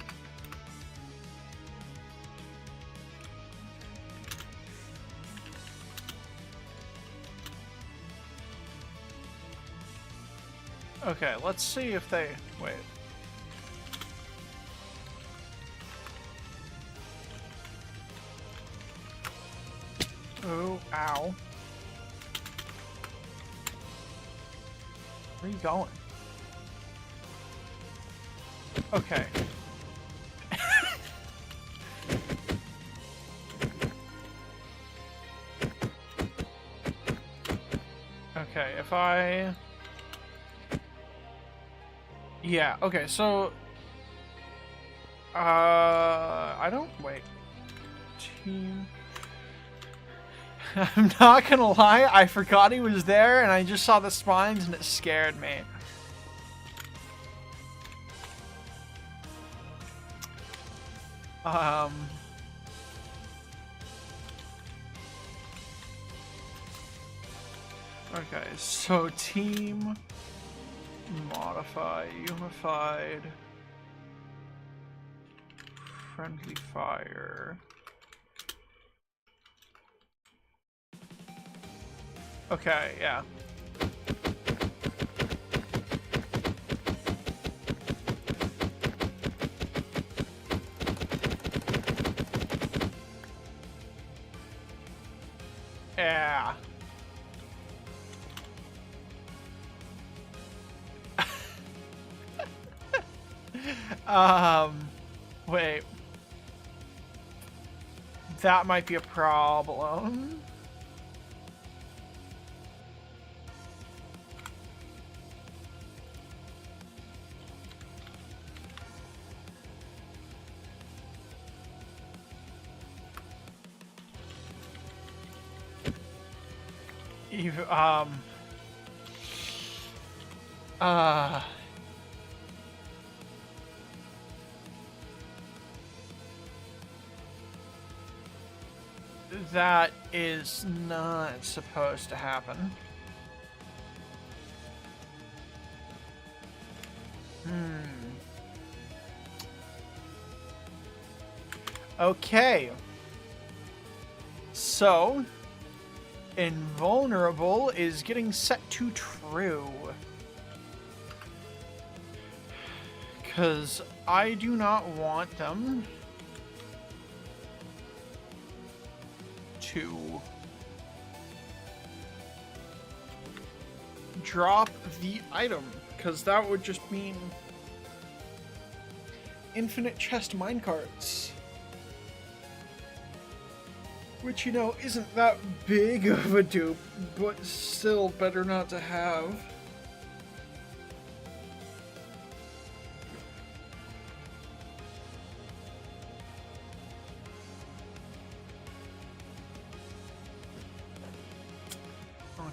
Okay, let's see if they... Wait. Oh, ow. Where are you going? Okay. Okay, if I... Yeah, okay, so... I don't... Wait. Team... I'm not gonna lie, I forgot he was there, and I just saw the spines, and it scared me. Okay, so team... Modify, unified... Friendly fire... Okay, yeah. Yeah. Wait. That might be a problem. That is not supposed to happen. Okay. So, invulnerable is getting set to true. Because I do not want them to drop the item, because that would just mean infinite chest minecarts. Which, you know, isn't that big of a dupe, but still better not to have.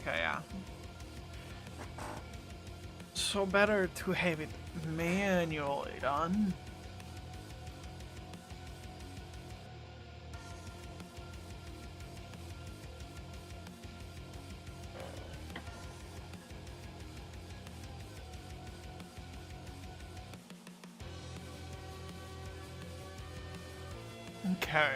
Okay, yeah. So better to have it manually done. Okay.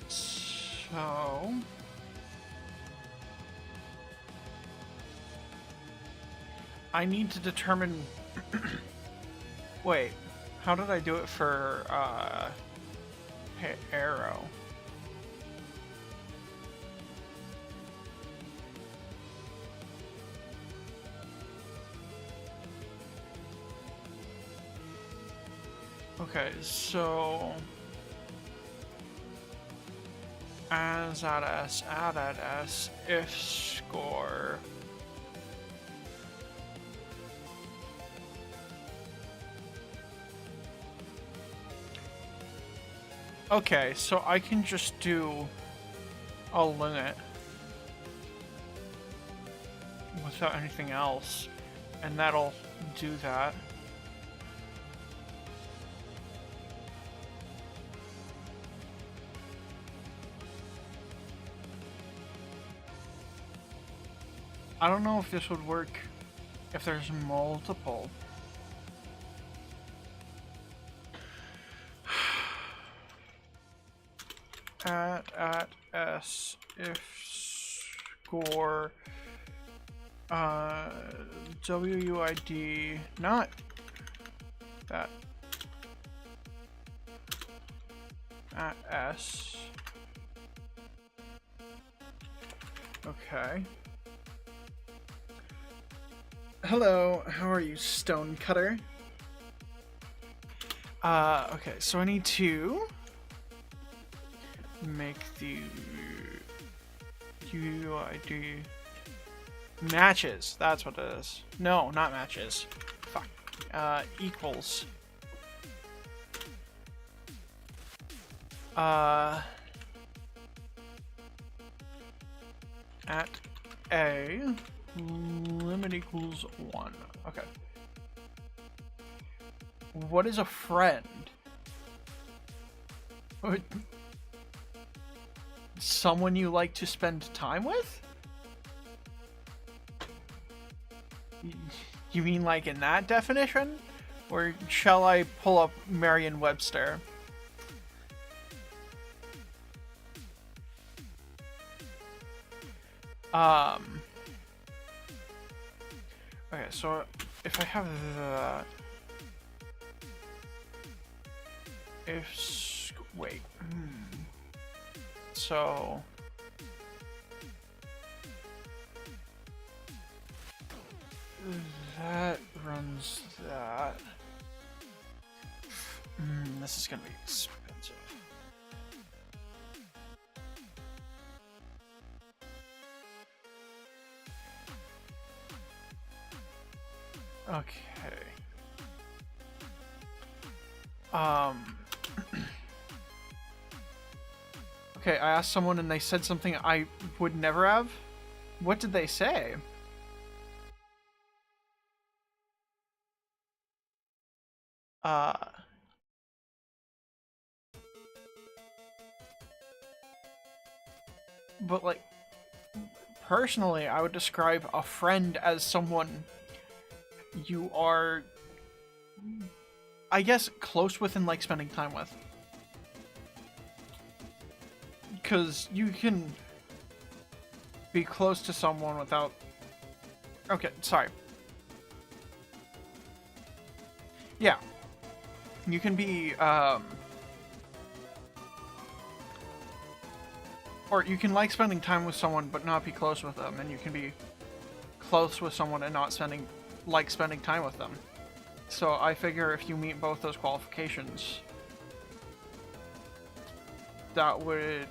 So... I need to determine... Wait, how did I do it for, arrow? Okay, so... as at s if score. Okay, so I can just do a limit without anything else, and that'll do that. I don't know if this would work if there's multiple. At s if score WUID, not that, at s. Okay. Hello, how are you, Stonecutter? Okay, so I need to make the UUID matches. That's what it is. No, not matches. Fuck. Equals. At A, limit equals 1. Okay. What is a friend? Someone you like to spend time with? You mean like in that definition? Or shall I pull up Merriam-Webster? Okay, so if I have that, wait, so that runs that. This is gonna be expensive. Okay. Okay, I asked someone and they said something I would never have. What did they say? But like, personally, I would describe a friend as someone you are, I guess, close with and like spending time with. Because you can be close to someone without... Okay, sorry. Yeah. You can be, or you can like spending time with someone but not be close with them, and you can be close with someone and not spending time with them. So I figure if you meet both those qualifications, that would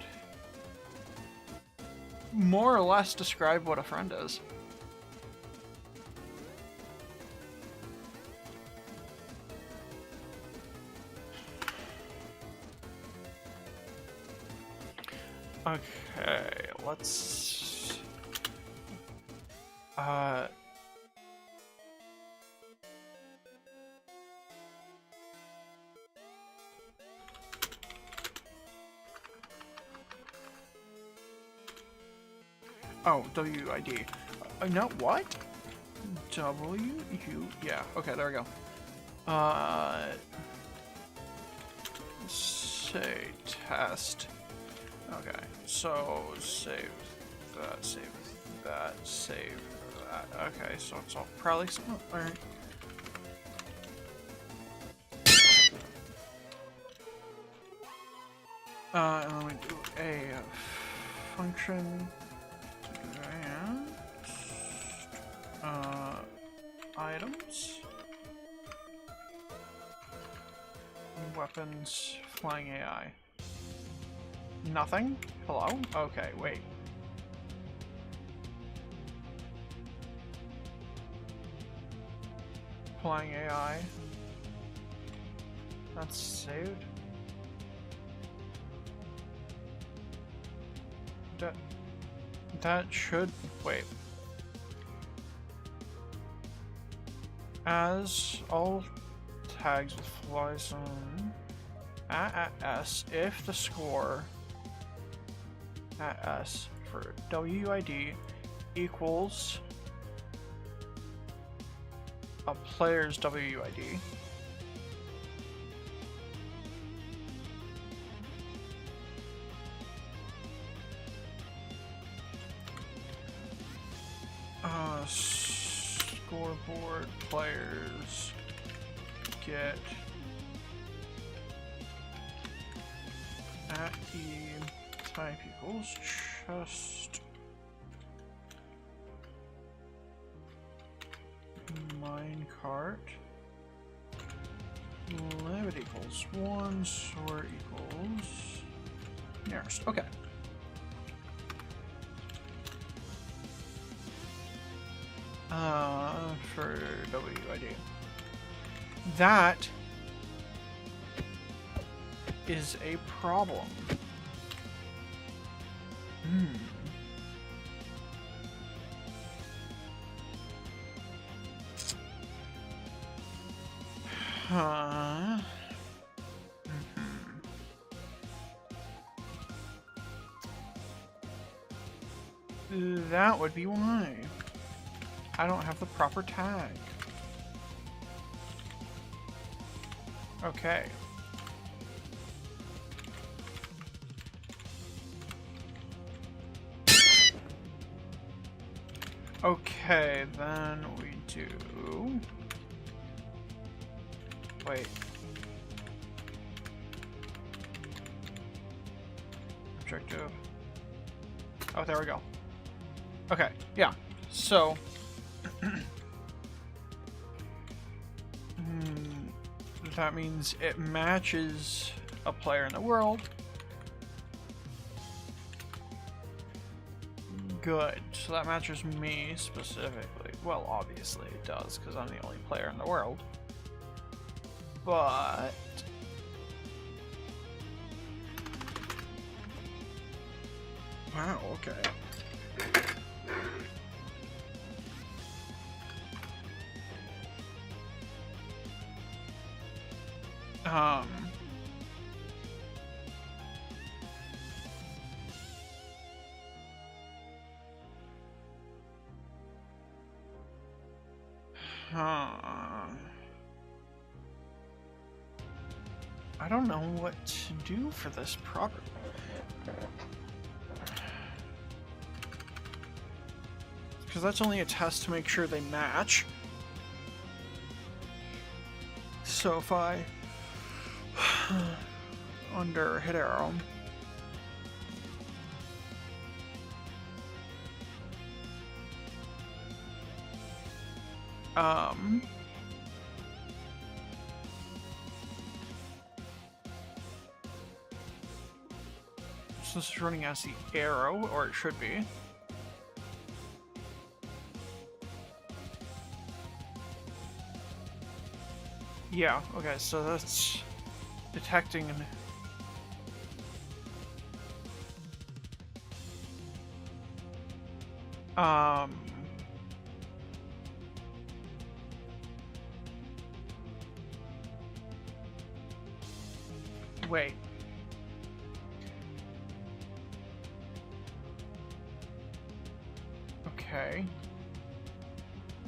more or less describe what a friend is. Okay, let's... Oh, WUID. No, what? WU... Yeah, okay, there we go. Say test. Okay, so save that, save that, save that. Okay, so it's all probably something. Alright. And then we do a function items, weapons, flying AI. Nothing. Hello? Okay, wait. Applying AI. That's saved. That should... Wait. As all tags with fly zone at S, if the score at S for WID equals a player's WID. Scoreboard players get at E type equals chest minecart limit equals 1 sort equals nearest. Okay. For WID. That is a problem. Huh. That would be why. I don't have the proper tag. Okay. Okay, then we do... Wait. Objective. Oh, there we go. Okay, yeah. So... that means it matches a player in the world. Good. So that matches me specifically. Well, obviously it does, because I'm the only player in the world. But... wow, okay. I don't know what to do for this properly. Because that's only a test to make sure they match. So if I under hit arrow, so this is running as the arrow, or it should be. Yeah, okay, so that's detecting and wait. Okay.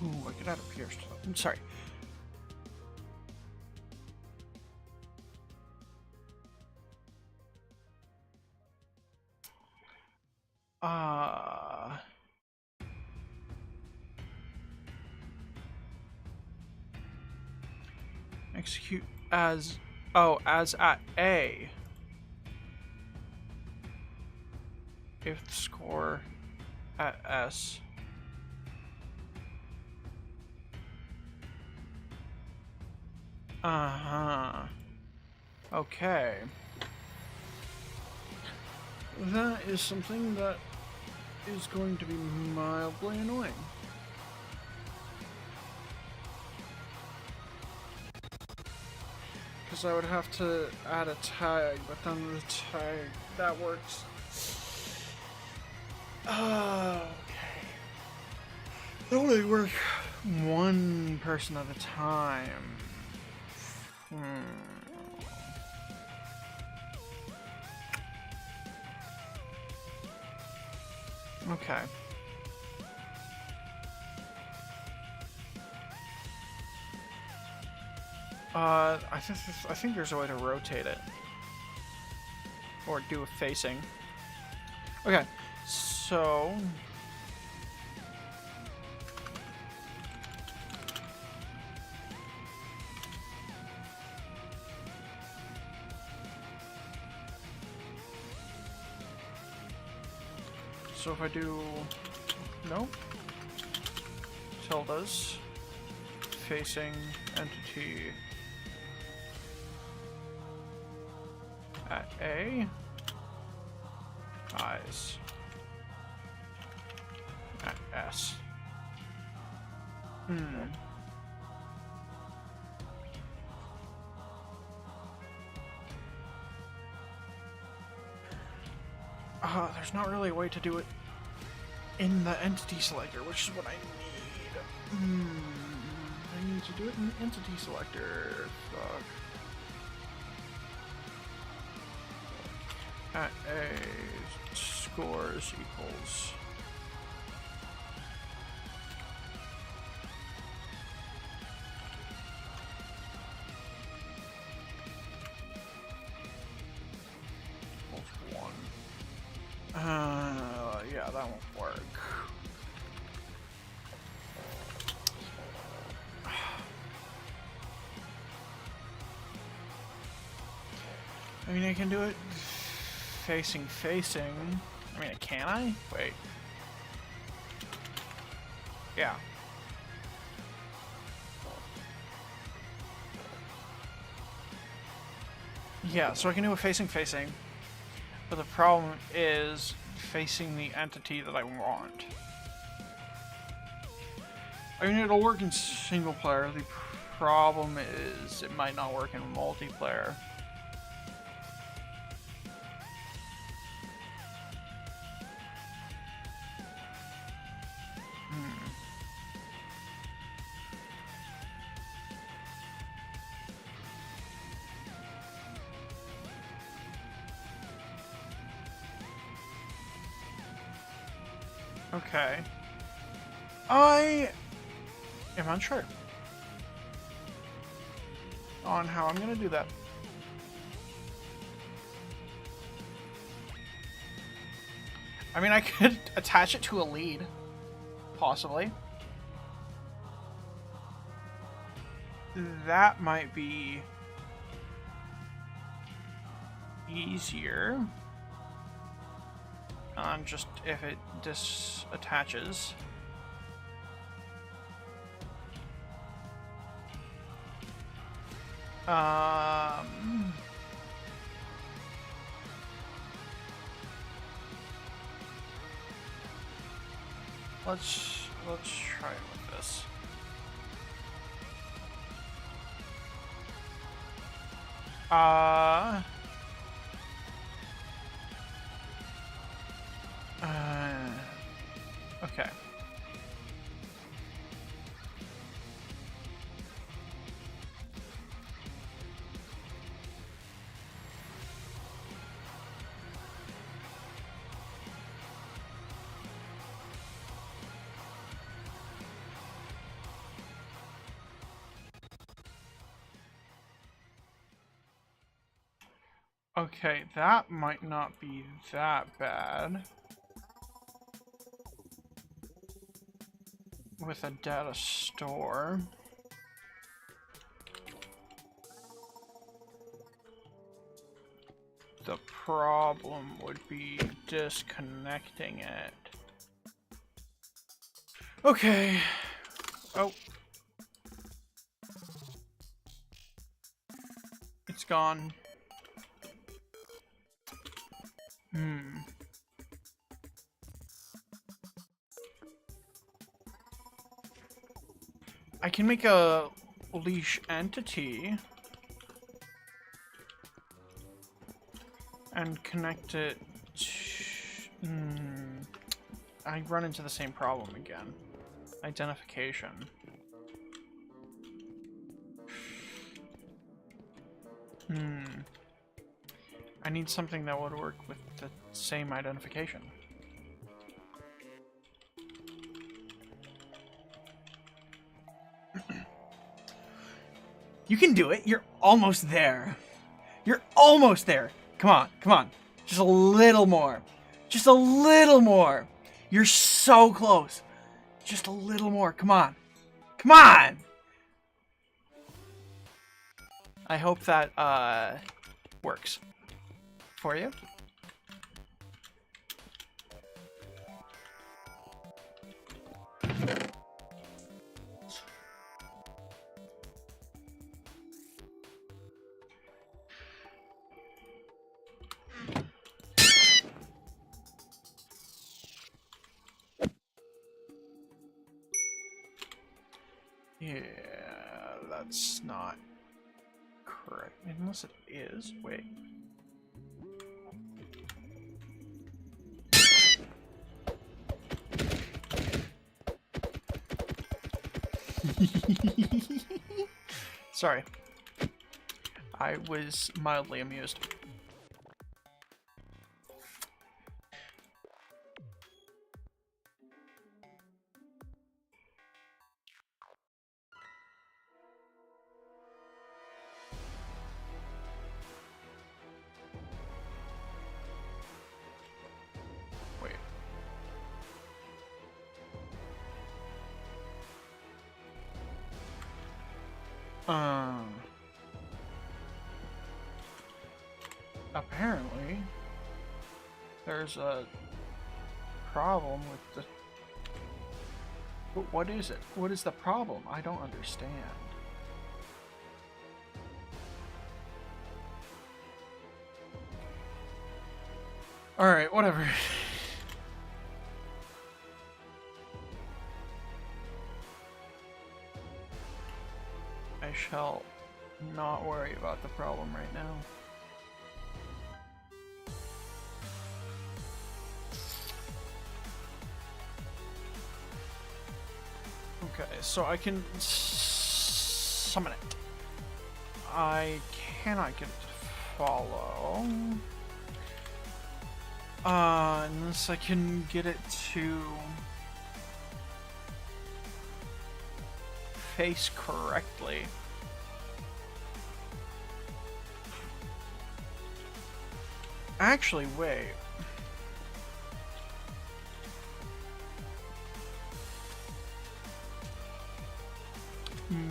Ooh, I could add a pierce to that. I'm sorry. Execute as, oh, as at A. If the score at S. Uh-huh. Okay. that is something that is going to be mildly annoying. Because I would have to add a tag, but then the tag, that works. Okay. They only work one person at a time. Okay. I think there's a way to rotate it. Or do a facing. Okay, so... So if I do... No? Tildes. Facing entity... at A, eyes at S. There's not really a way to do it in the entity selector, which is what I need. I need to do it in the entity selector. Fuck. At A scores equals =1. Yeah, that won't work. I mean, I can do it facing. I mean, can I? Wait. Yeah. Yeah, so I can do a facing. But the problem is facing the entity that I want. I mean, it'll work in single player. The problem is it might not work in multiplayer. Okay. I am unsure on how I'm gonna do that. I mean, I could attach it to a lead, possibly. That might be easier. Just if it disattaches. Let's try it with this. Okay. Okay, that might not be that bad. With a data store. The problem would be disconnecting it. Okay. Oh. It's gone. can make a leash entity and connect it to... I run into the same problem again. Identification. I need something that would work with the same identification. You can do it. You're almost there. You're almost there. Come on, come on. Just a little more. Just a little more. You're so close. Just a little more. Come on. Come on! I hope that, works for you. Yeah, that's not correct. Unless it is. Wait. Sorry. I was mildly amused. Apparently, there's a problem with the... But what is it? What is the problem? I don't understand. Alright, whatever. I shall not worry about the problem right now. Okay, so I can summon it. I cannot get it to follow. Unless I can get it to face correctly. Actually, wait.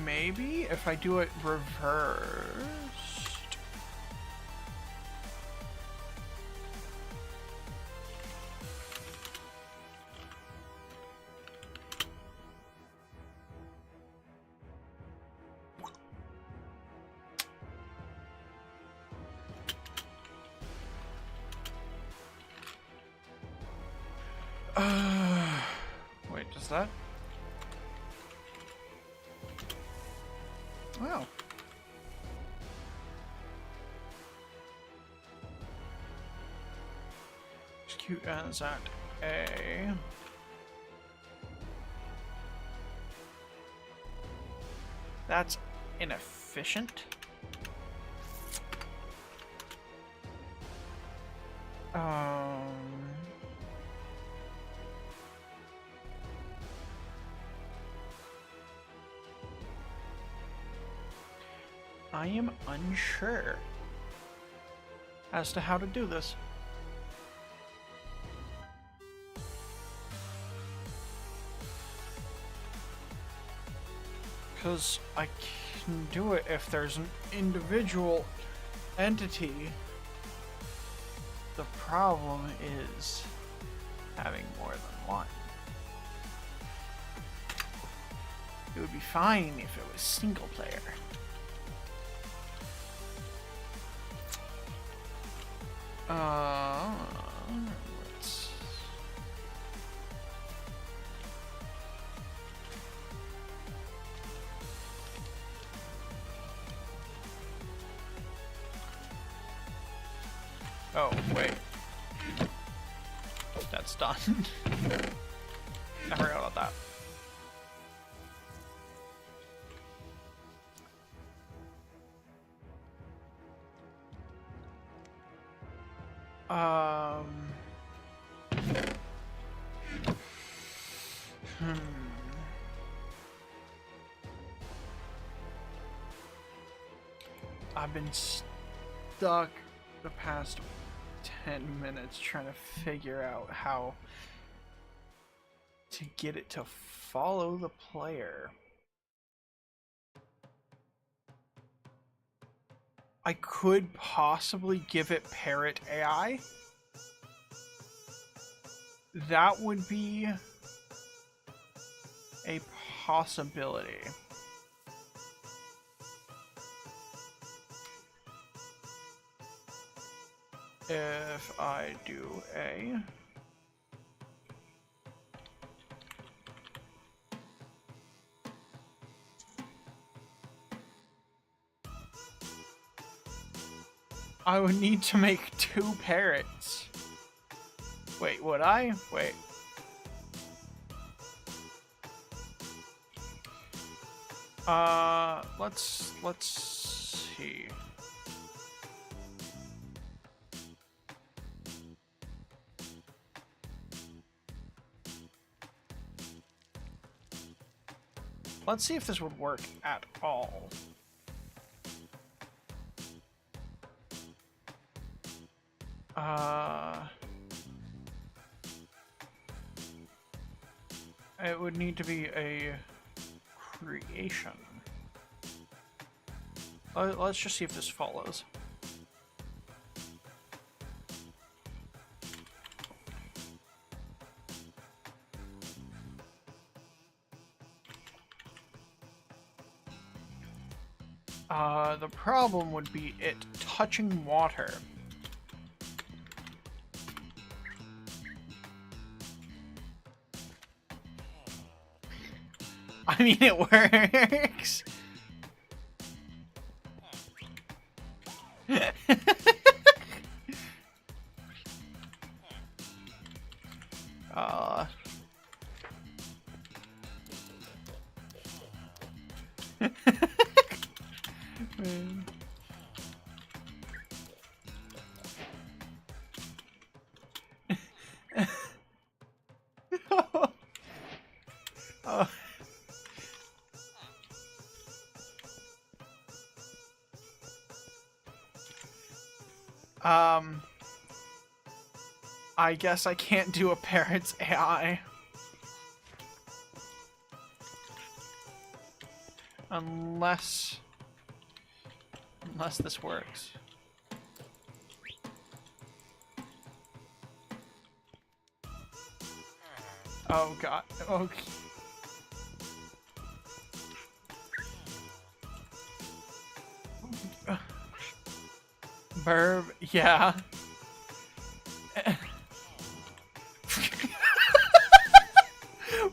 Maybe if I do it reversed. Wait, does that? Wow. Execute as at A. That's inefficient. I am unsure as to how to do this. Because I can do it if there's an individual entity. The problem is having more than one. It would be fine if it was single player. Let's... Oh, wait. That's done. I forgot about that. I've been stuck the past 10 minutes trying to figure out how to get it to follow the player. I could possibly give it parrot AI. That would be a possibility. If I do a I would need to make 2 parrots. Wait, would I? Wait. Let's see. Let's see if this would work at all. It would need to be a creation. Let's just see if this follows. The problem would be it touching water. I mean, it works. I guess I can't do a parrot's AI. Unless this works. Oh god. Okay. Burb, yeah.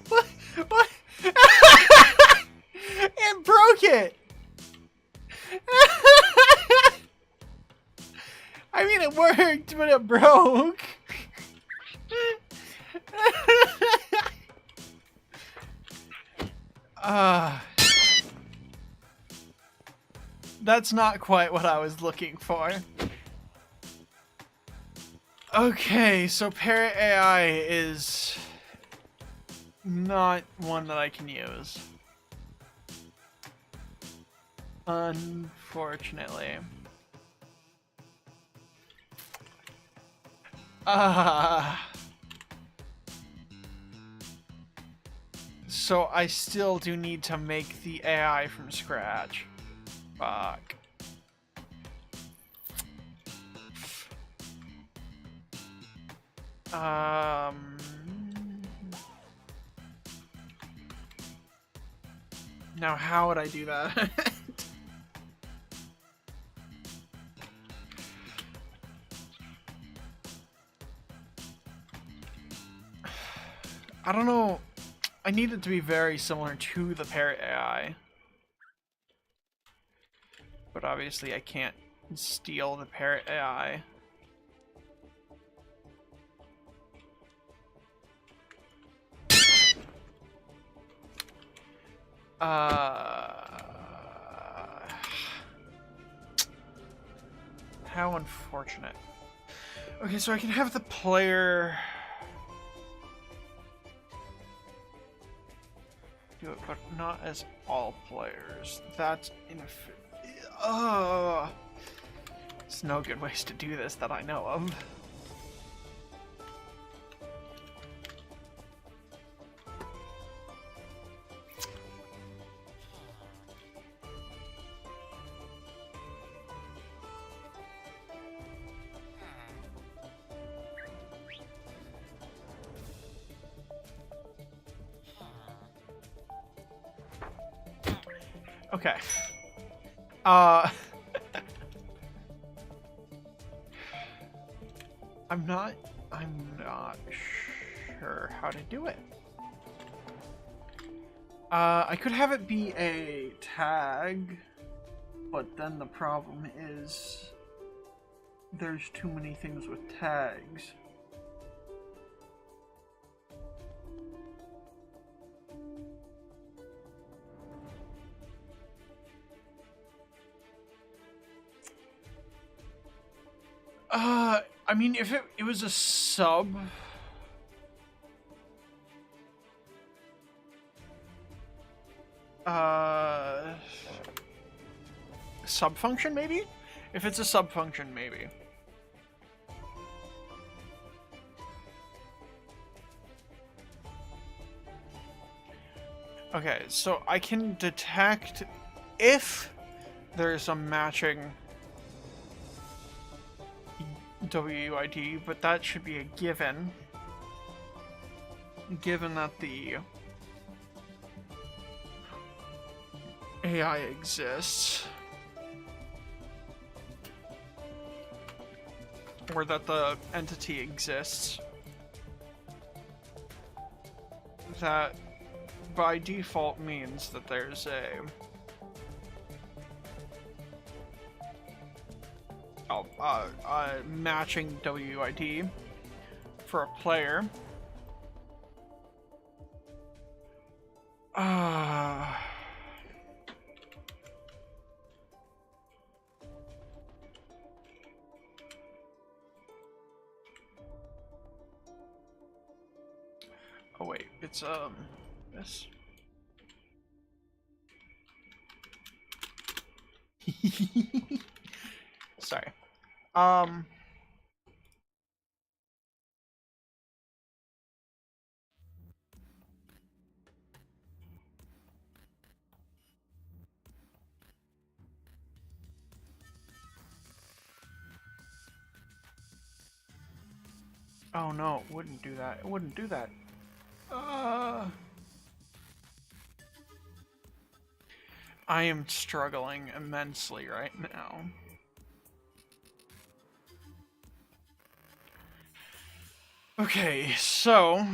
What? What? It broke it! I mean, it worked, but it broke. That's not quite what I was looking for. Okay, so Parrot AI is not one that I can use. Unfortunately. So I still do need to make the AI from scratch. Fuck. Now how would I do that? I don't know. I need it to be very similar to the Parrot AI. But obviously I can't steal the Parrot AI. How unfortunate. Okay, so I can have the player do it, but not as all players. That's inefficient. There's no good ways to do this that I know of. Okay. I'm not sure how to do it. I could have it be a tag, but then the problem is there's too many things with tags. I mean, if it was a sub, sub function maybe? If it's a sub function, maybe. Okay, so I can detect if there's a matching WUID, but that should be a given. Given that the AI exists. Or that the entity exists. That by default means that there's a matching WUID for a player. Oh wait, it's this. Sorry. Oh no, it wouldn't do that. It wouldn't do that. I am struggling immensely right now. Okay, so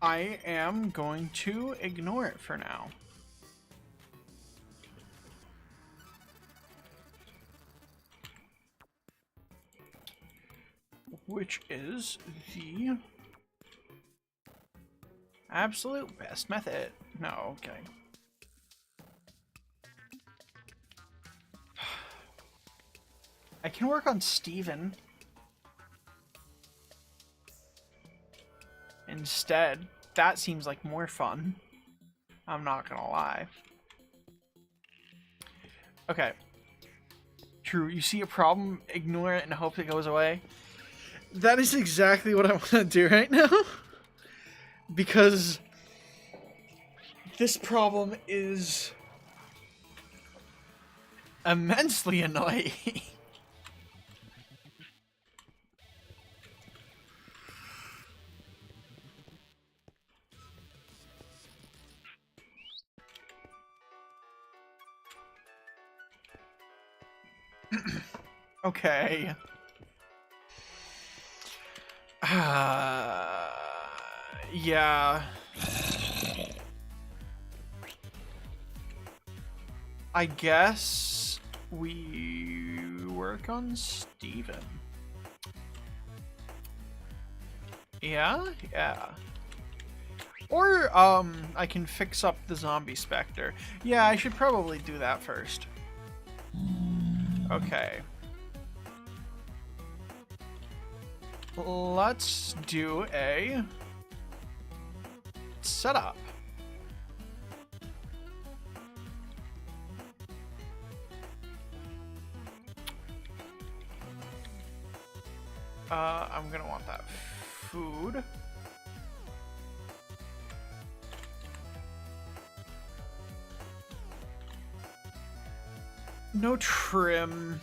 I am going to ignore it for now. Which is the absolute best method. No, okay. I can work on Steven instead. That seems like more fun. I'm not gonna lie. Okay. True, you see a problem, ignore it and hope it goes away. That is exactly what I want to do right now. Because this problem is immensely annoying. Okay. Yeah. I guess we work on Steven. Yeah? Yeah. Or, I can fix up the zombie specter. Yeah, I should probably do that first. Okay. Let's do a setup. I'm gonna want that food. No trim.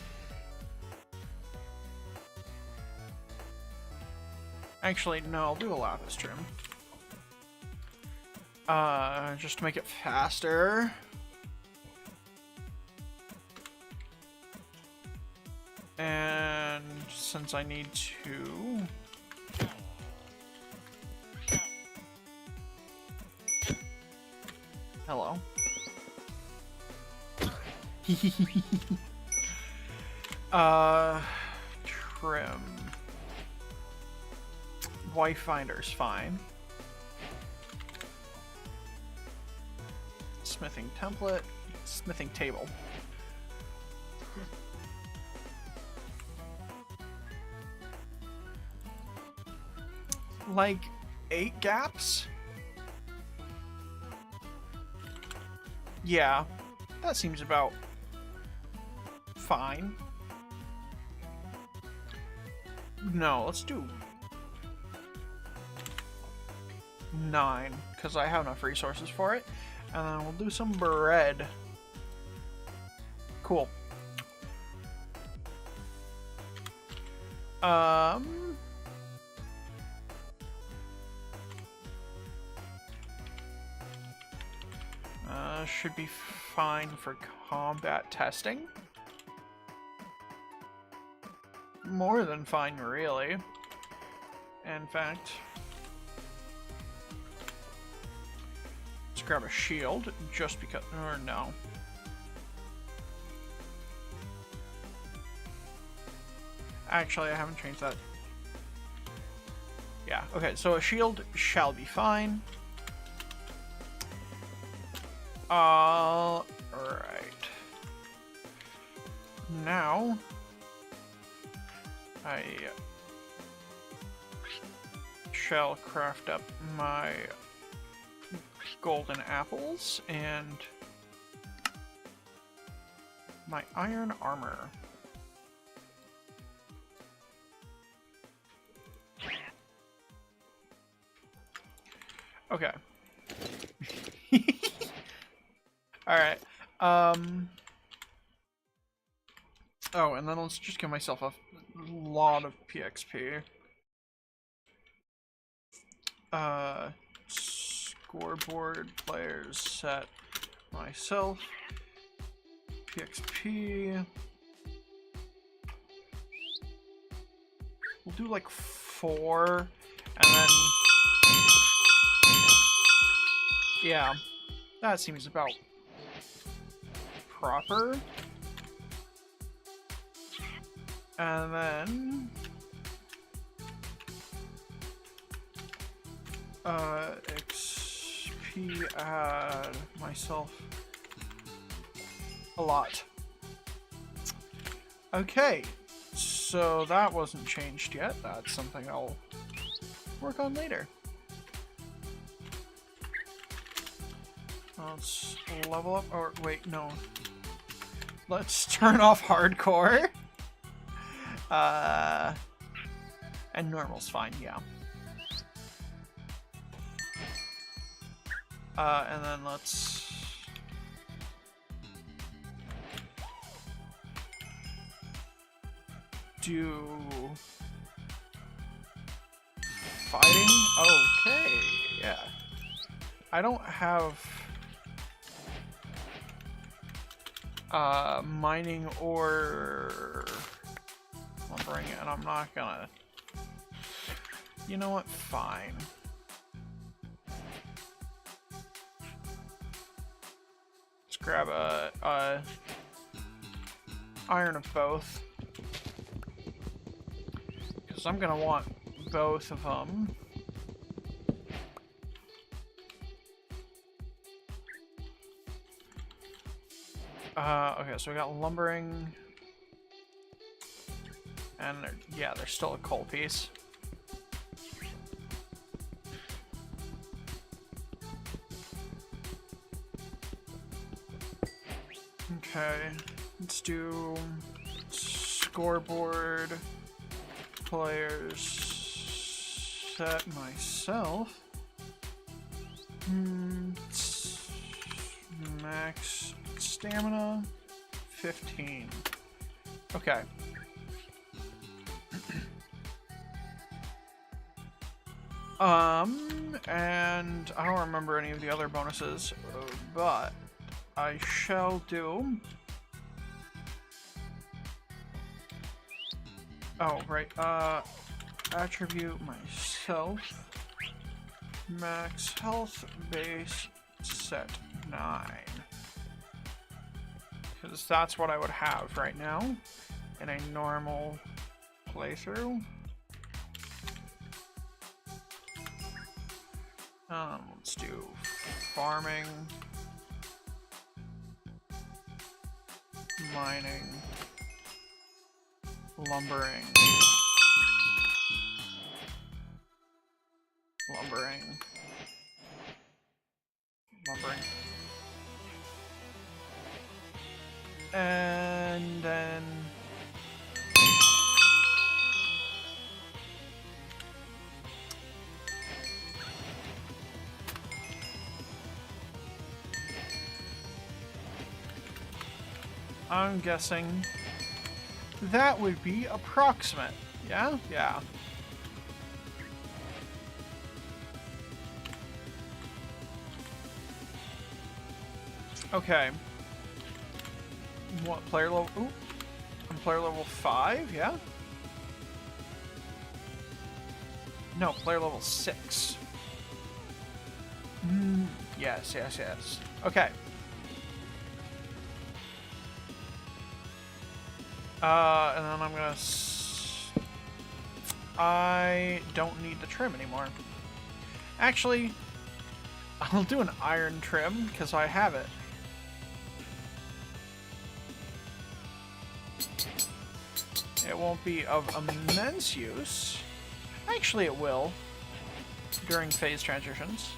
Actually, no, I'll do a lapis trim. Just to make it faster. And since I need to... Hello. Trim. Wife finder's fine. Smithing template. Smithing table. Like 8 gaps? Yeah, that seems about fine. No, let's do 9, because I have enough resources for it. And then we'll do some bread. Cool. Should be fine for combat testing. More than fine, really. In fact, let's grab a shield, just because, or no. Actually, I haven't changed that. Yeah, okay, so a shield shall be fine. Alright. Now, I shall craft up my golden apples and my iron armor. Okay. Alright. Oh, and then let's just give myself a lot of PXP. Scoreboard players set myself. PXP. We'll do like 4, and then... Yeah, that seems about proper. And then XP add myself a lot. Okay, so that wasn't changed yet. That's something I'll work on later. Let's level up, or wait, no. Let's turn off hardcore. And normal's fine, yeah. And then let's do fighting. Okay, yeah. I don't have mining or lumbering, and I'm not gonna. You know what? Fine. Let's grab a iron of both, because I'm gonna want both of them. Okay, so we got lumbering. And yeah, there's still a coal piece. Okay, let's do scoreboard, players, set myself. Max stamina, 15. Okay. And I don't remember any of the other bonuses, but I shall do... Oh, right, attribute myself, max health, base, set 9. Because that's what I would have right now in a normal playthrough. Let's do farming, mining, lumbering, lumbering, and then I'm guessing that would be approximate. Yeah? Yeah. Okay. What player level? Ooh. I'm player level 5, yeah? No, player level 6. Yes. Okay. And then I'm gonna... I don't need the trim anymore. Actually, I'll do an iron trim, because I have it. It won't be of immense use. Actually, it will. During phase transitions.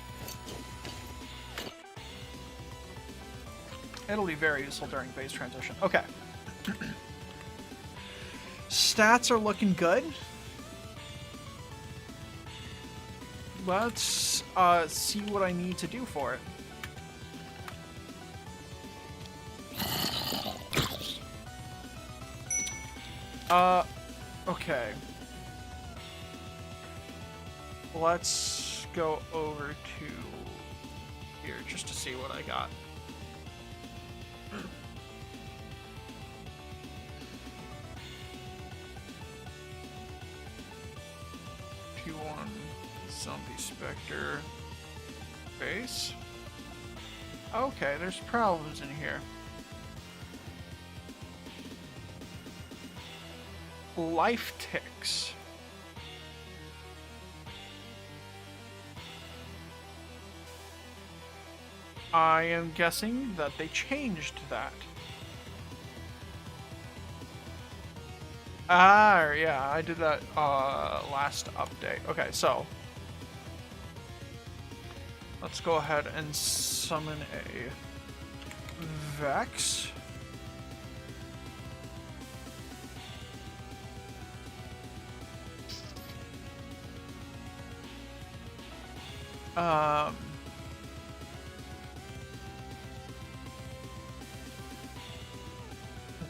It'll be very useful during phase transition. Okay. Stats are looking good. Let's see what I need to do for it. Okay. Let's go over to here just to see what I got. T1 Zombie Spectre base. Okay, there's problems in here. Life ticks. I am guessing that they changed that. Ah, yeah, I did that last update. Okay, so let's go ahead and summon a Vex.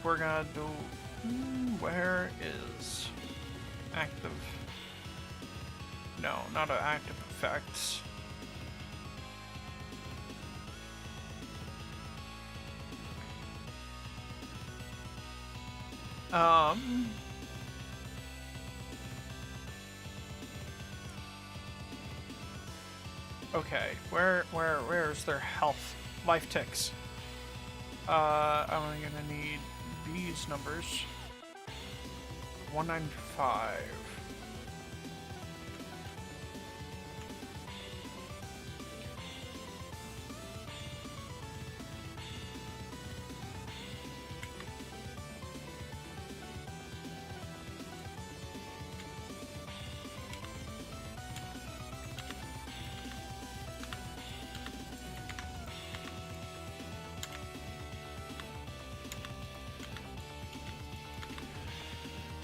We're gonna do... where is active? No, not an active effects. Okay, where's their health? Life ticks. I'm only gonna need these numbers. 195.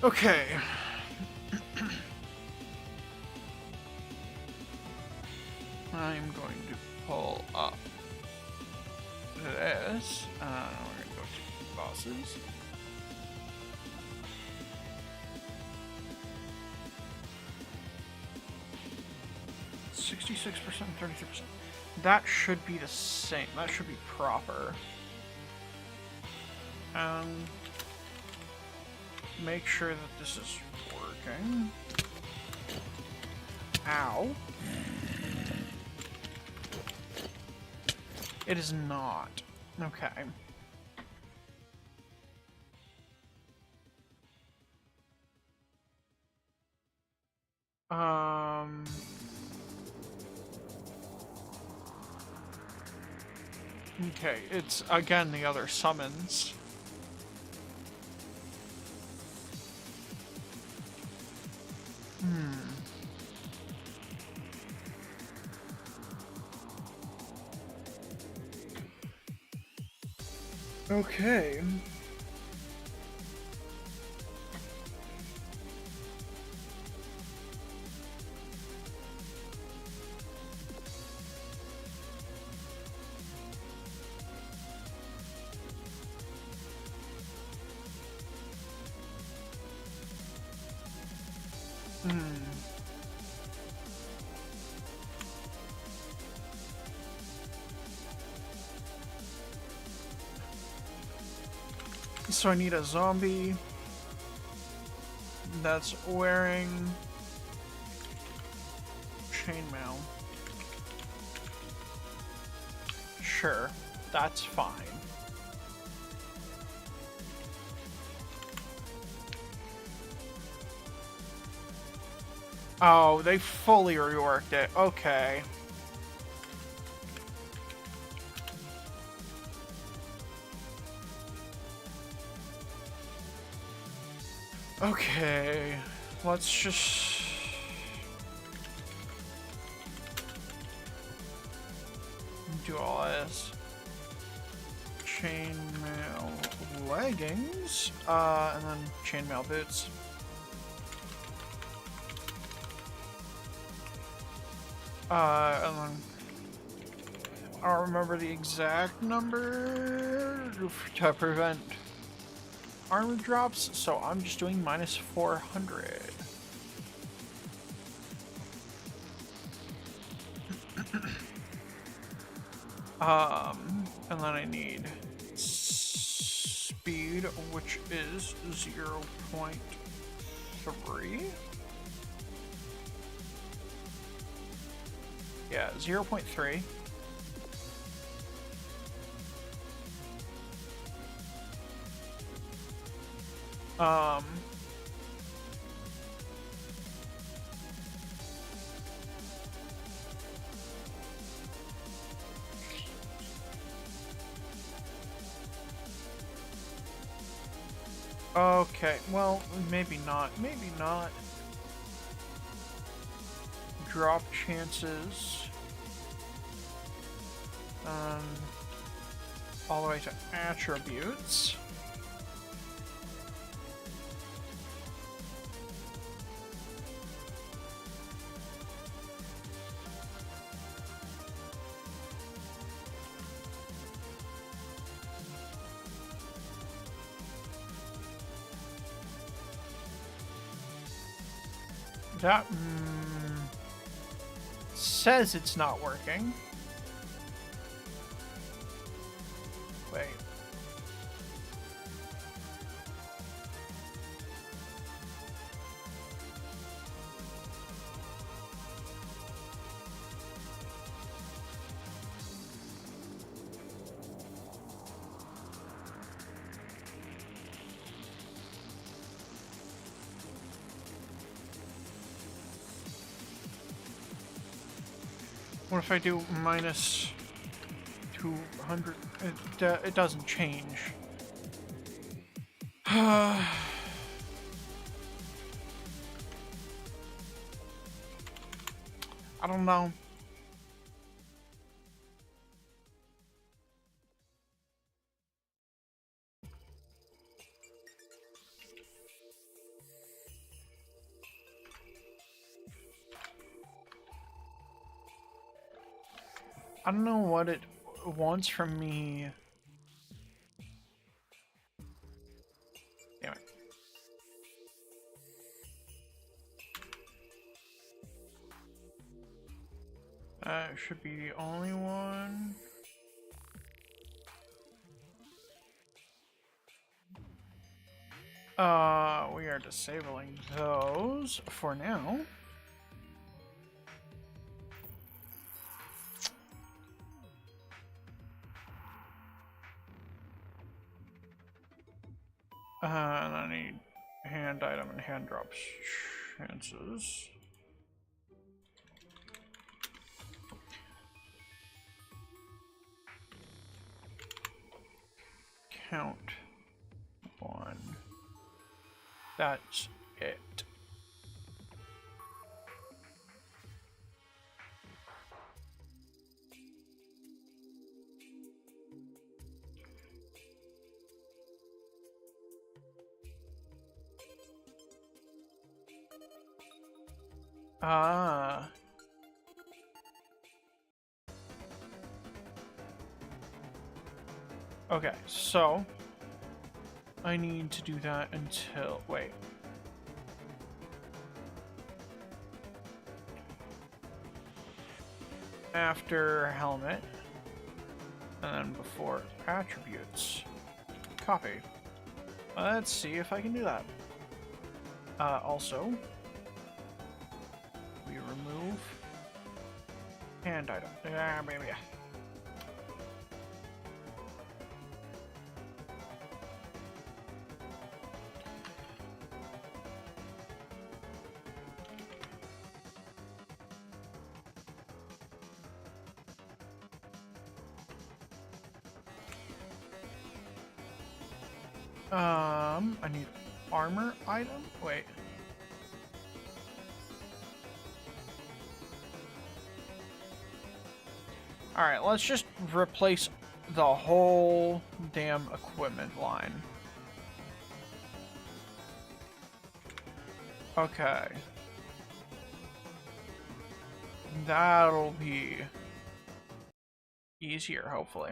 Okay. I'm going to pull up this. We're going to go to bosses. $66%, 33%. That should be the same. That should be proper. Make sure that this is working. Ow. It is not. Okay. Okay, it's again the other summons. Okay. So I need a zombie that's wearing chainmail. Sure, that's fine. Oh, they fully reworked it. Okay. Okay, let's just... do all this. Chainmail leggings, and then chainmail boots. And then... I don't remember the exact number to prevent armor drops, so I'm just doing minus 400. And then I need speed, which is 0.3. Yeah, 0.3. Okay, well, maybe not. Maybe not. Drop chances. All the way to attributes. That says it's not working. Wait. What if I do minus 200? It doesn't change. I don't know. I don't know what it wants from me. Damn it. That should be the only one. We are disabling those for now. And I need hand item and hand drops chances. Count 1. That's it. Ah. Okay, so I need to do that until, wait. After helmet, and then before attributes. Copy. Let's see if I can do that. Also, we remove hand item. Ah, baby. I need armor item? Wait. Alright, let's just replace the whole damn equipment line. Okay. That'll be easier, hopefully.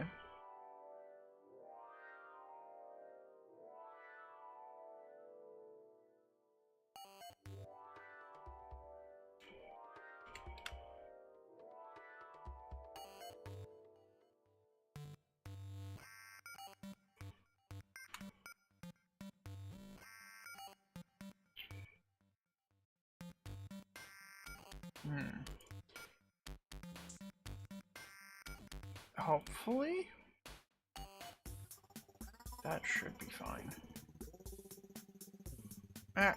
Hopefully, that should be fine. I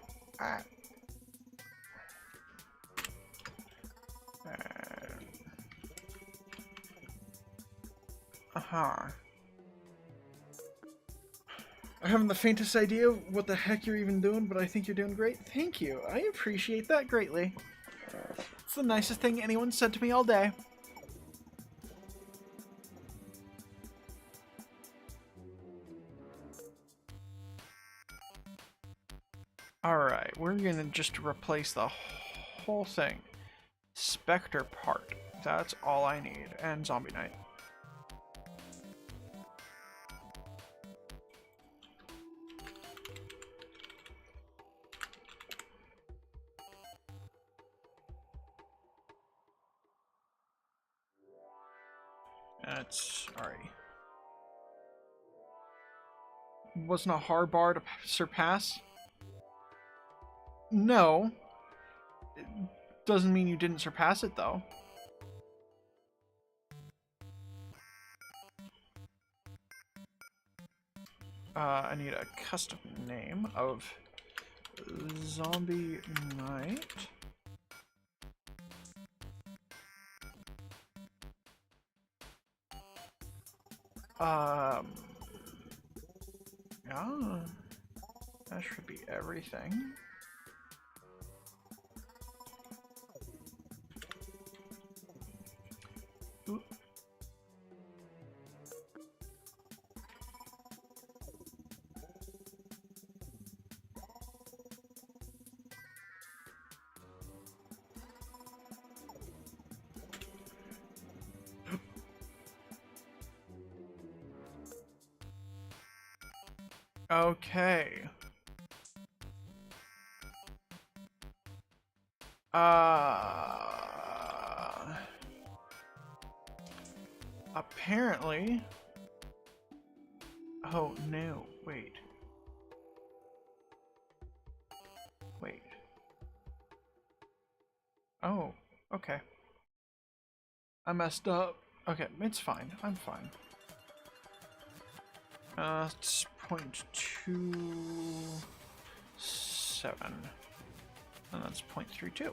haven't the faintest idea what the heck you're even doing, but I think you're doing great. Thank you. I appreciate that greatly. It's the nicest thing anyone said to me all day. Alright, we're gonna just replace the whole thing. Spectre part. That's all I need. And Zombie Knight. That's alright. Wasn't a hard bar to surpass? No. It doesn't mean you didn't surpass it, though. I need a custom name of Zombie Knight. Yeah, that should be everything. Ooh. Okay. Apparently. Oh no! Wait. Wait. Oh. Okay. I messed up. Okay, it's fine. I'm fine. It's 0.27. And that's 0.32.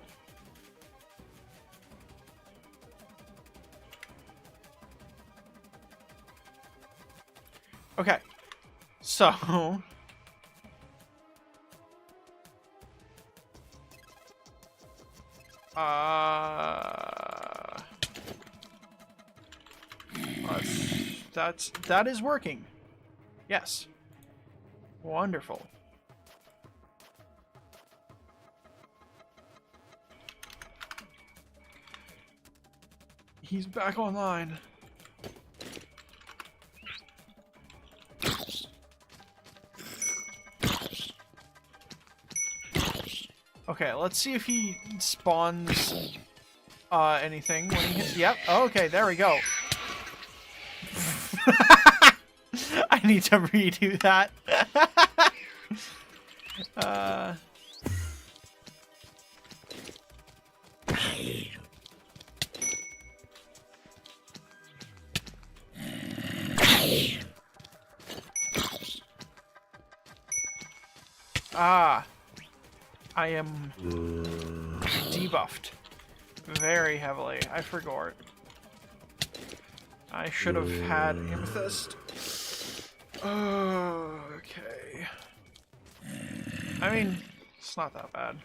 Okay. So... that is working. Yes. Wonderful. He's back online. Okay, let's see if he spawns anything when he hits. Yep. Okay, there we go. I need to redo that. I am debuffed very heavily. I forgot. I should have had Amethyst. Oh, okay. I mean, it's not that bad.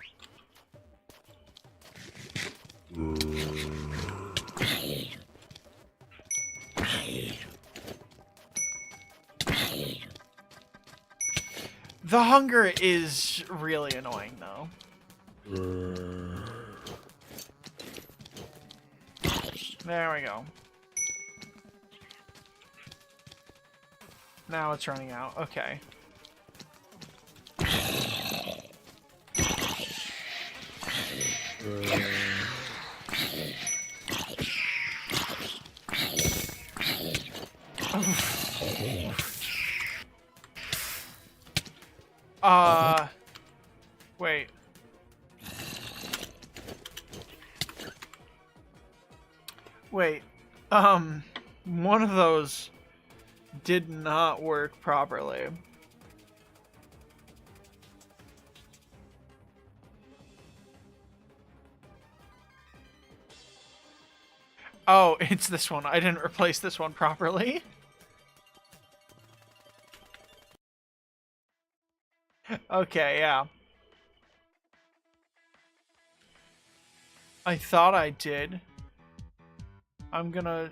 The hunger is really annoying, though. There we go. Now it's running out. Okay. Wait. Wait. One of those did not work properly. Oh, it's this one. I didn't replace this one properly. Okay, yeah. I thought I did. I'm gonna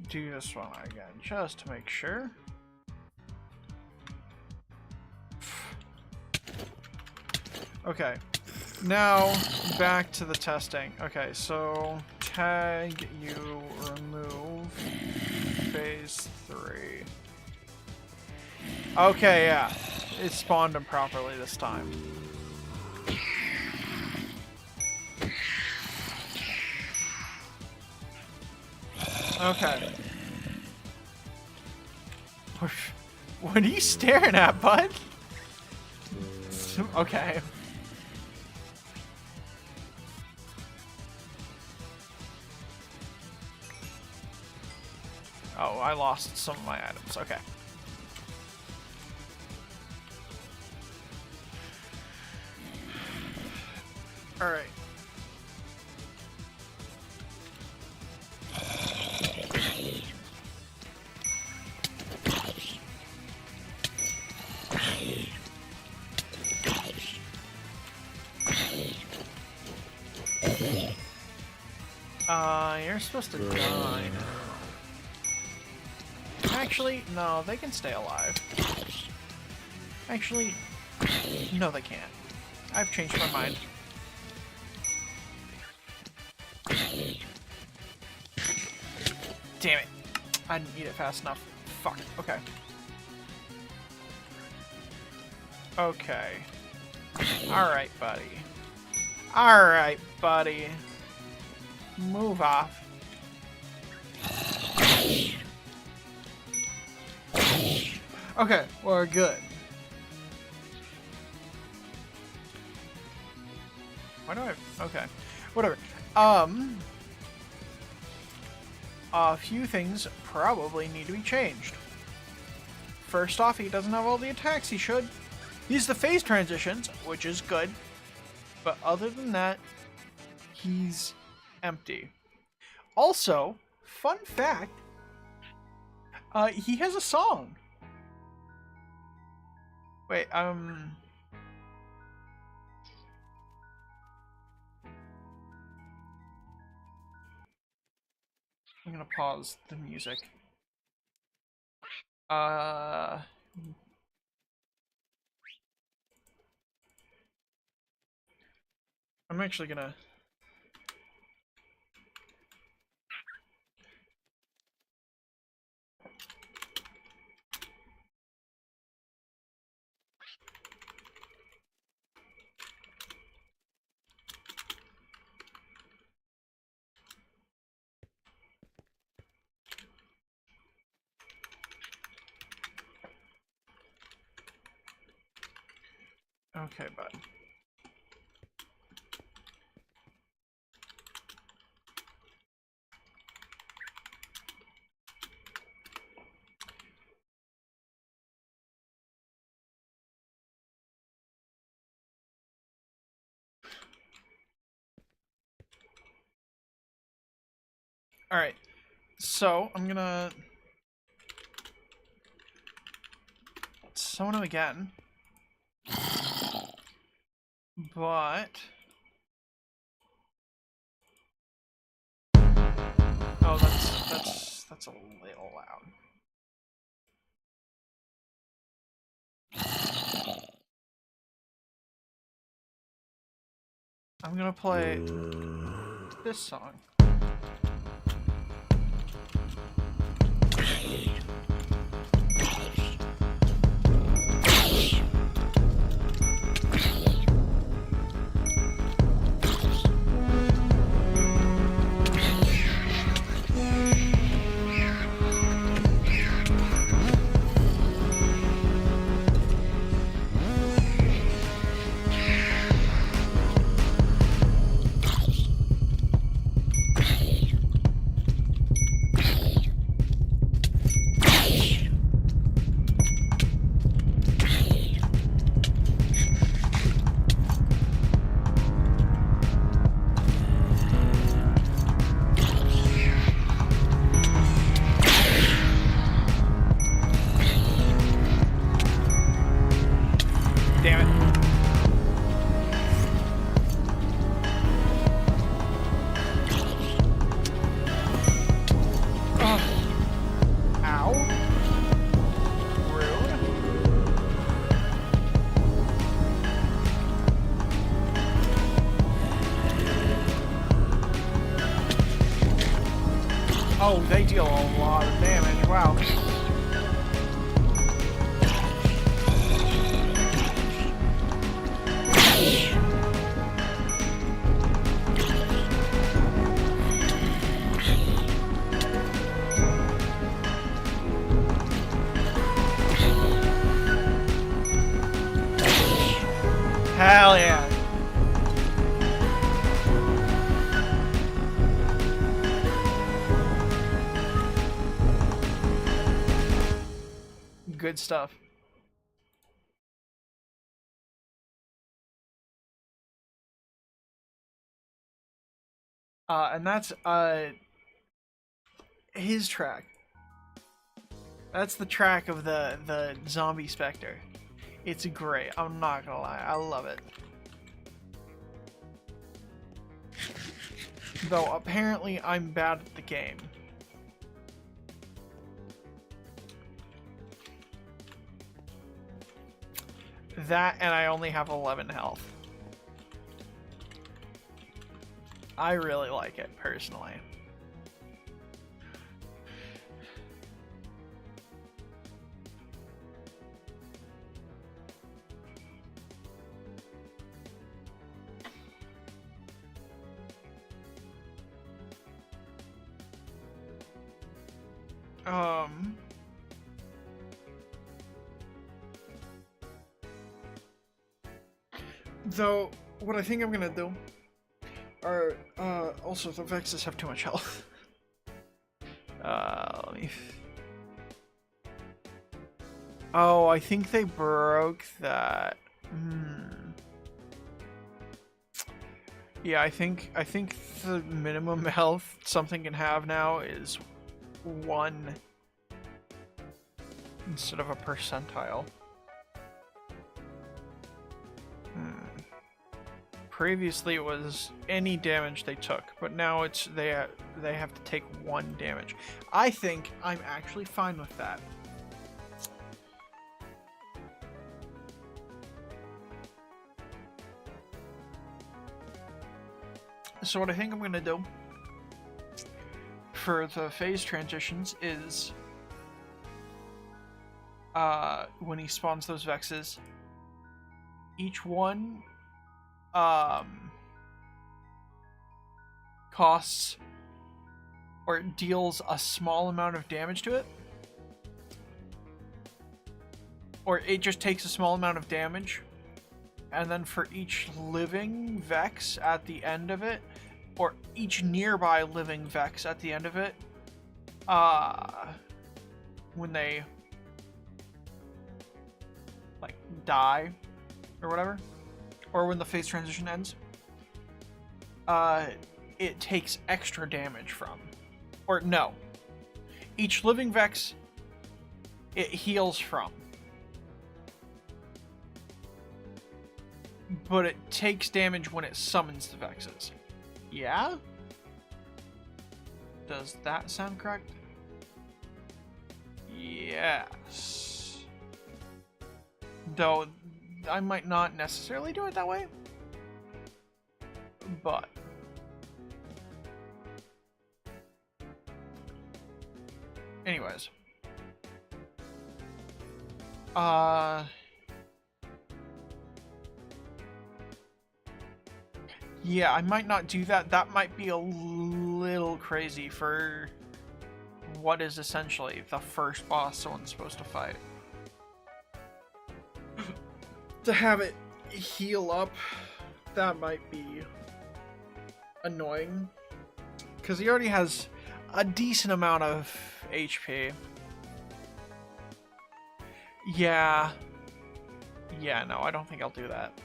do this one again, just to make sure. Okay. Now, back to the testing. Okay, so tag you remove phase 3. Okay, yeah. It spawned him properly this time. Okay. What are you staring at, bud? Okay. Oh, I lost some of my items. Okay. All right. You're supposed to die. Actually, no, they can stay alive. Actually, no, they can't. I've changed my mind. Damn it. I didn't eat it fast enough. Fuck. Okay. Okay. Alright, buddy. Alright, buddy. Move off. Okay, we're good. Why do I... Okay. Whatever. A few things probably need to be changed. First off, he doesn't have all the attacks he should. He's the phase transitions, which is good. But other than that, he's empty. Also, fun fact, he has a song. Wait, I'm gonna pause the music. I'm actually gonna... Okay, bud. Alright, so I'm gonna summon him again. But... Oh, that's a little loud. I'm gonna play this song. Damn it. Ow. Rude. Oh, they deal a lot of damage. Wow. Hell yeah. Good stuff. And that's his track. That's the track of the zombie specter. It's great. I'm not gonna lie. I love it. Though apparently I'm bad at the game. That and I only have 11 health. I really like it personally. Though, what I think I'm gonna do are, also the Vexes have too much health. Let me... Oh, I think they broke that. Yeah, I think the minimum health something can have now is 1 instead of a percentile. Previously it was any damage they took, but now it's they have to take 1 damage. I think I'm actually fine with that. So what I think I'm going to do for the phase transitions is when he spawns those Vexes, each one costs or deals a small amount of damage to it, or it just takes a small amount of damage, and then for each living Vex at the end of it, or each nearby living Vex at the end of it, when they like die or whatever, or when the phase transition ends, it takes extra damage from. Or no. Each living Vex, it heals from. But it takes damage when it summons the Vexes. Yeah? Does that sound correct? Yes. Though, I might not necessarily do it that way. But anyways. Yeah, I might not do that. That might be a little crazy for what is essentially the first boss someone's supposed to fight. To have it heal up, that might be annoying. Because he already has a decent amount of HP. Yeah. Yeah, no, I don't think I'll do that.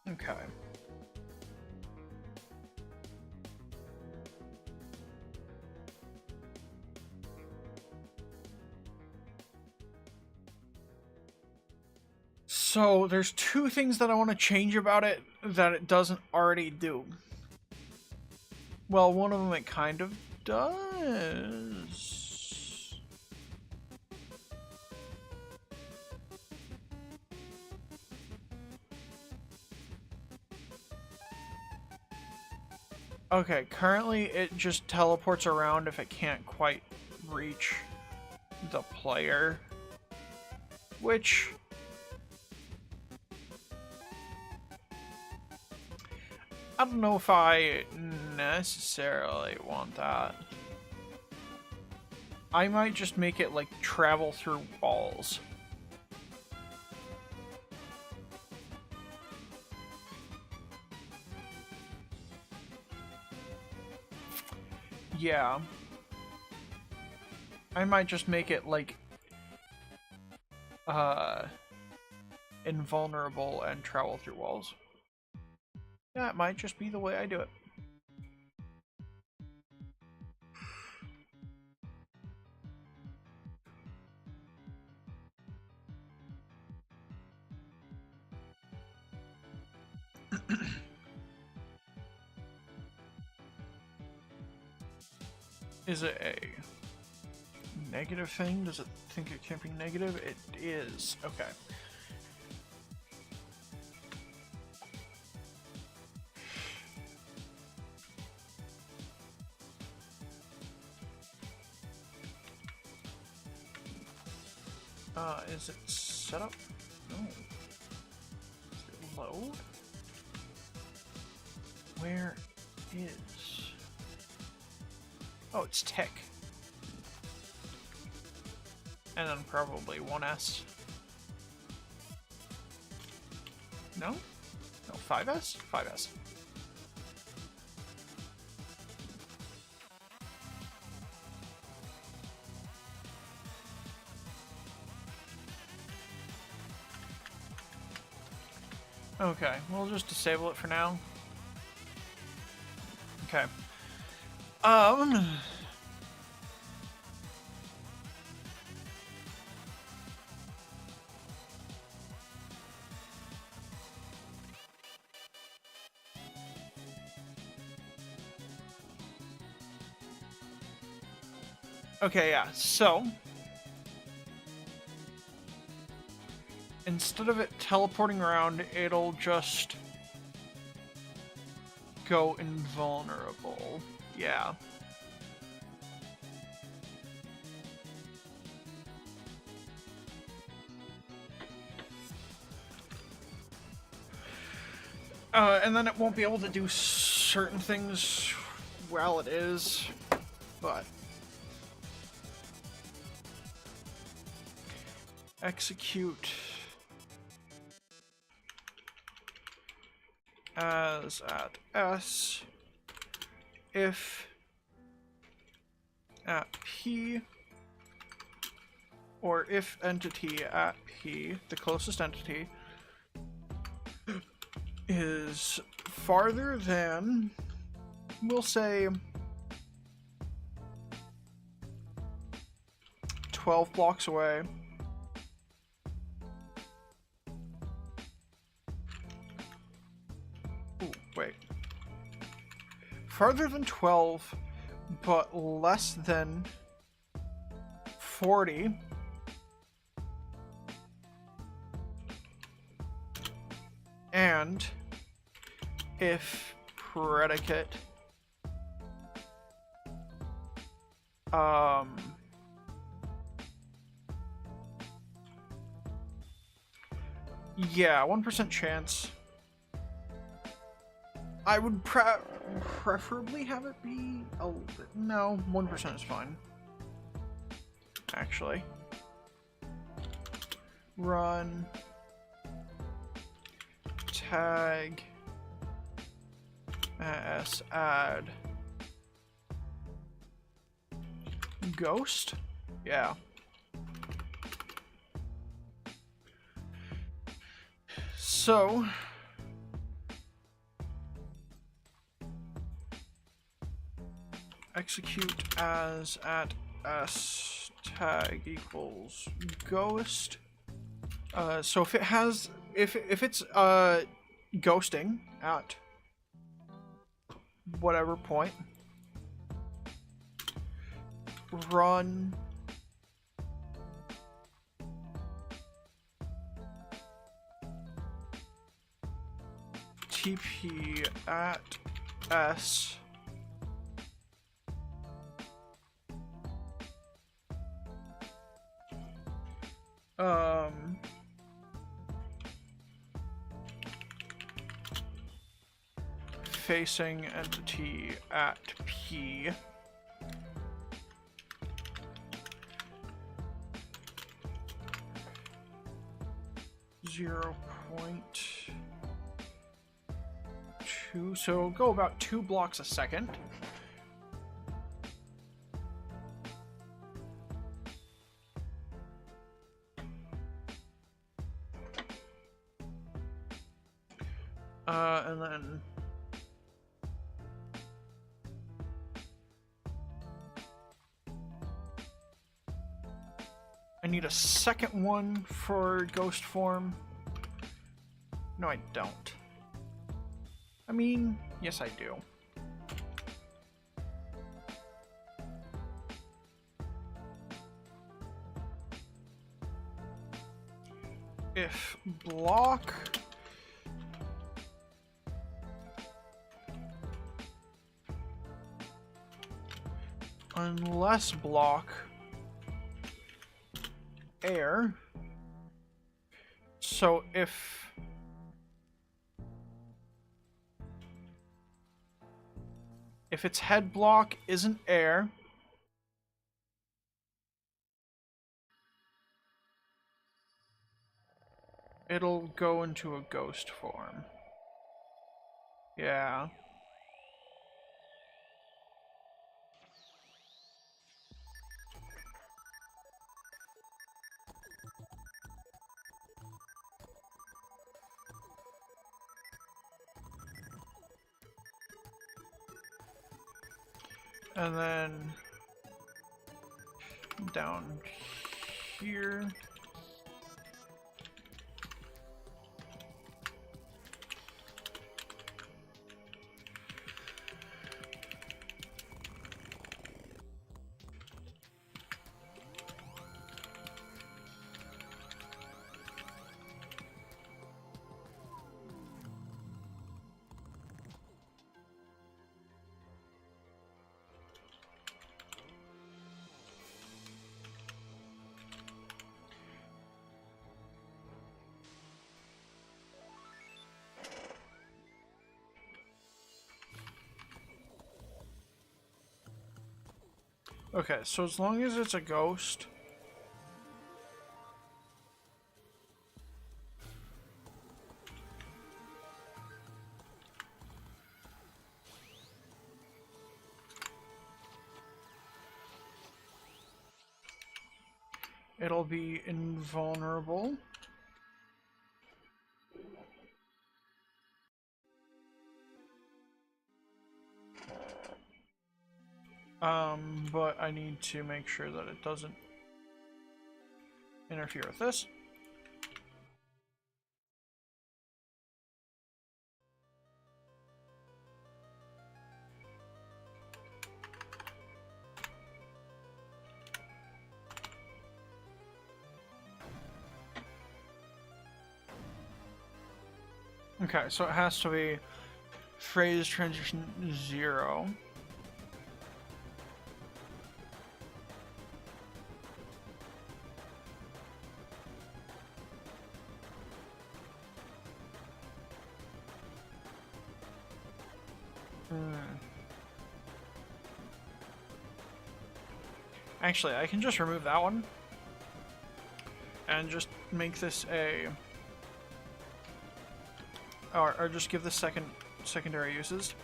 Okay. So there's 2 things that I want to change about it that it doesn't already do. Well, one of them it kind of does. Okay, currently it just teleports around if it can't quite reach the player, which I don't know if I necessarily want that. I might just make it like travel through walls. Yeah. I might just make it like invulnerable and travel through walls. That might just be the way I do it. Is it a negative thing? Does it think it can't be negative? It is. Okay. Is it set up? No. Is it load? Where is... Oh, it's tick. And then probably 1S. No? No, 5S? 5S. Okay, we'll just disable it for now. Okay. Okay, yeah, so instead of it teleporting around, it'll just go invulnerable. Yeah. And then it won't be able to do certain things while it is, but... Execute as at S if at P or if entity at P, the closest entity, is farther than, we'll say, 12 blocks away. Ooh, wait. Farther than 12, but less than 40. And if predicate yeah, 1% chance. I would preferably have it be a little bit. No, 1% is fine. Actually. Run. Tag. As add. Ghost? Yeah. So. Execute as at S tag equals ghost. So if it has, if it's ghosting at whatever point, run TP at S facing entity at P. .2, so it'll go about 2 blocks a second. And then I need a second one for ghost form. No, I don't. I mean, yes, I do. If block unless block air So if its head block isn't air, it'll go into a ghost form. Yeah. And then down here. Okay, so as long as it's a ghost, it'll be invulnerable. But I need to make sure that it doesn't interfere with this. Okay, so it has to be phase transition 0. Actually, I can just remove that one and just make this a, or just give this secondary uses.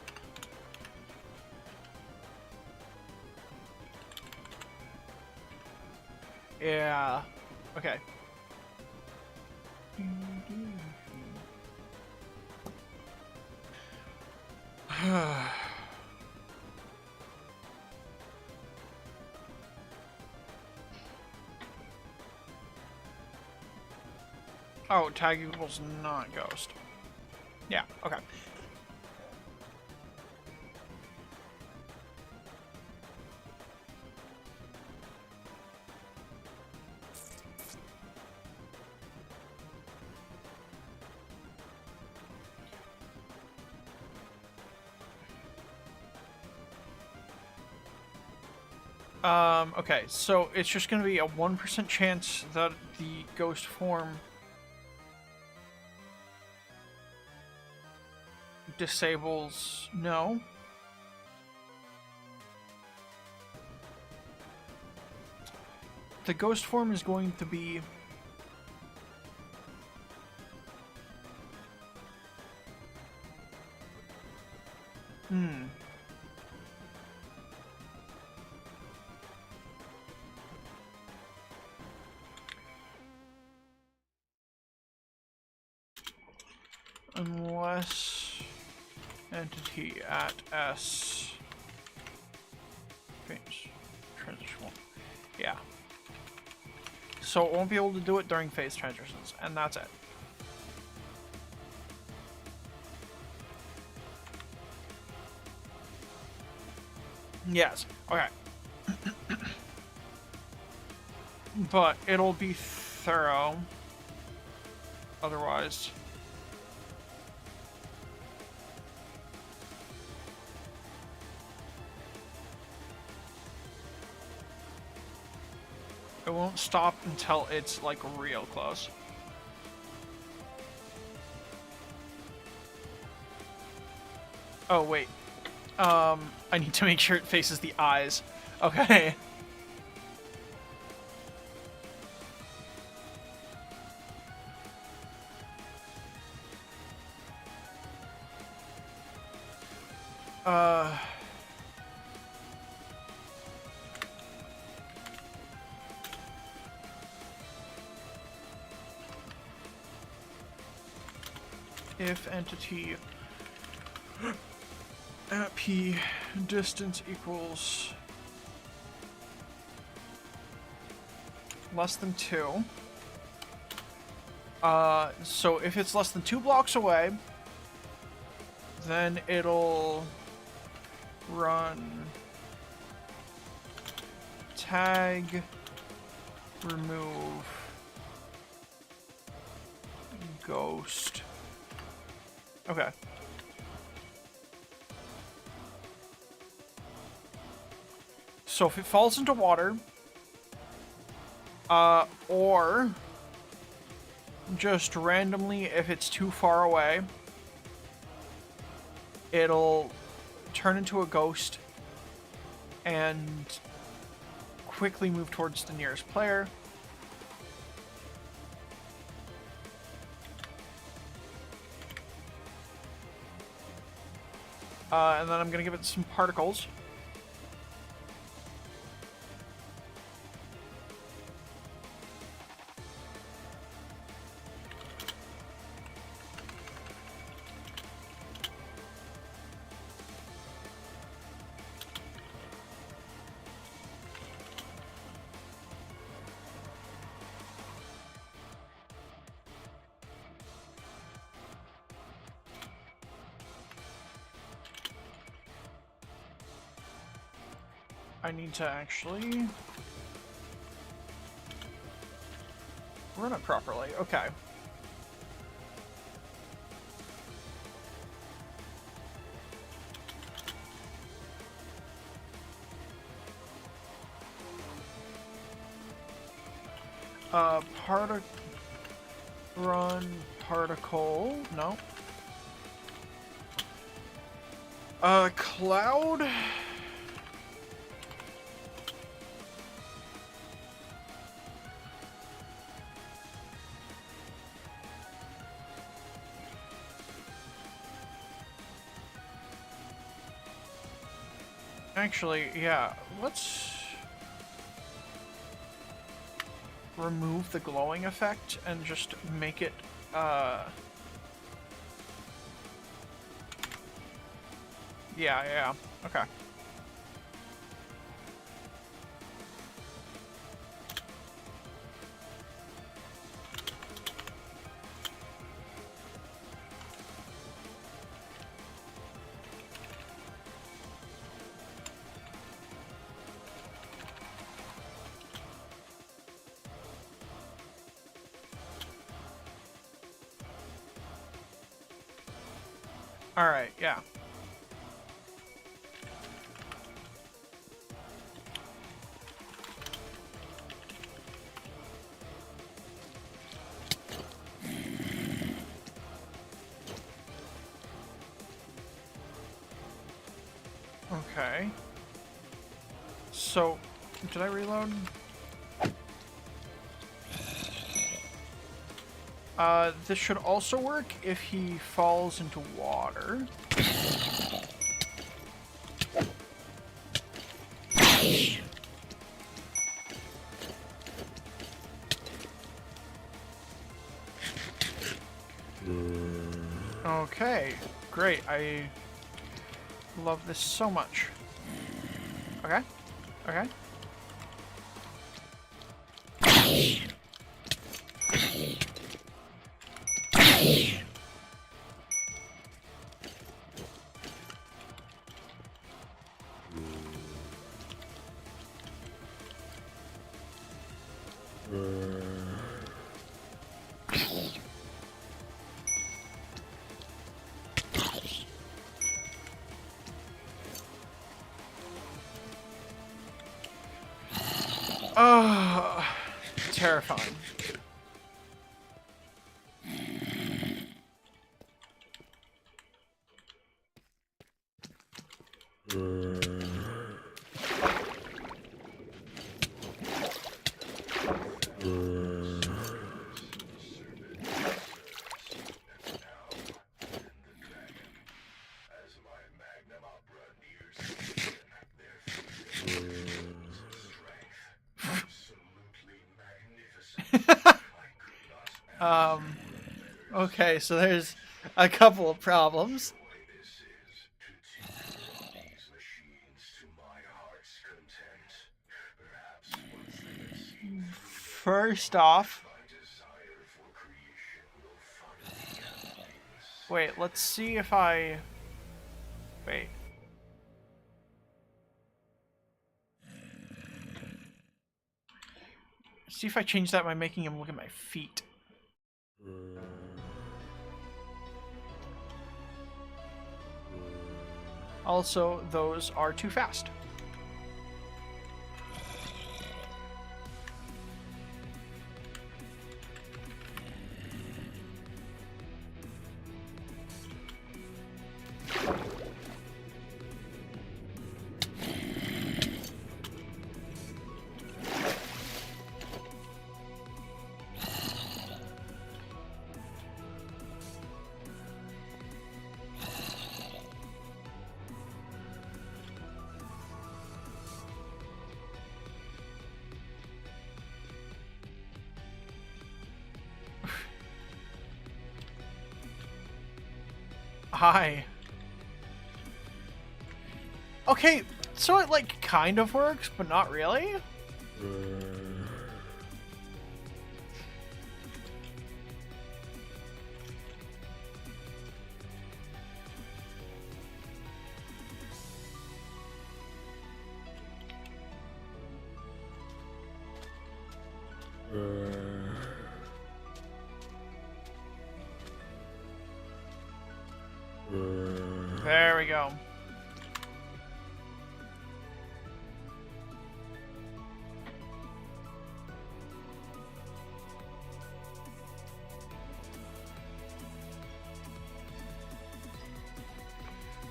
Yeah. Okay. Oh, tag equals not ghost. Yeah, okay. Okay, so it's just gonna be a 1% chance that the ghost form disables. No. The ghost form is going to be unless entity at S phase transition 1. Yeah. So it won't be able to do it during phase transitions, and that's it. Yes. Okay. But it'll be thorough. Otherwise. It won't stop until it's like real close. Oh, wait. I need to make sure it faces the eyes. Okay. If entity at P distance equals less than 2. So if it's less than 2 blocks away, then it'll run tag remove ghost. Okay. So if it falls into water, or just randomly if it's too far away, it'll turn into a ghost and quickly move towards the nearest player. And then I'm going to give it some particles. I need to actually run it properly. Okay. Run particle. No. Cloud. Actually, yeah, let's remove the glowing effect and just make it, yeah, okay. Alright, yeah. Okay. So, did I reload? This should also work if he falls into water. Okay, great. I love this so much. Okay, okay. Oh, terrifying. Okay, so there's a couple of problems. First off, wait, let's see if I... Wait. See if I change that by making him look at my feet. Also, those are too fast. Hi. Okay, so it like kind of works, but not really. There we go.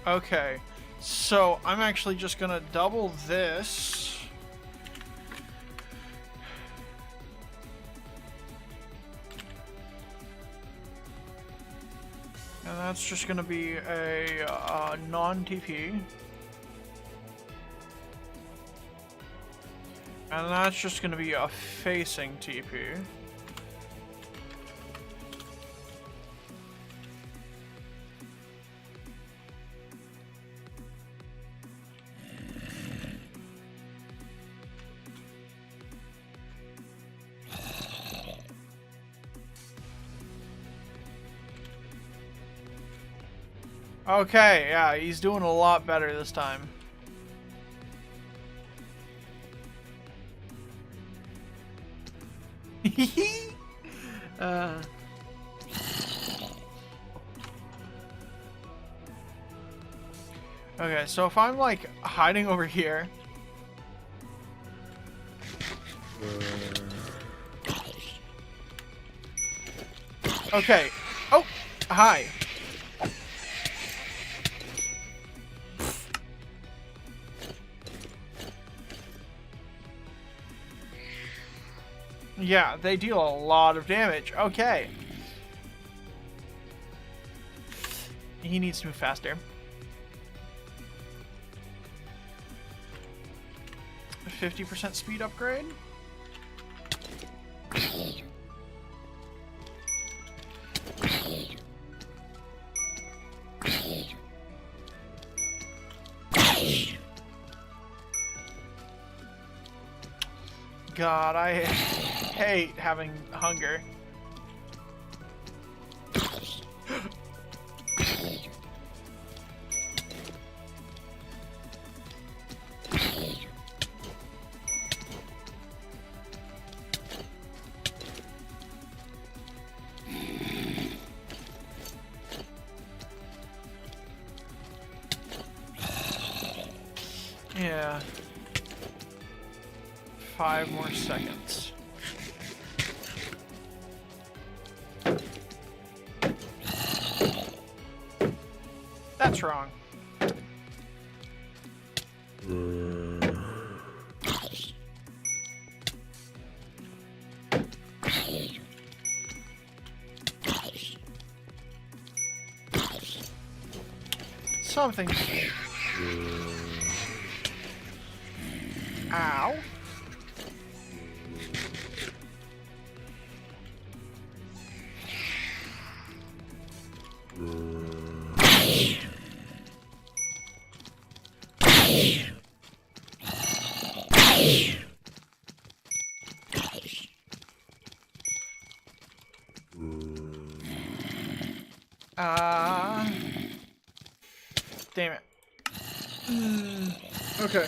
Okay, so I'm actually just gonna double this. And that's just gonna be a non-TP. And that's just gonna be a facing TP. Okay, yeah, he's doing a lot better this time. Okay, so if I'm like hiding over here. Okay. Oh, hi. Yeah, they deal a lot of damage. Okay. He needs to move faster. 50% speed upgrade. God, I hate having hunger. Yeah. 5 more seconds. That's wrong. Something. Ow. Damn it. Okay.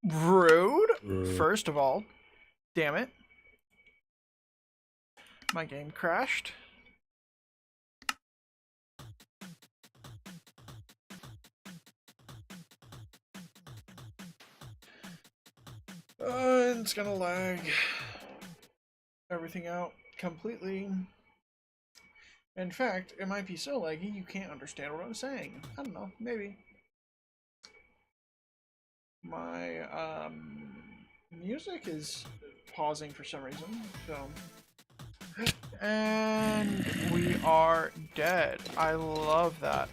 Rude, first of all. Damn it. My game crashed. It's gonna lag everything out completely. In fact, it might be so laggy you can't understand what I'm saying. I don't know, maybe. My music is pausing for some reason, so. And we are dead. I love that.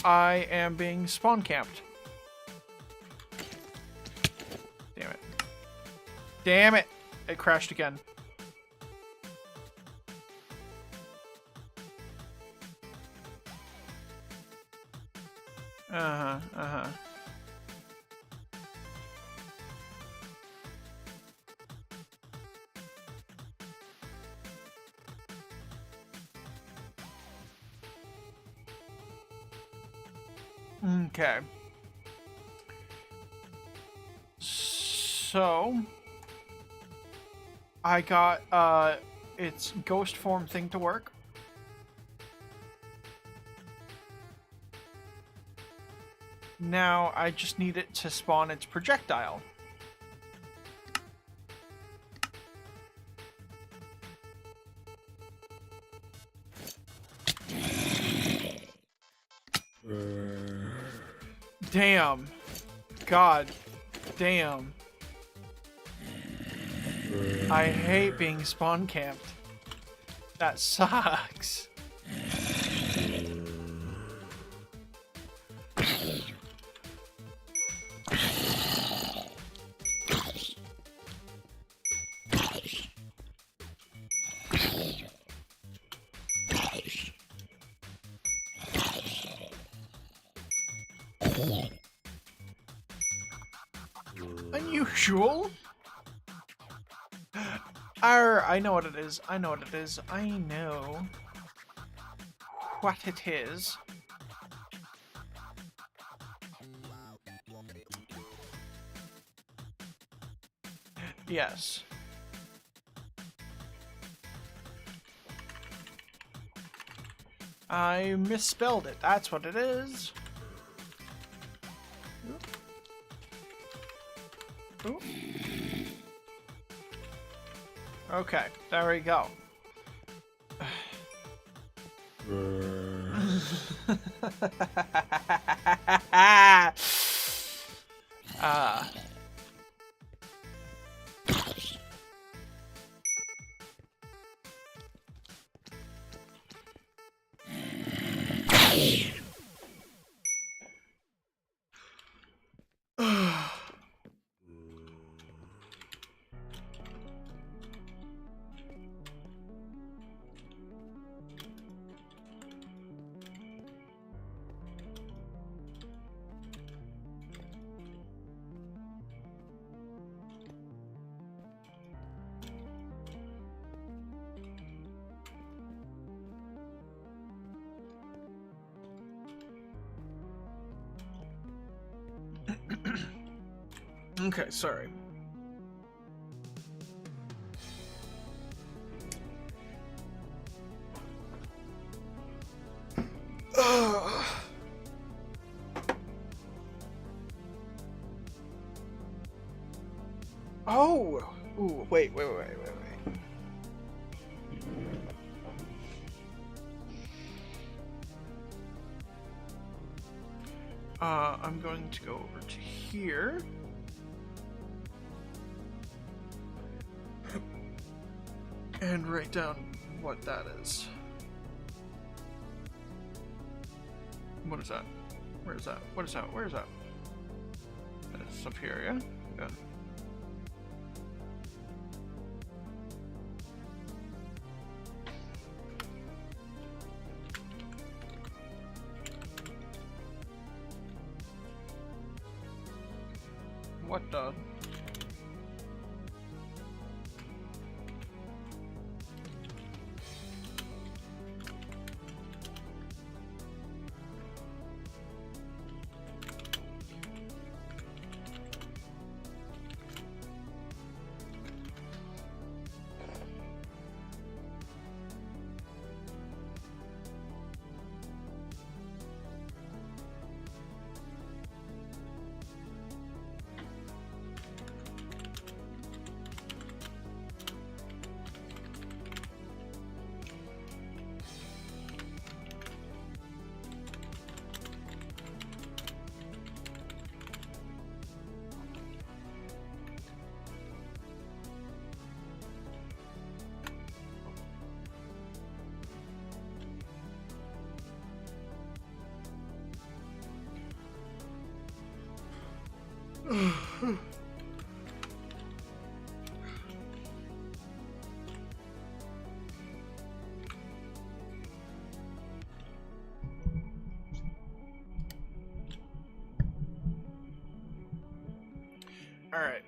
I am being spawn camped. Damn it. Damn it! It crashed again. Okay. So I got its ghost form thing to work. Now I just need it to spawn its projectile. Damn. God damn. I hate being spawn camped. That sucks. Unusual? I know what it is. I know what it is. I know what it is. Yes. I misspelled it. That's what it is. Ooh. Okay, there we go. Okay, sorry. Oh! Ooh, wait. I'm going to go over to here. And write down what that is. What is that? Where is that? What is that? Where is that? It's up here, yeah? Yeah. What the? All right.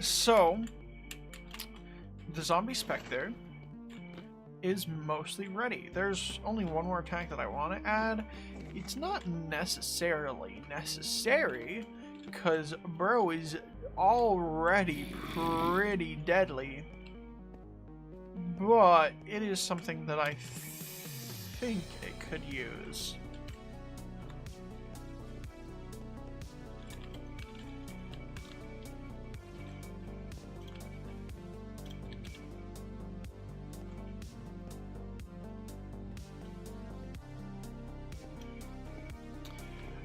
So, the zombie spec there is mostly ready. There's only one more attack that I want to add. It's not necessarily necessary, because bro is already pretty deadly. But it is something that I think it could use.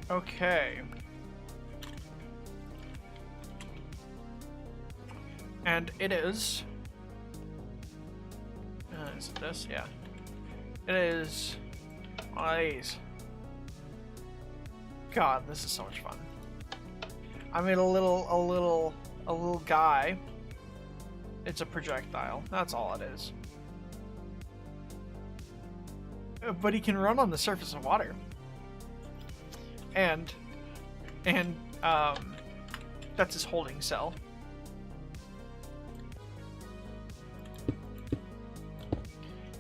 Okay. And it is... is it this? Yeah. It is one of these. God, this is so much fun. I made a little guy. It's a projectile. That's all it is. But he can run on the surface of water. And that's his holding cell.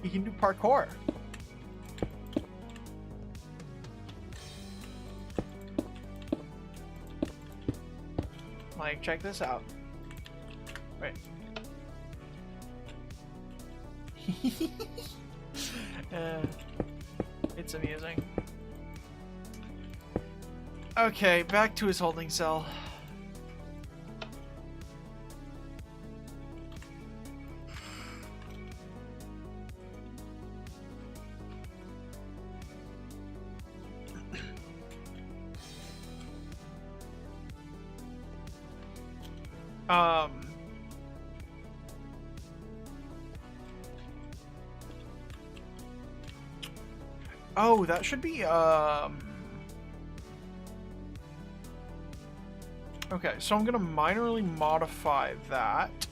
He can do parkour. Like, check this out. Wait. It's amusing. Okay, back to his holding cell. Oh, that should be, okay, so I'm gonna minorly modify that.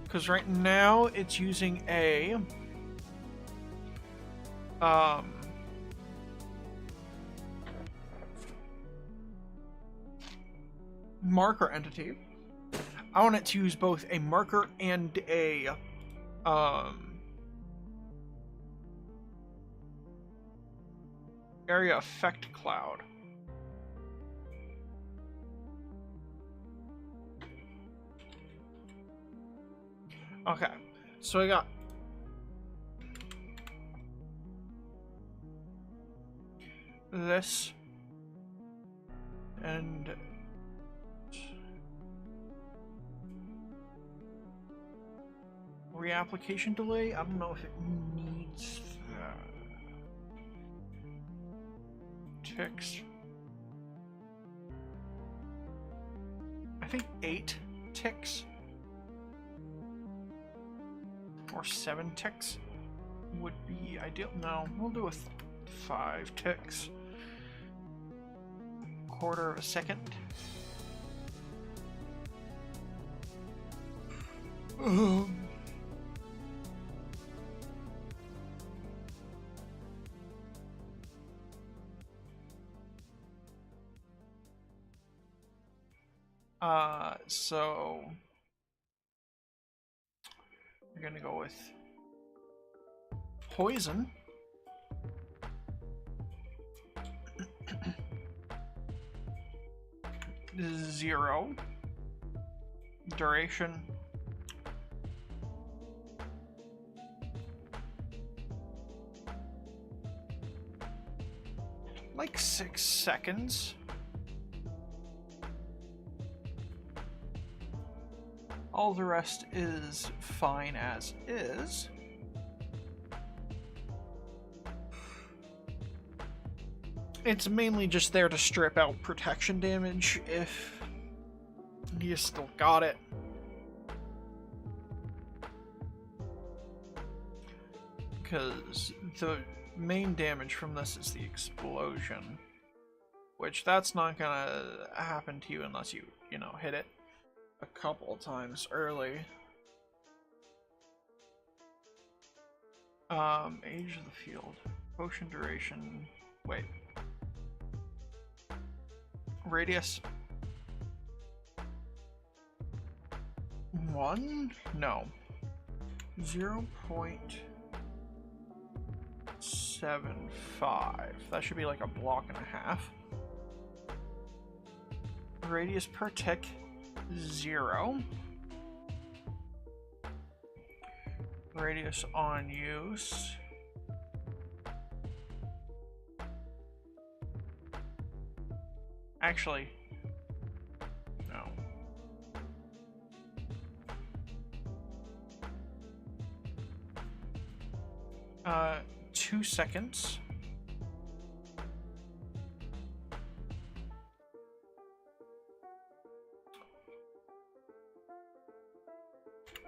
Because right now it's using a marker entity. I want it to use both a marker and a area effect cloud. Okay, so I got this and reapplication delay. I don't know if it needs ticks. I think 8 ticks or 7 ticks would be ideal. No, we'll do 5 ticks. Quarter of a second. So we're gonna go with poison. Zero. Duration. Like 6 seconds. All the rest is fine as is. It's mainly just there to strip out protection damage if you still got it. Because the main damage from this is the explosion, which that's not gonna happen to you unless you know, hit it a couple times early. Age of the field, potion duration, wait. Radius 1? No. 0.75. That should be like a block and a half. Radius per tick 0. Radius on use. Actually, no. 2 seconds.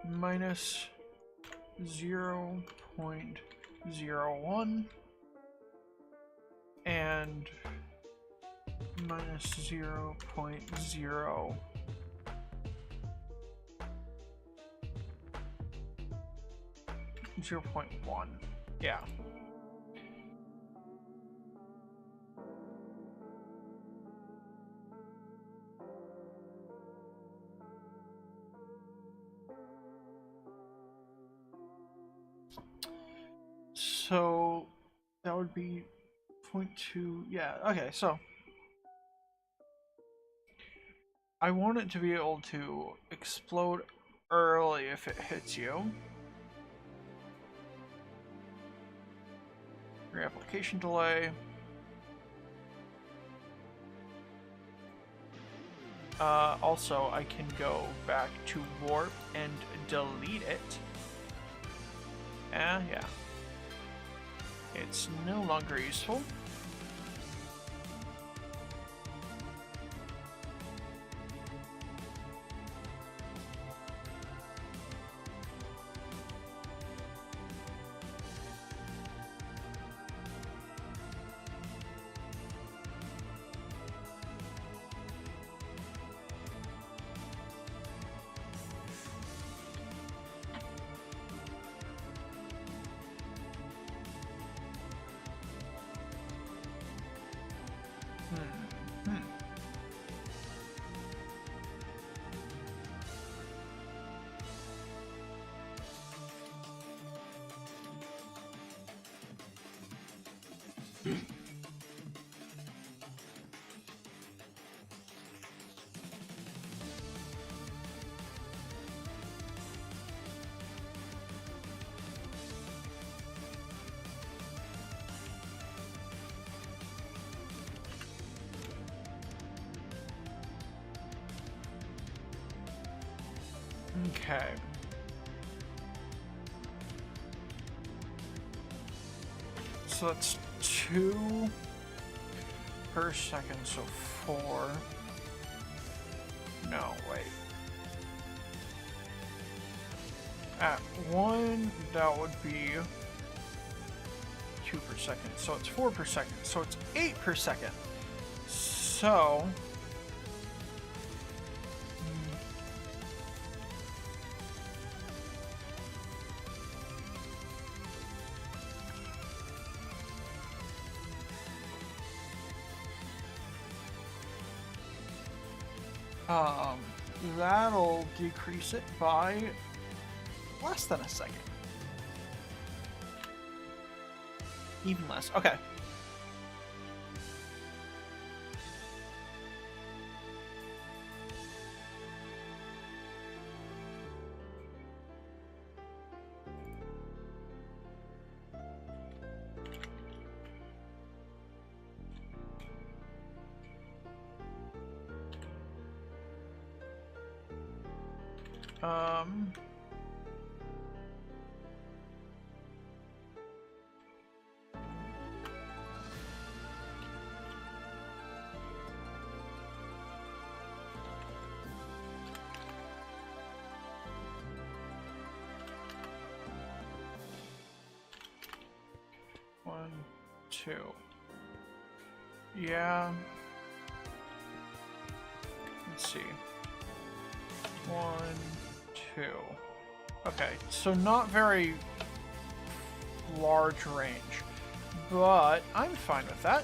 Minus 0.01 and minus 0.0. .1. Yeah. So that would be 0.2. Yeah, okay, so I want it to be able to explode early if it hits you. Reapplication delay. Also, I can go back to warp and delete it. Yeah. It's no longer useful. Okay. So that's 2 per second, so 4. No, wait. At 1, that would be 2 per second, so it's 4 per second, so it's 8 per second. So... that'll decrease it by less than a second. Even less. Okay. One, 2. Yeah. Let's see. 1, 2. Okay, so not very large range, but I'm fine with that.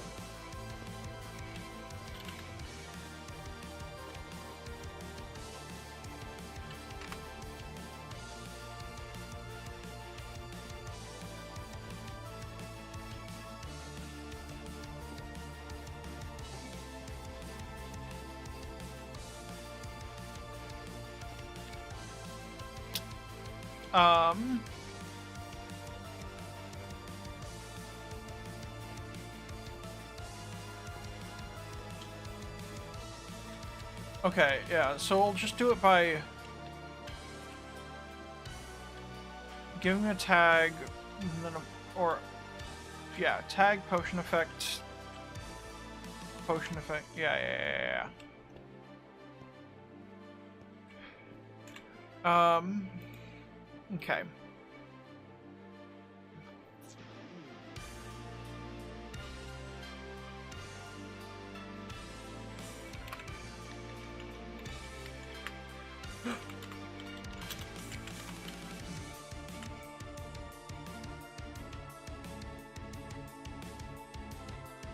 Okay, yeah, so we'll just do it by giving a tag, and then yeah, tag, potion effect, yeah. Okay.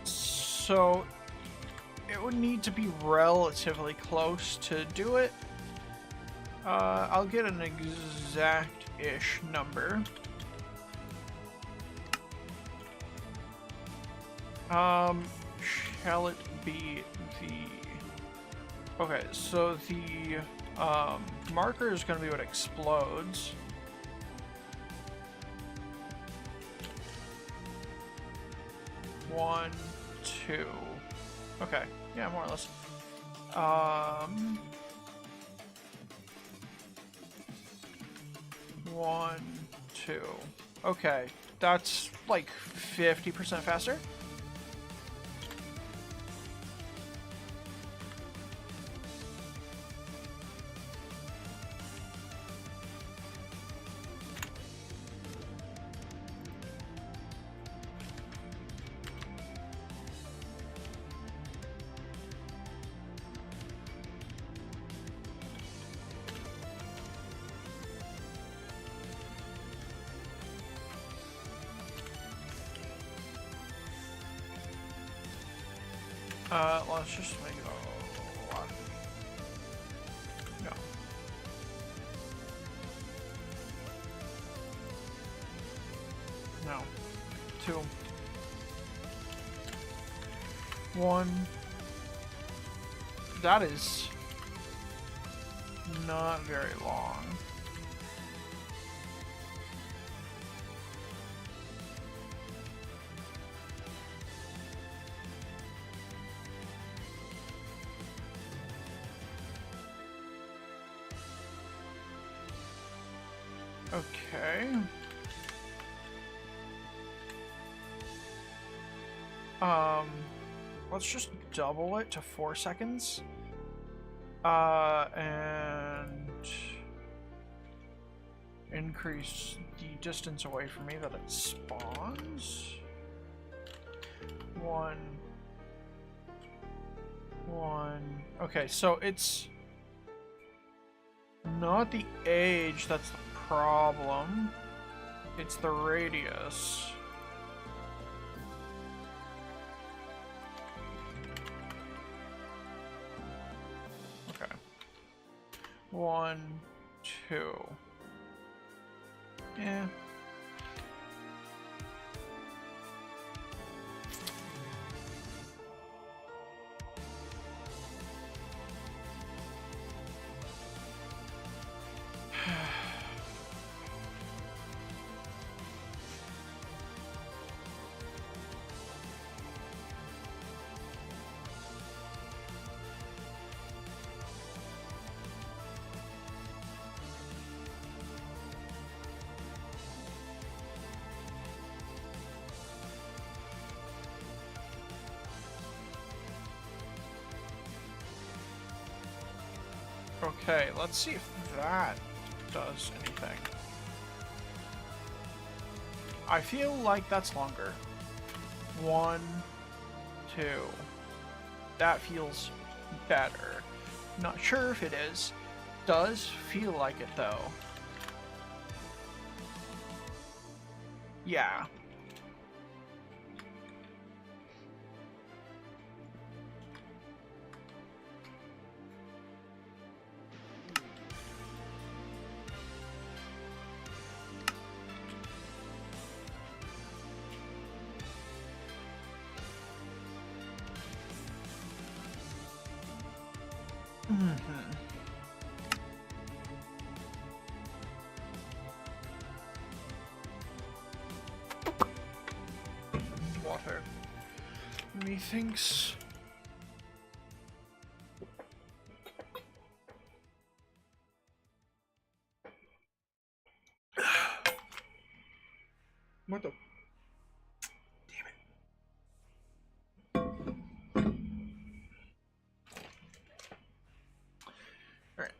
So it would need to be relatively close to do it. I'll get an exact-ish number. Shall it be the... Okay, so the marker is going to be what explodes. One, 2. Okay, yeah, more or less. 1, 2. Okay, that's like 50% faster. Let's just make it a lot. No. No. 2. 1. That is not very long. Okay. Let's just double it to 4 seconds. And increase the distance away from me that it spawns. 1. Okay, so it's not the age that's the problem. It's the radius. Okay. 1, 2. Yeah. Okay, let's see if that does anything. I feel like that's longer. 1, 2. That feels better. Not sure if it is. Does feel like it though. Yeah. Water. Methinks. What the? Damn it. Alright.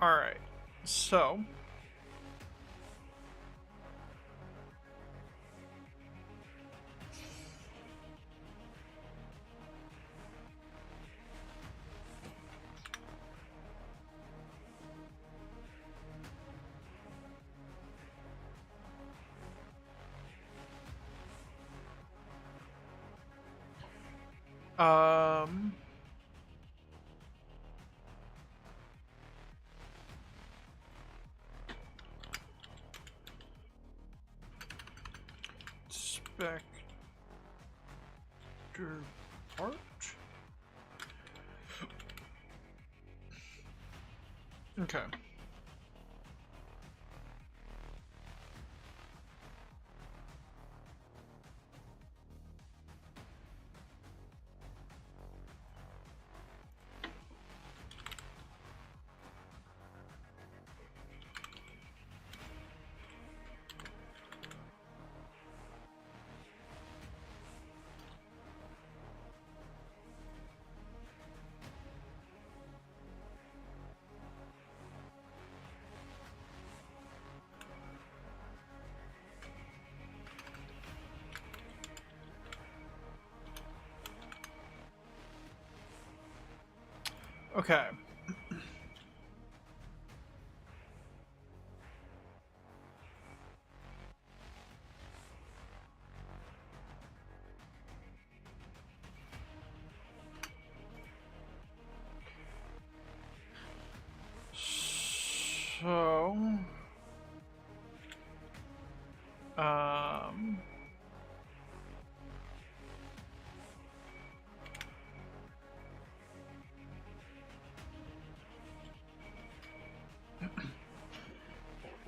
Alright. So. Spectre part. Okay. Okay. So,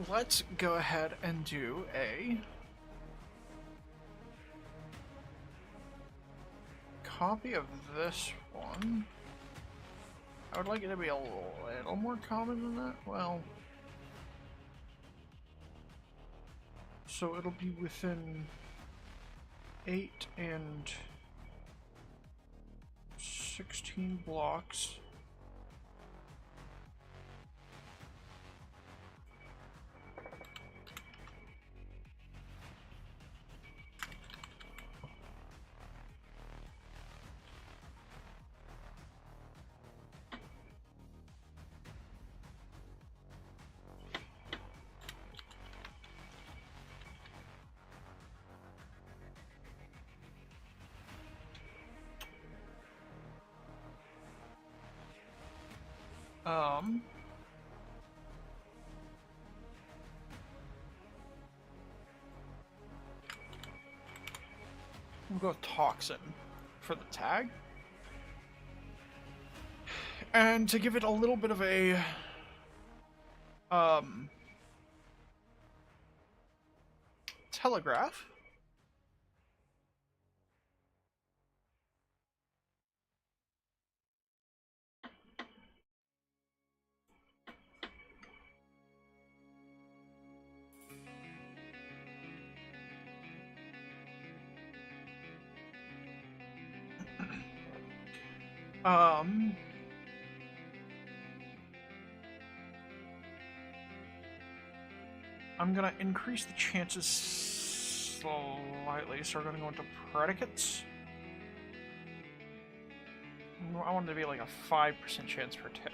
let's go ahead and do a copy of this one. I would like it to be a little more common than that. Well, so it'll be within 8 and 16 blocks. We'll go toxin for the tag. And to give it a little bit of a telegraph. I'm gonna increase the chances slightly, so we're gonna go into predicates. I want it to be like a 5% chance per tick.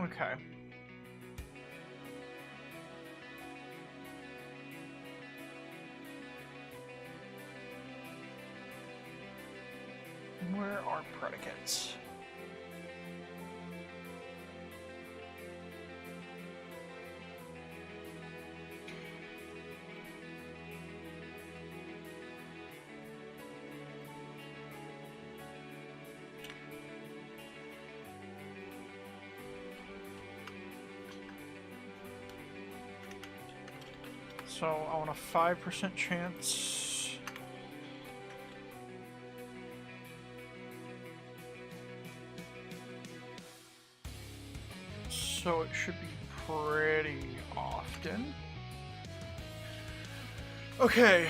Okay. Where are predicates? So I want a 5% chance. So it should be pretty often. Okay.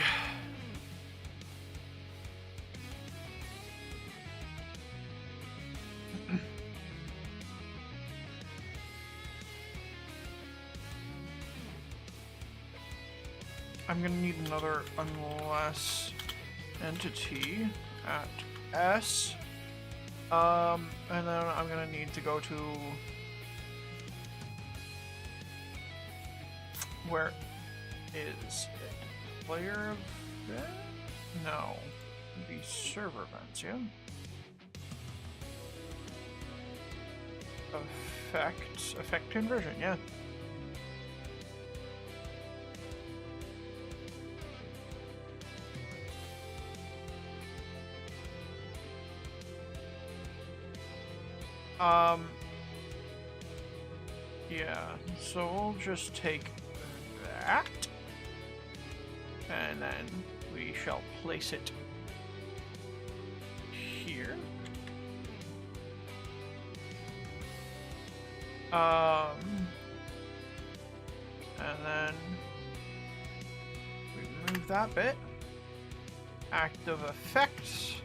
I'm gonna need another unless entity at S. And then I'm gonna need to go to where is it? Player event? No. It'd be server events, yeah? Effect inversion, yeah. Yeah, so we'll just take that, and then we shall place it here. And then remove that bit. Active effects.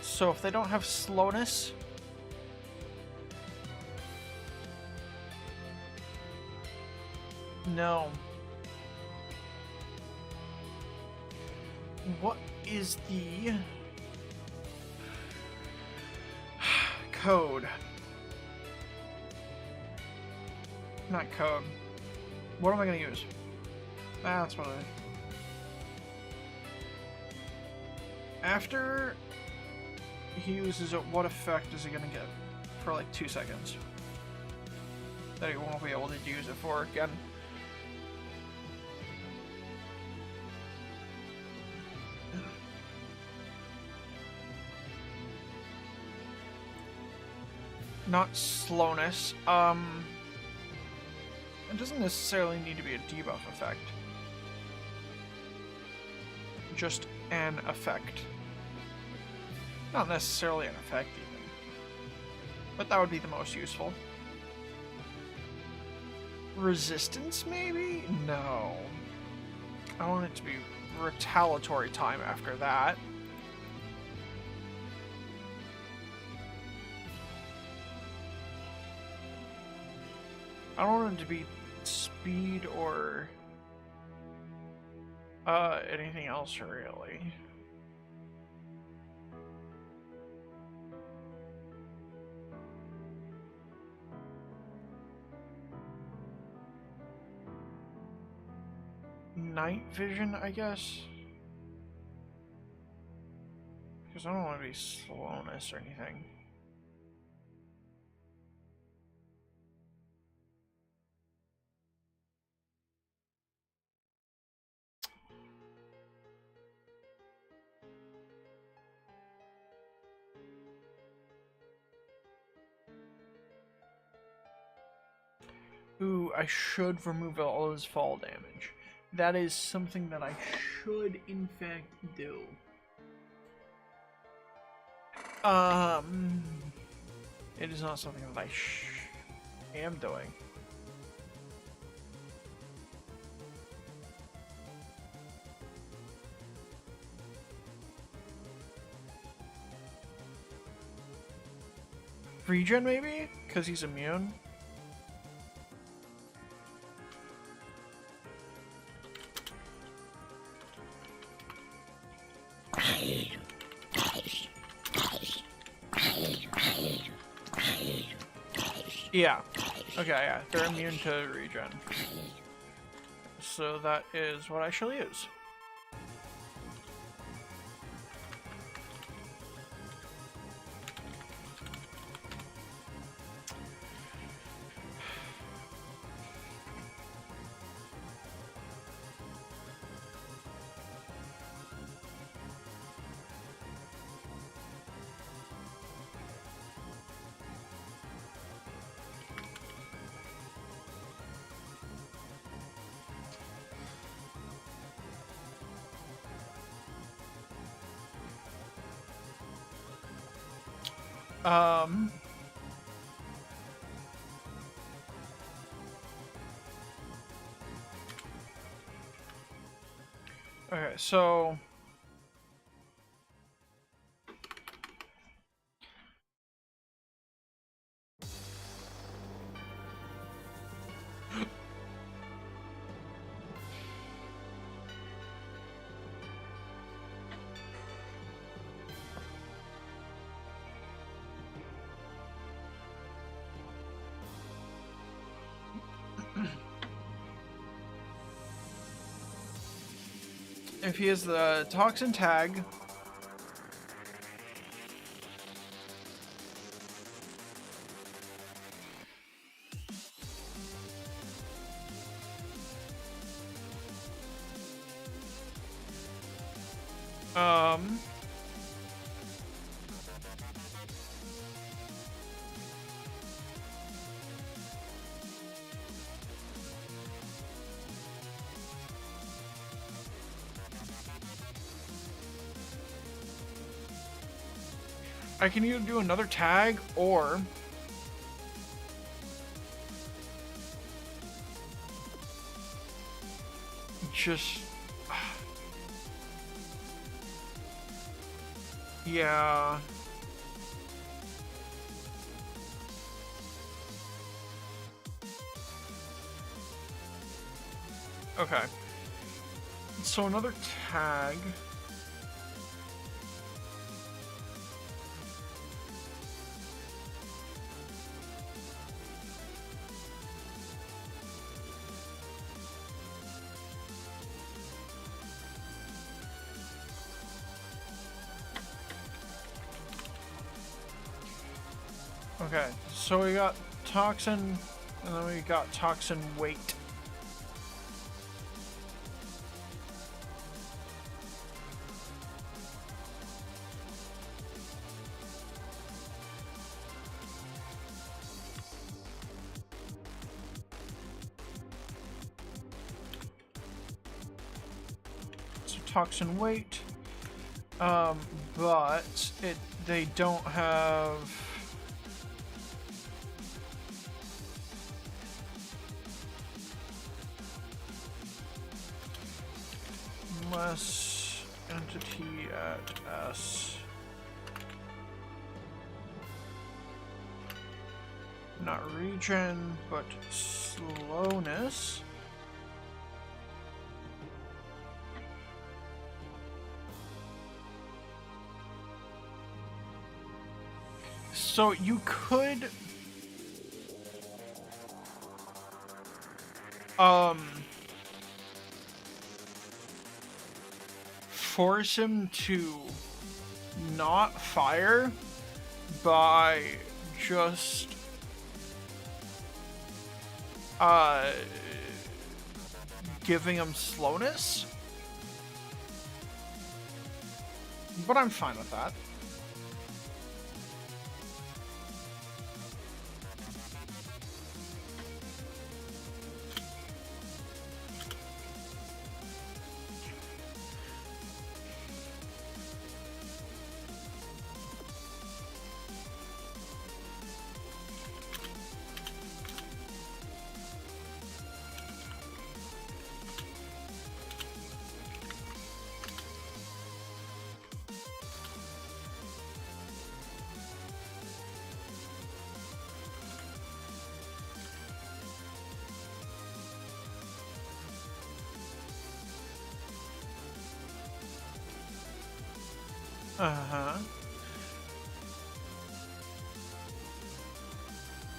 So if they don't have slowness, no. What is the code? Not code. What am I going to use? That's what I... After he uses it, what effect is he gonna get for like 2 seconds? That he won't be able to use it for again. Not slowness. It doesn't necessarily need to be a debuff effect. Just an effect. Not necessarily an effect even. But that would be the most useful. Resistance, maybe? No. I want it to be retaliatory time after that. I don't want it to be speed or anything else really. Night vision, I guess? Because I don't want to be slowness or anything. Ooh, I should remove all his fall damage. That is something that I should, in fact, do. It is not something that I am doing. Regen, maybe? Because he's immune? Yeah. Okay, yeah. They're immune to regen. So that is what I shall use. Okay, so if he has the toxin tag, I can either do another tag or just yeah. Okay. So another tag. Okay, so we got toxin, and then we got toxin weight. So toxin weight, but they don't have. Less entity at S. Not region, but slowness. So you could force him to not fire by just giving him slowness, but I'm fine with that.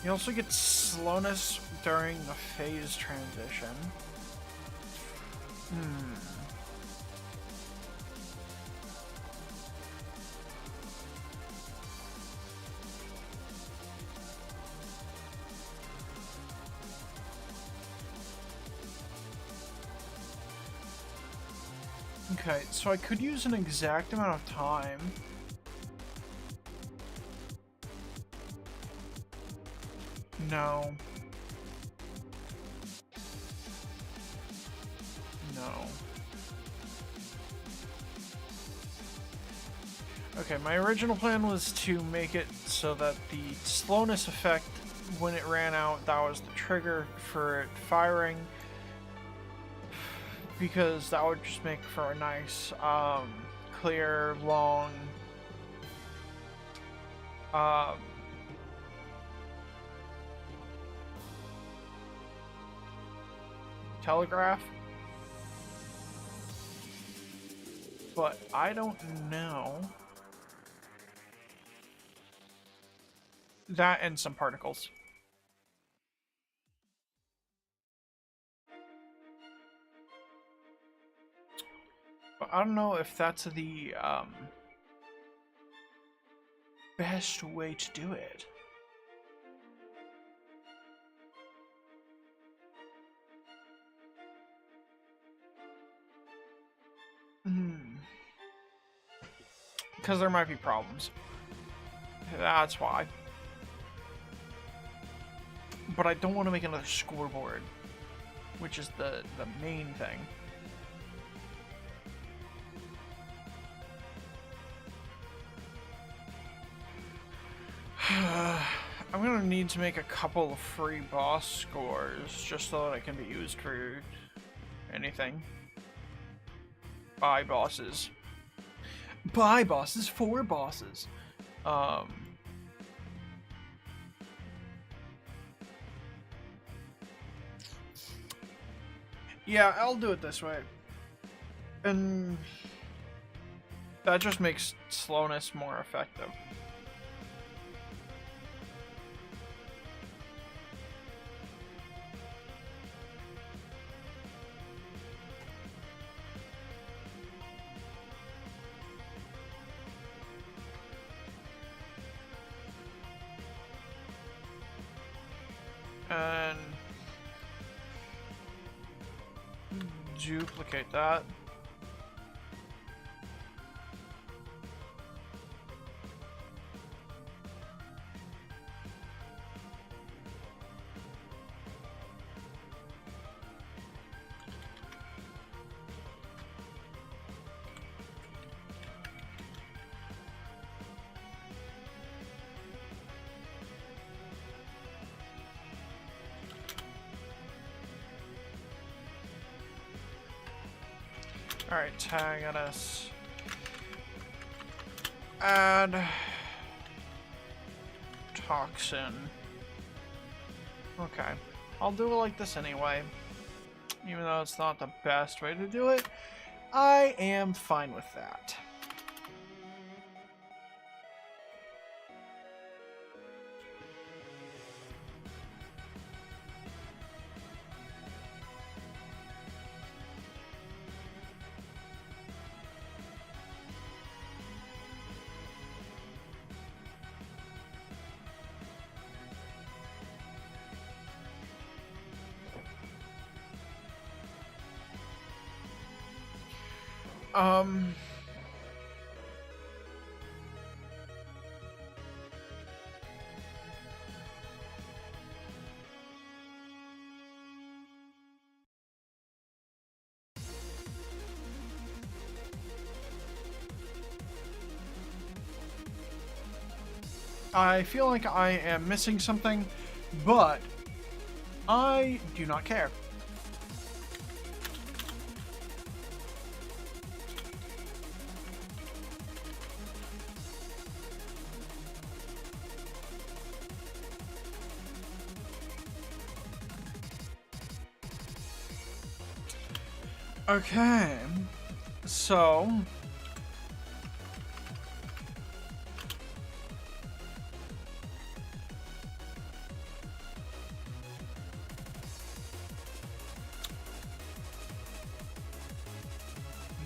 He also gets slowness during the phase transition. Okay, so I could use an exact amount of time. No. No. Okay, my original plan was to make it so that the slowness effect, when it ran out, that was the trigger for it firing. Because that would just make for a nice, clear, long, telegraph. But I don't know. That and some particles. But I don't know if that's the best way to do it. Because there might be problems. That's why. But I don't want to make another scoreboard, which is the main thing. I'm gonna need to make a couple of free boss scores just so that it can be used for anything. Buy bosses. Buy bosses for bosses. Yeah, I'll do it this way. And that just makes slowness more effective. duplicate that. Alright, tag us. Add toxin. Okay. I'll do it like this anyway. Even though it's not the best way to do it, I am fine with that. I feel like I am missing something, but I do not care. Okay, so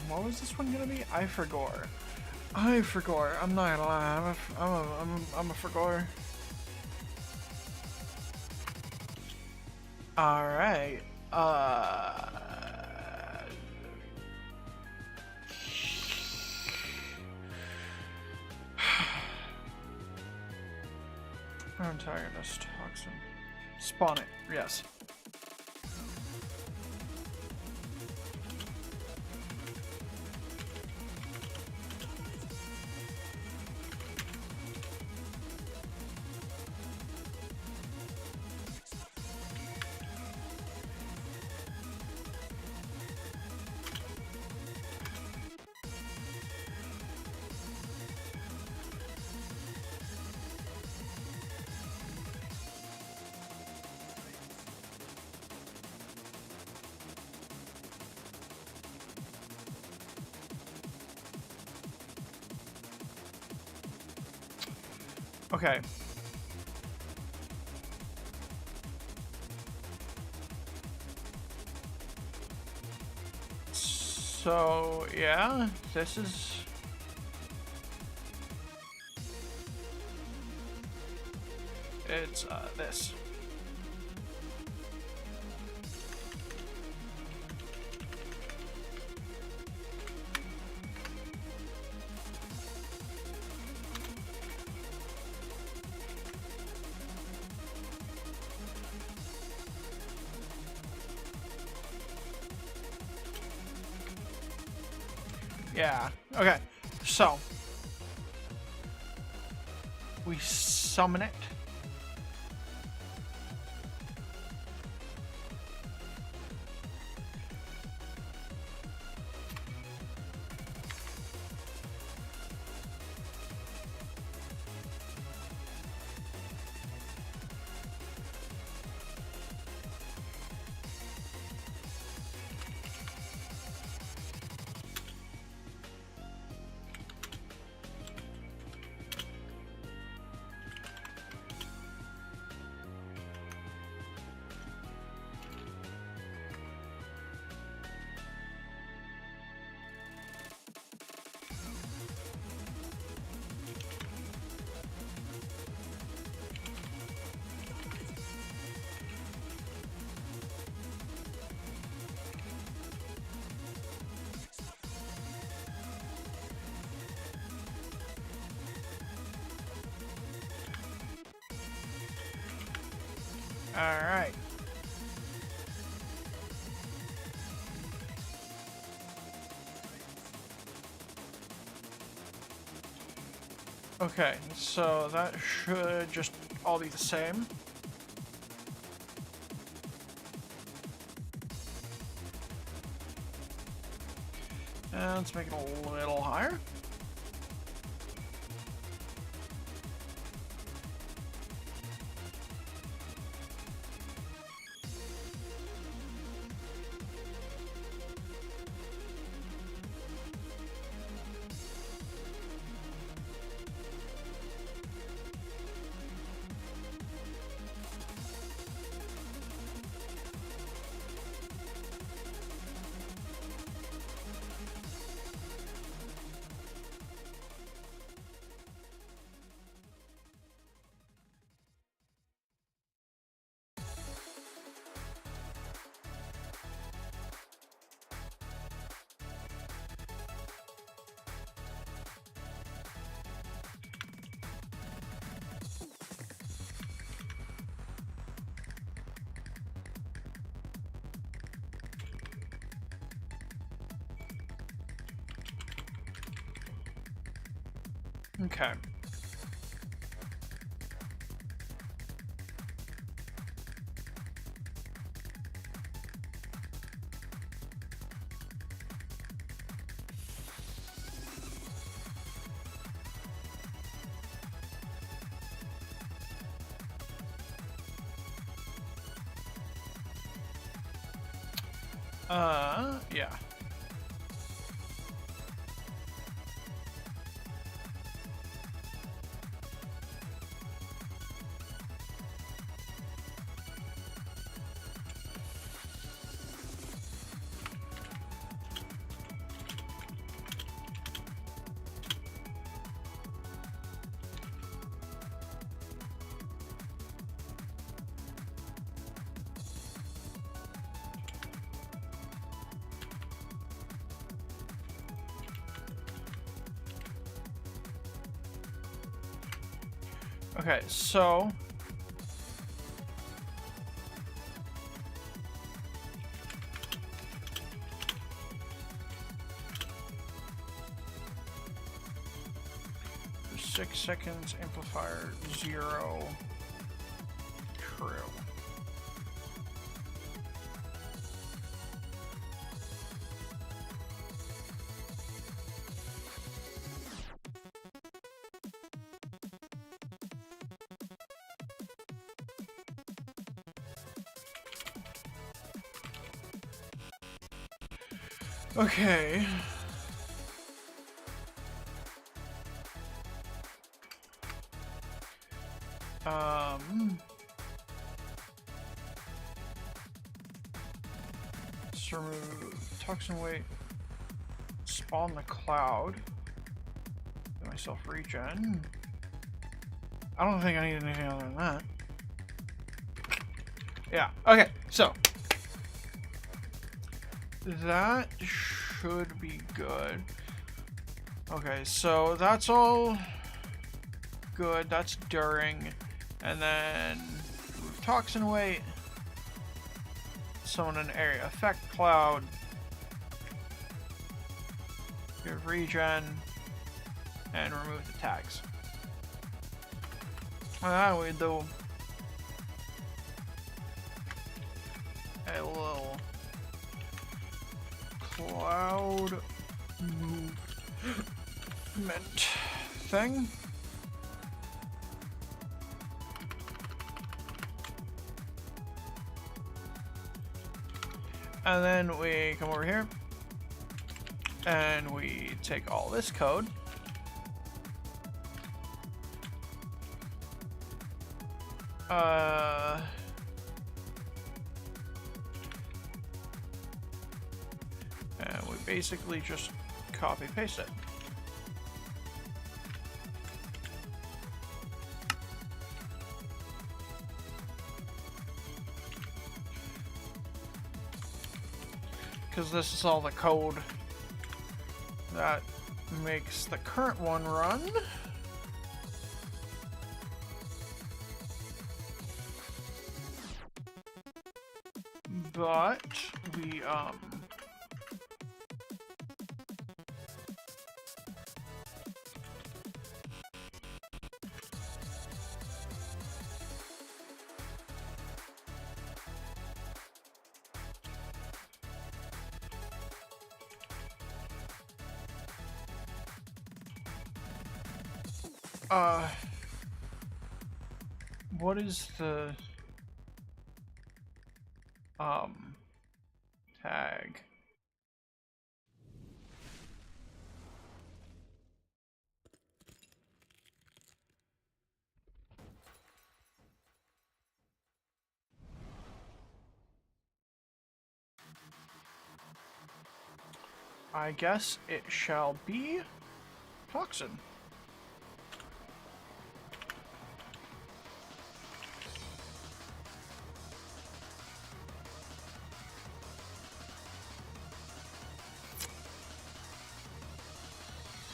what was this one gonna be? I forgot. I'm not gonna lie. I'm a forgot. All right. Antagonist toxin. Spawn it. Yes. Okay. So, yeah, this is... It's, this. Yeah. Okay. So we summon it. Alright. Okay, so that should just all be the same. And let's make it a little higher. Okay. Yeah. Okay, so for 6 seconds, amplifier 0, true. Okay. Let's remove toxin weight, spawn the cloud, give myself regen. I don't think I need anything other than that. Yeah, okay, so that should be good. Okay, so that's all good. That's during. And then remove toxin weight. Summon an area effect cloud. Give regen. And remove the tags. And then we do a little cloud movement thing. And then we come over here and we take all this code. And we basically just copy paste it. Because this is all the code that makes the current one run. But we, what is the, tag? I guess it shall be toxin.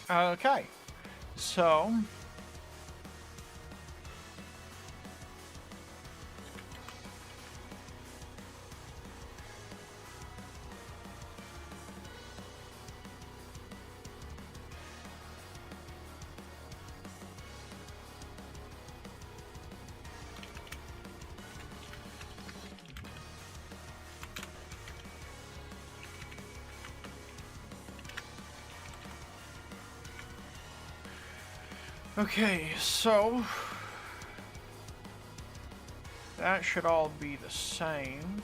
Okay, so okay, so that should all be the same.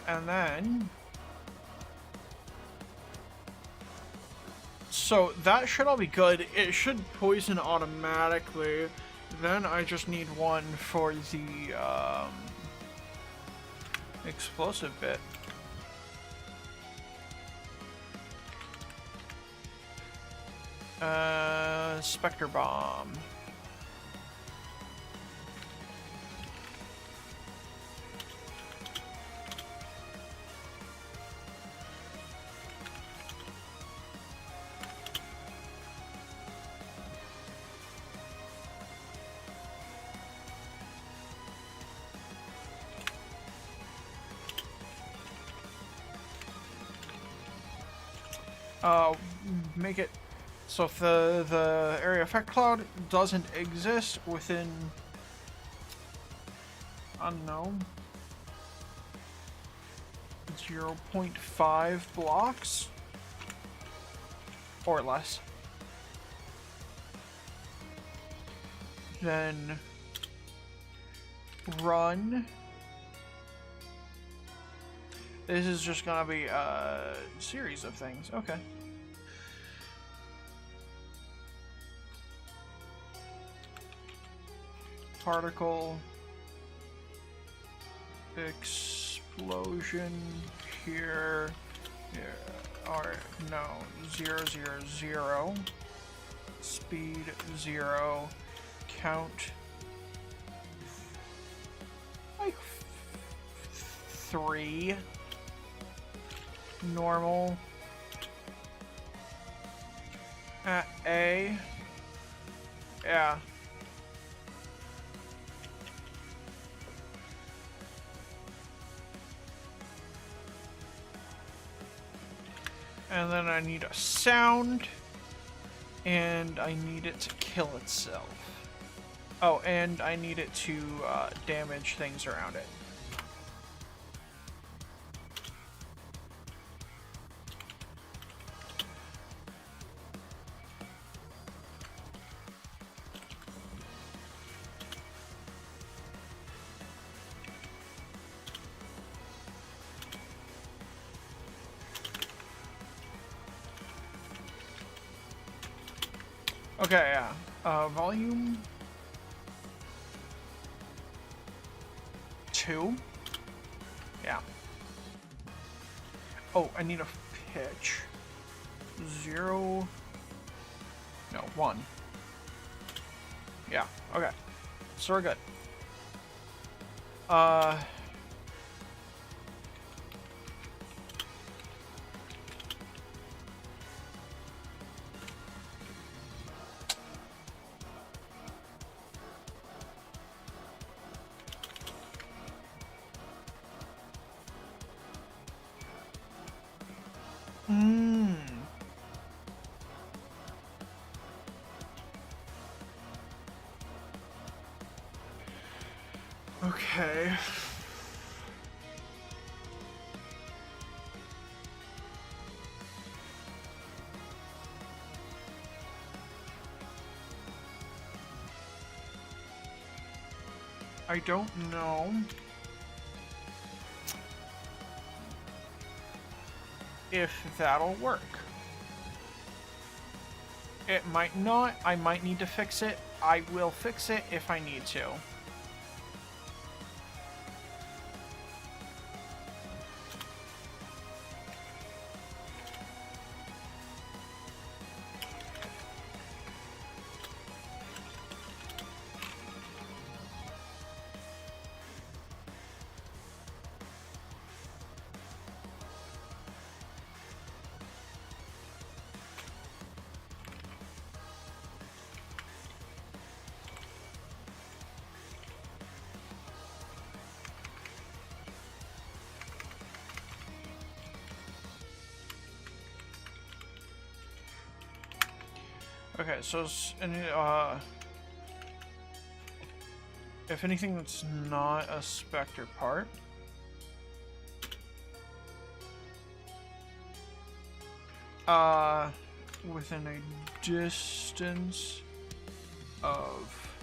And then, so that should all be good. It should poison automatically. Then I just need one for the explosive bit. Spectre bomb. Make it so if the area effect cloud doesn't exist within, I don't know, 0.5 blocks or less, then run. This is just gonna be a series of things. Okay. Particle explosion here, or no, 0, 0, 0, speed 0, count like 3, normal at A, yeah. And then I need a sound, and I need it to kill itself. Oh, and I need it to damage things around it. Okay, yeah. Volume 2. Yeah. Oh, I need a pitch. 0. No, 1. Yeah, okay. So we're good. Uh... Hmm. Okay. I don't know if that'll work. It might not. I might need to fix it. I will fix it if I need to. Okay, so if anything that's not a Spectre part, within a distance of,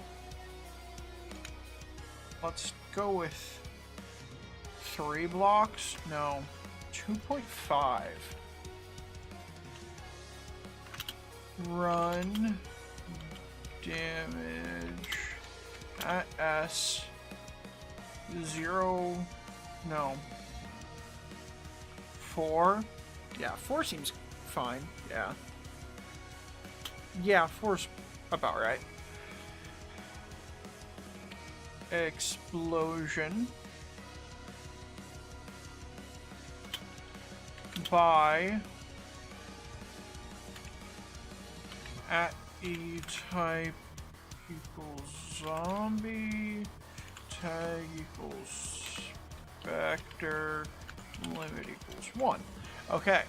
let's go with 3 blocks. No, 2.5. Run damage at S 0, no, 4. Yeah, 4 seems fine. Yeah. Yeah, 4's about right. Explosion by at E type equals zombie, tag equals Spectre, limit equals 1. Okay.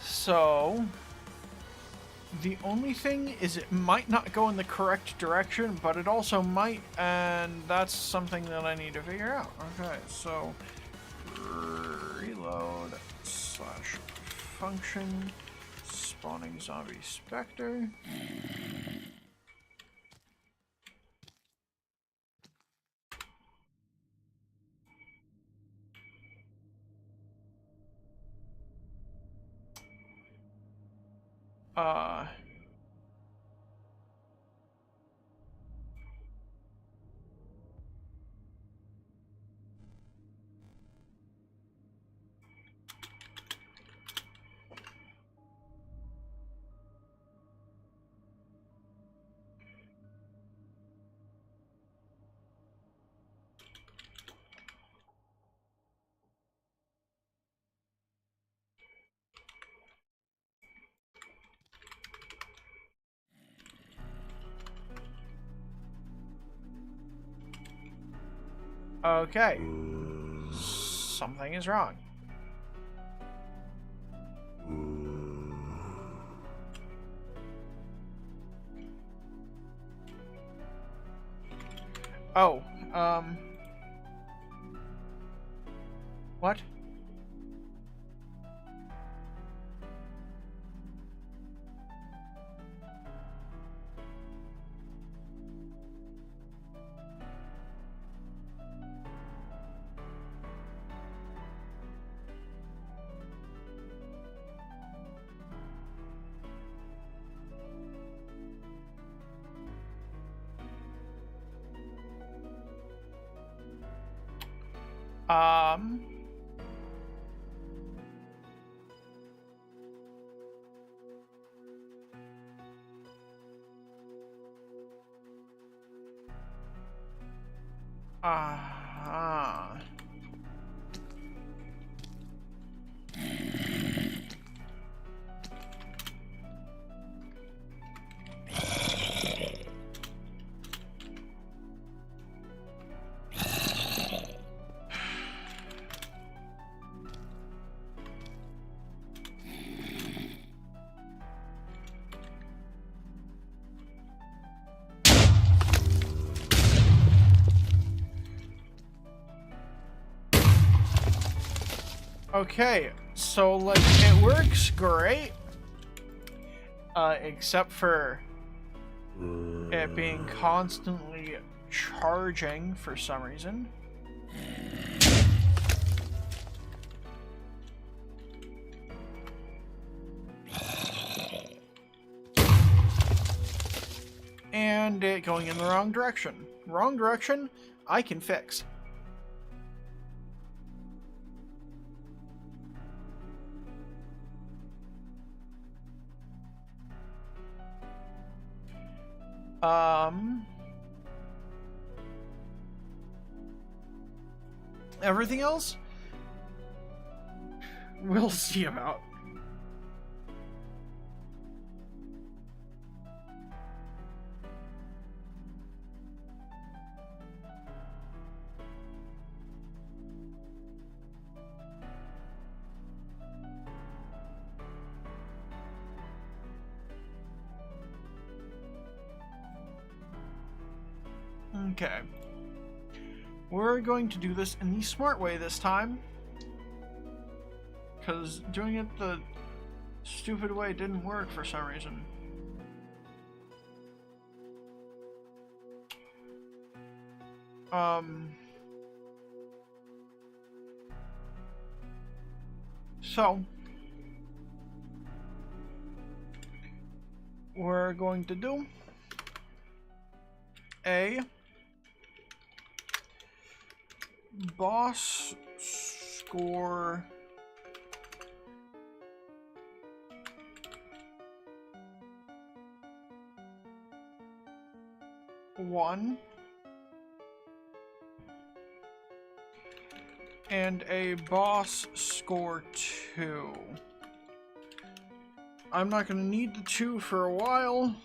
So, the only thing is it might not go in the correct direction, but it also might, and that's something that I need to figure out. Okay, so reload / function spawning zombie Spectre. Okay. Something is wrong. Oh, what? Uh-huh. Okay, so like it works great, except for it being constantly charging for some reason. And it going in the wrong direction. Wrong direction, I can fix. Everything else, we'll see about. Okay. We're going to do this in the smart way this time. Because doing it the stupid way didn't work for some reason. So we're going to do a boss score one and a boss score 2. I'm not going to need the 2 for a while,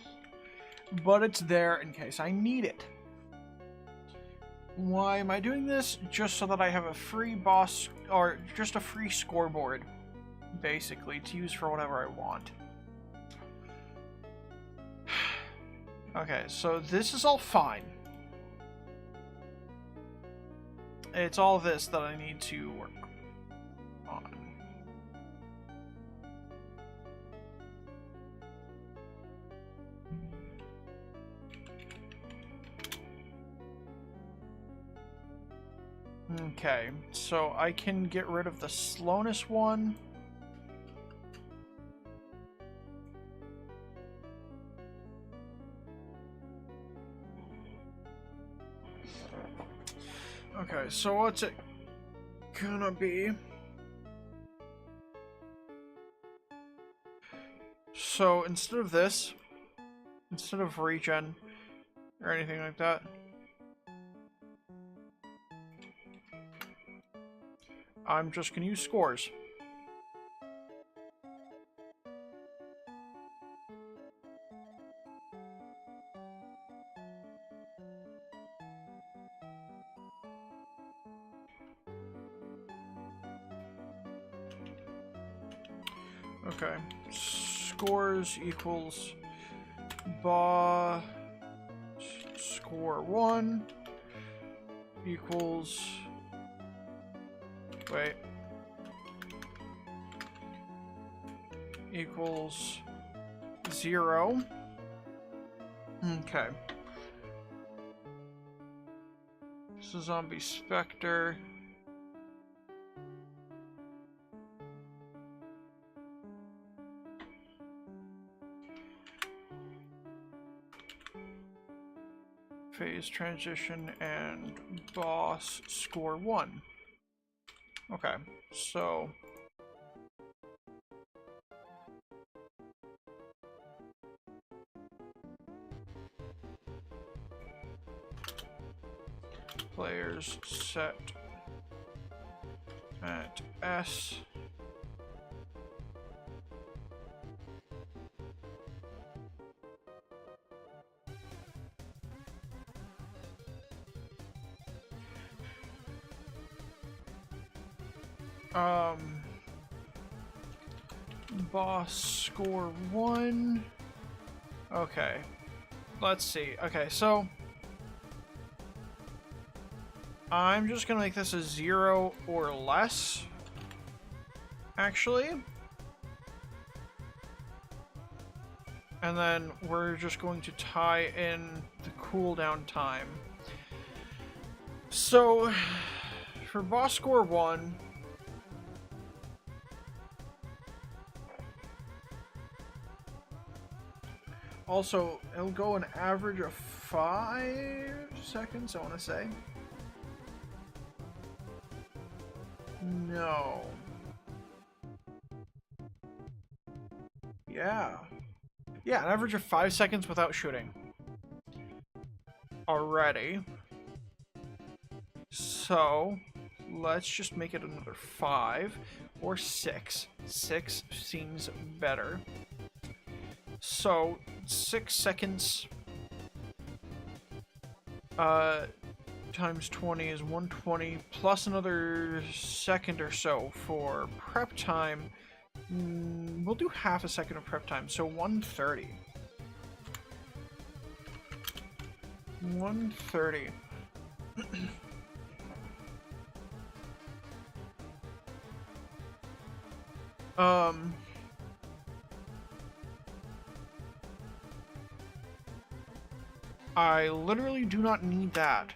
but it's there in case I need it. Why am I doing this? Just so that I have a free boss, or just a free scoreboard, basically, to use for whatever I want. Okay, so this is all fine. It's all this that I need to work on. Okay, so I can get rid of the slowness one. Okay, so what's it gonna be? So instead of this, instead of regen or anything like that, I'm just gonna use scores. Okay, scores equals boss score 1 equals, wait, equals 0. Okay. This is Zombie Spectre. Phase transition and boss score 1. Okay, so players set at S. Boss score 1. Okay. Let's see. Okay, so I'm just gonna make this a 0 or less, actually. And then we're just going to tie in the cooldown time. So, for boss score 1, also, it'll go an average of 5 seconds, I want to say. No. Yeah. Yeah, an average of 5 seconds without shooting. Already. So, let's just make it another 5 or 6. 6 seems better. So, 6 seconds times 20 is 120, plus another second or so for prep time. We'll do half a second of prep time, so 130. 130. I literally do not need that.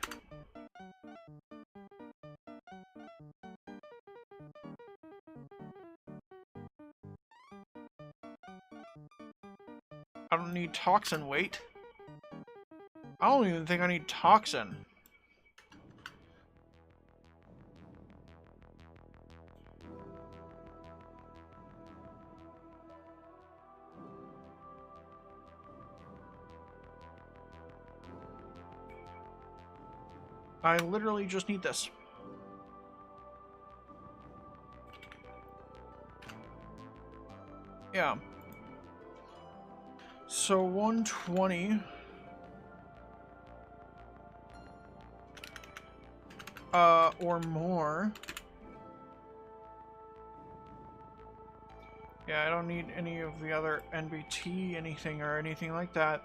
I don't need toxin weight. I don't even think I need toxin. I literally just need this. Yeah. So 120. Or more. Yeah, I don't need any of the other NBT, anything or anything like that.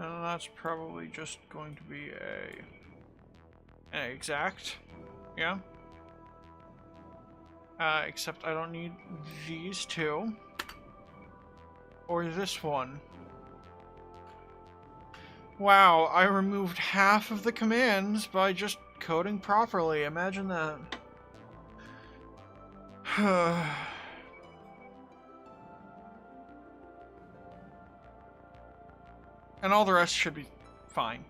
And that's probably just going to be an exact, yeah. Except I don't need these two. Or this one. Wow, I removed half of the commands by just coding properly. Imagine that. And all the rest should be fine.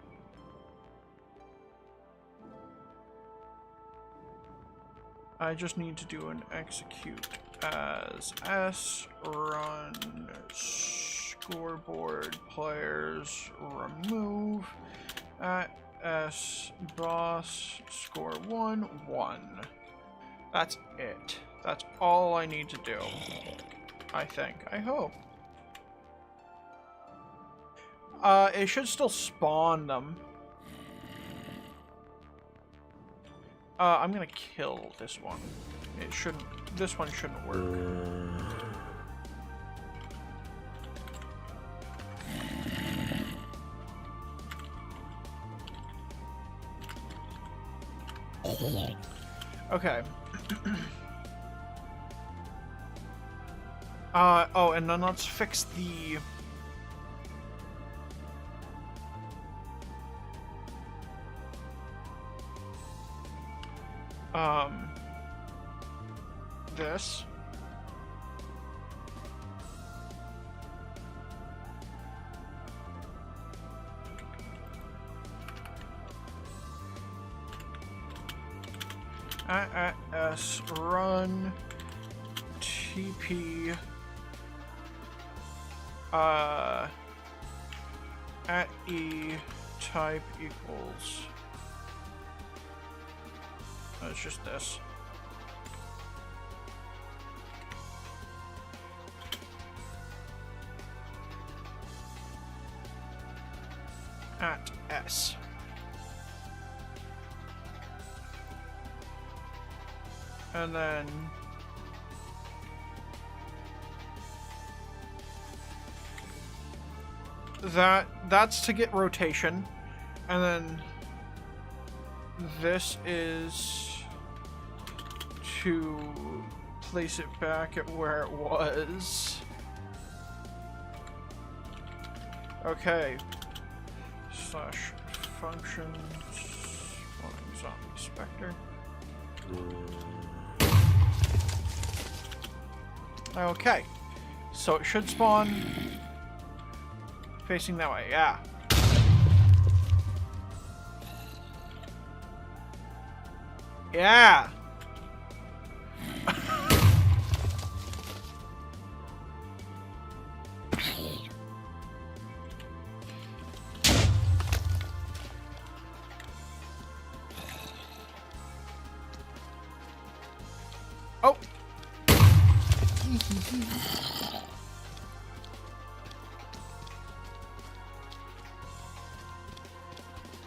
I just need to do an execute as S, run, scoreboard, players, remove, at S, boss, score 1, 1. That's it. That's all I need to do. I think. I hope. It should still spawn them. I'm gonna kill this one. It shouldn't. This one shouldn't work. Okay. Oh, and then let's fix the... this. @s run TP @e type equals. It's just this. @s. And then that's to get rotation, and then this is to place it back at where it was. Okay. Slash functions zombie specter. Okay, so it should spawn facing that way. Yeah. Yeah. Oh.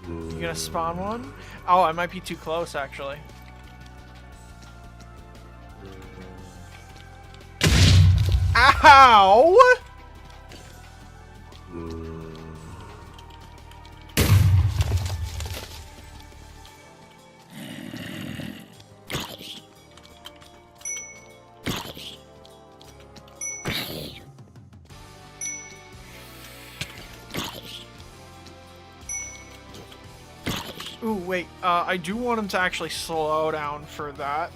You gonna spawn one? Oh, I might be too close, actually. Ow! Ooh, wait, I do want him to actually slow down for that.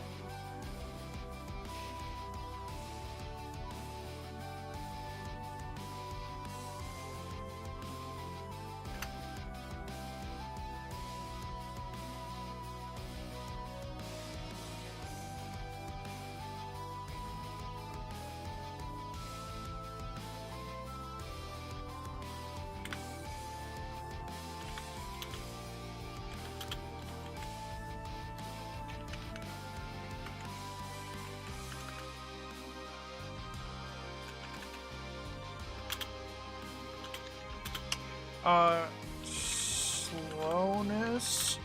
Slowness,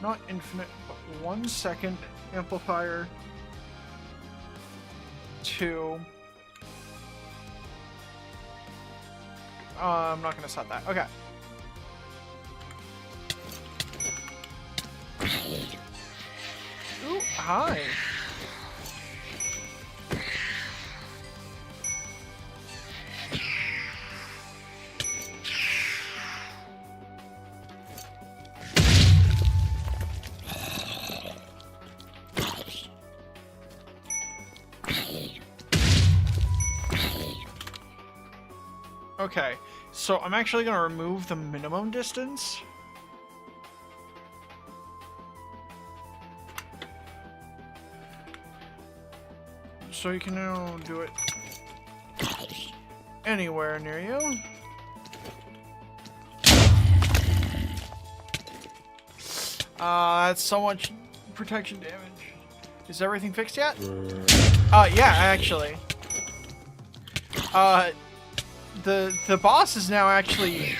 not infinite, but 1 second amplifier to, I'm not gonna set that. Okay. Ooh, hi. Okay, so I'm actually going to remove the minimum distance. So you can now do it anywhere near you. That's so much protection damage. Is everything fixed yet? Yeah, actually. The boss is now actually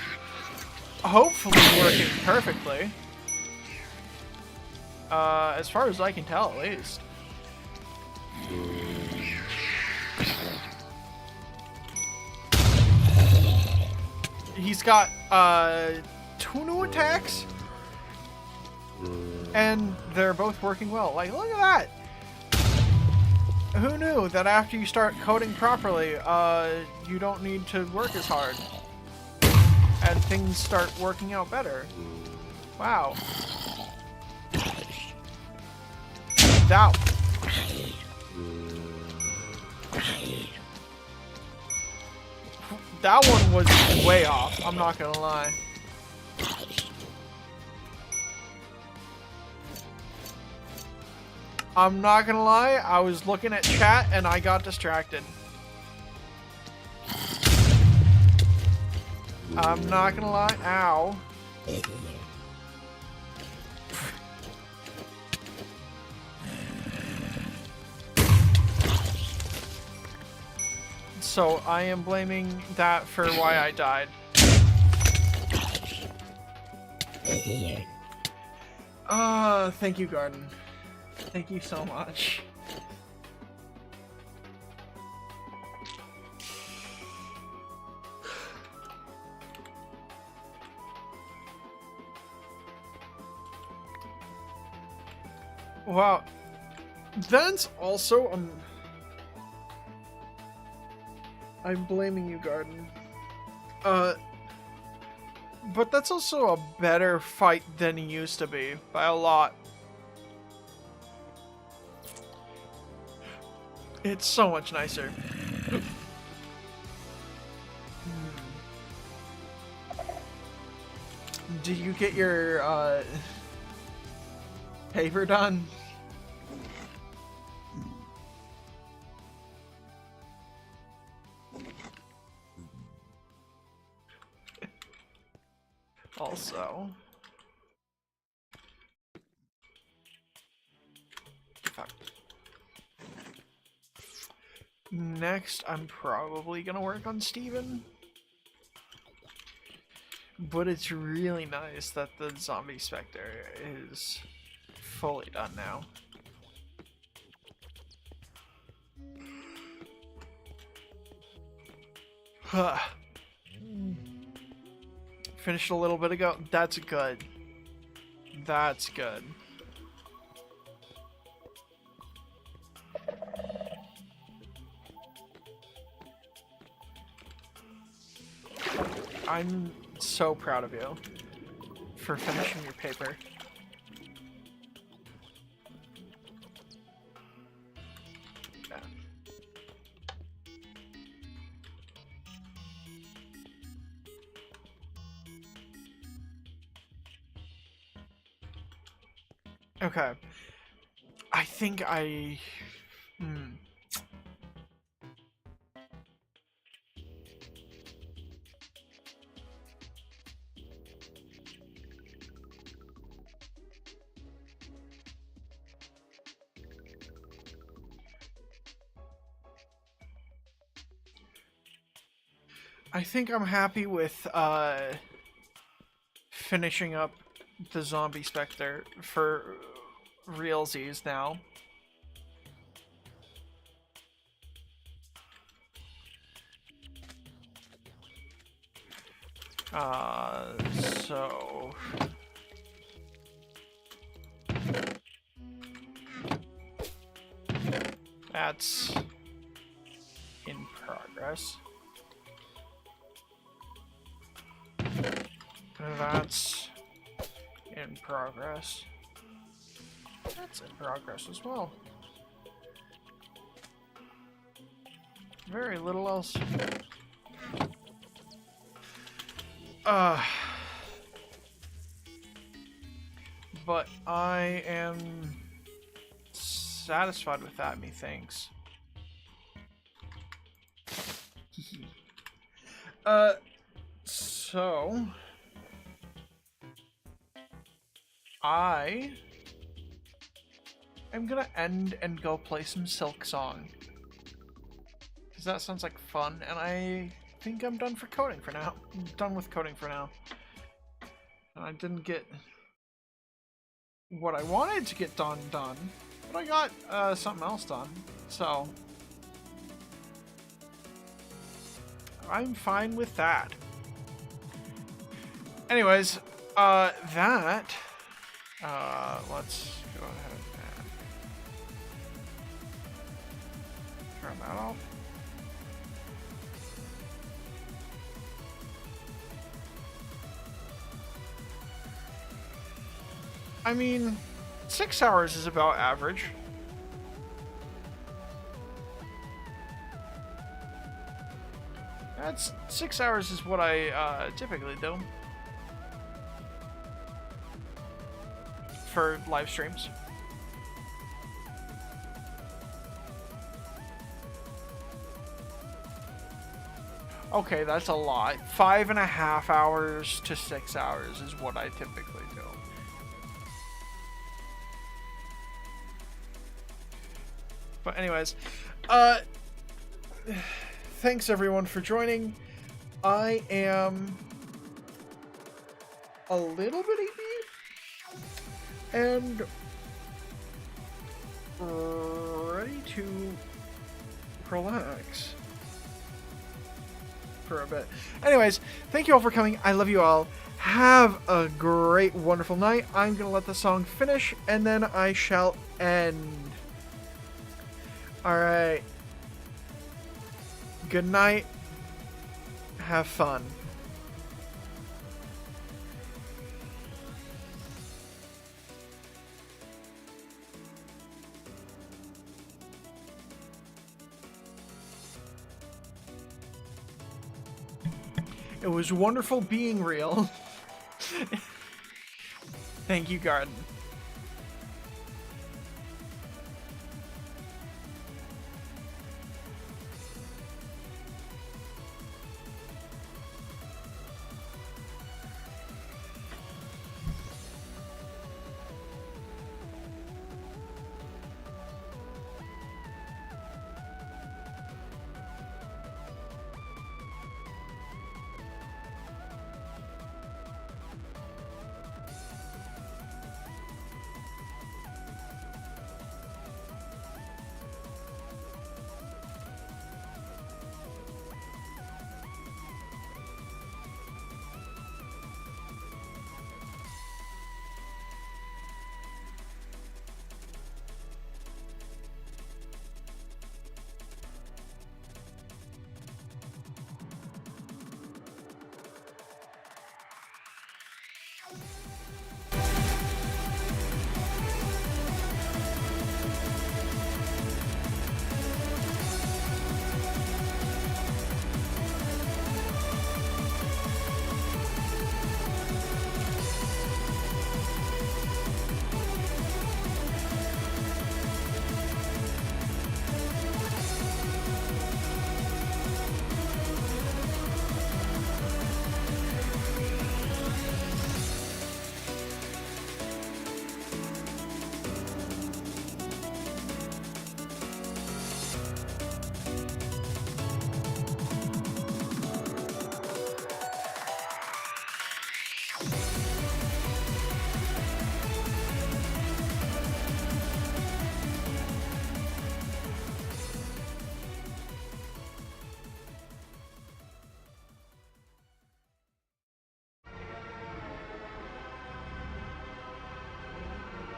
hopefully working perfectly. As far as I can tell, at least. He's got 2 new attacks, and they're both working well. Like, look at that! Who knew that after you start coding properly, you don't need to work as hard, and things start working out better? Wow. That. That one was way off, I'm not gonna lie. I'm not gonna lie, I was looking at chat and I got distracted. I'm not gonna lie. Ow. So I am blaming that for why I died. Thank you, Garden. Thank you so much. Wow. That's also I'm blaming you, Garden. But that's also a better fight than he used to be, by a lot. It's so much nicer. Did you get your, paper done? Also, fuck. Next, I'm probably gonna work on Steven. But it's really nice that the zombie specter is fully done now. Huh. Finished a little bit ago. That's good. That's good. I'm so proud of you for finishing your paper. Yeah. Okay. I think I... I think I'm happy with finishing up the zombie specter for realsies now. So that's in progress. That's in progress. That's in progress as well. Very little else. But I am satisfied with that, methinks. So I am gonna end and go play some Silk Song, because that sounds like fun, and I think I'm done for coding for now. I'm done with coding for now. And I didn't get what I wanted to get done, but I got something else done, so I'm fine with that. Anyways, let's go ahead and turn that off. I mean, 6 hours is about average. That's 6 hours is what I typically do for live streams. Okay, that's a lot. 5.5 hours to 6 hours is what I typically do. But anyways, thanks everyone for joining. I am a little bit EP and ready to relax for a bit. Anyways, thank you all for coming. I love you all. Have a great, wonderful night. I'm gonna let the song finish and then I shall end. Alright. Good night. Have fun. It was wonderful being real. Thank you, Garden.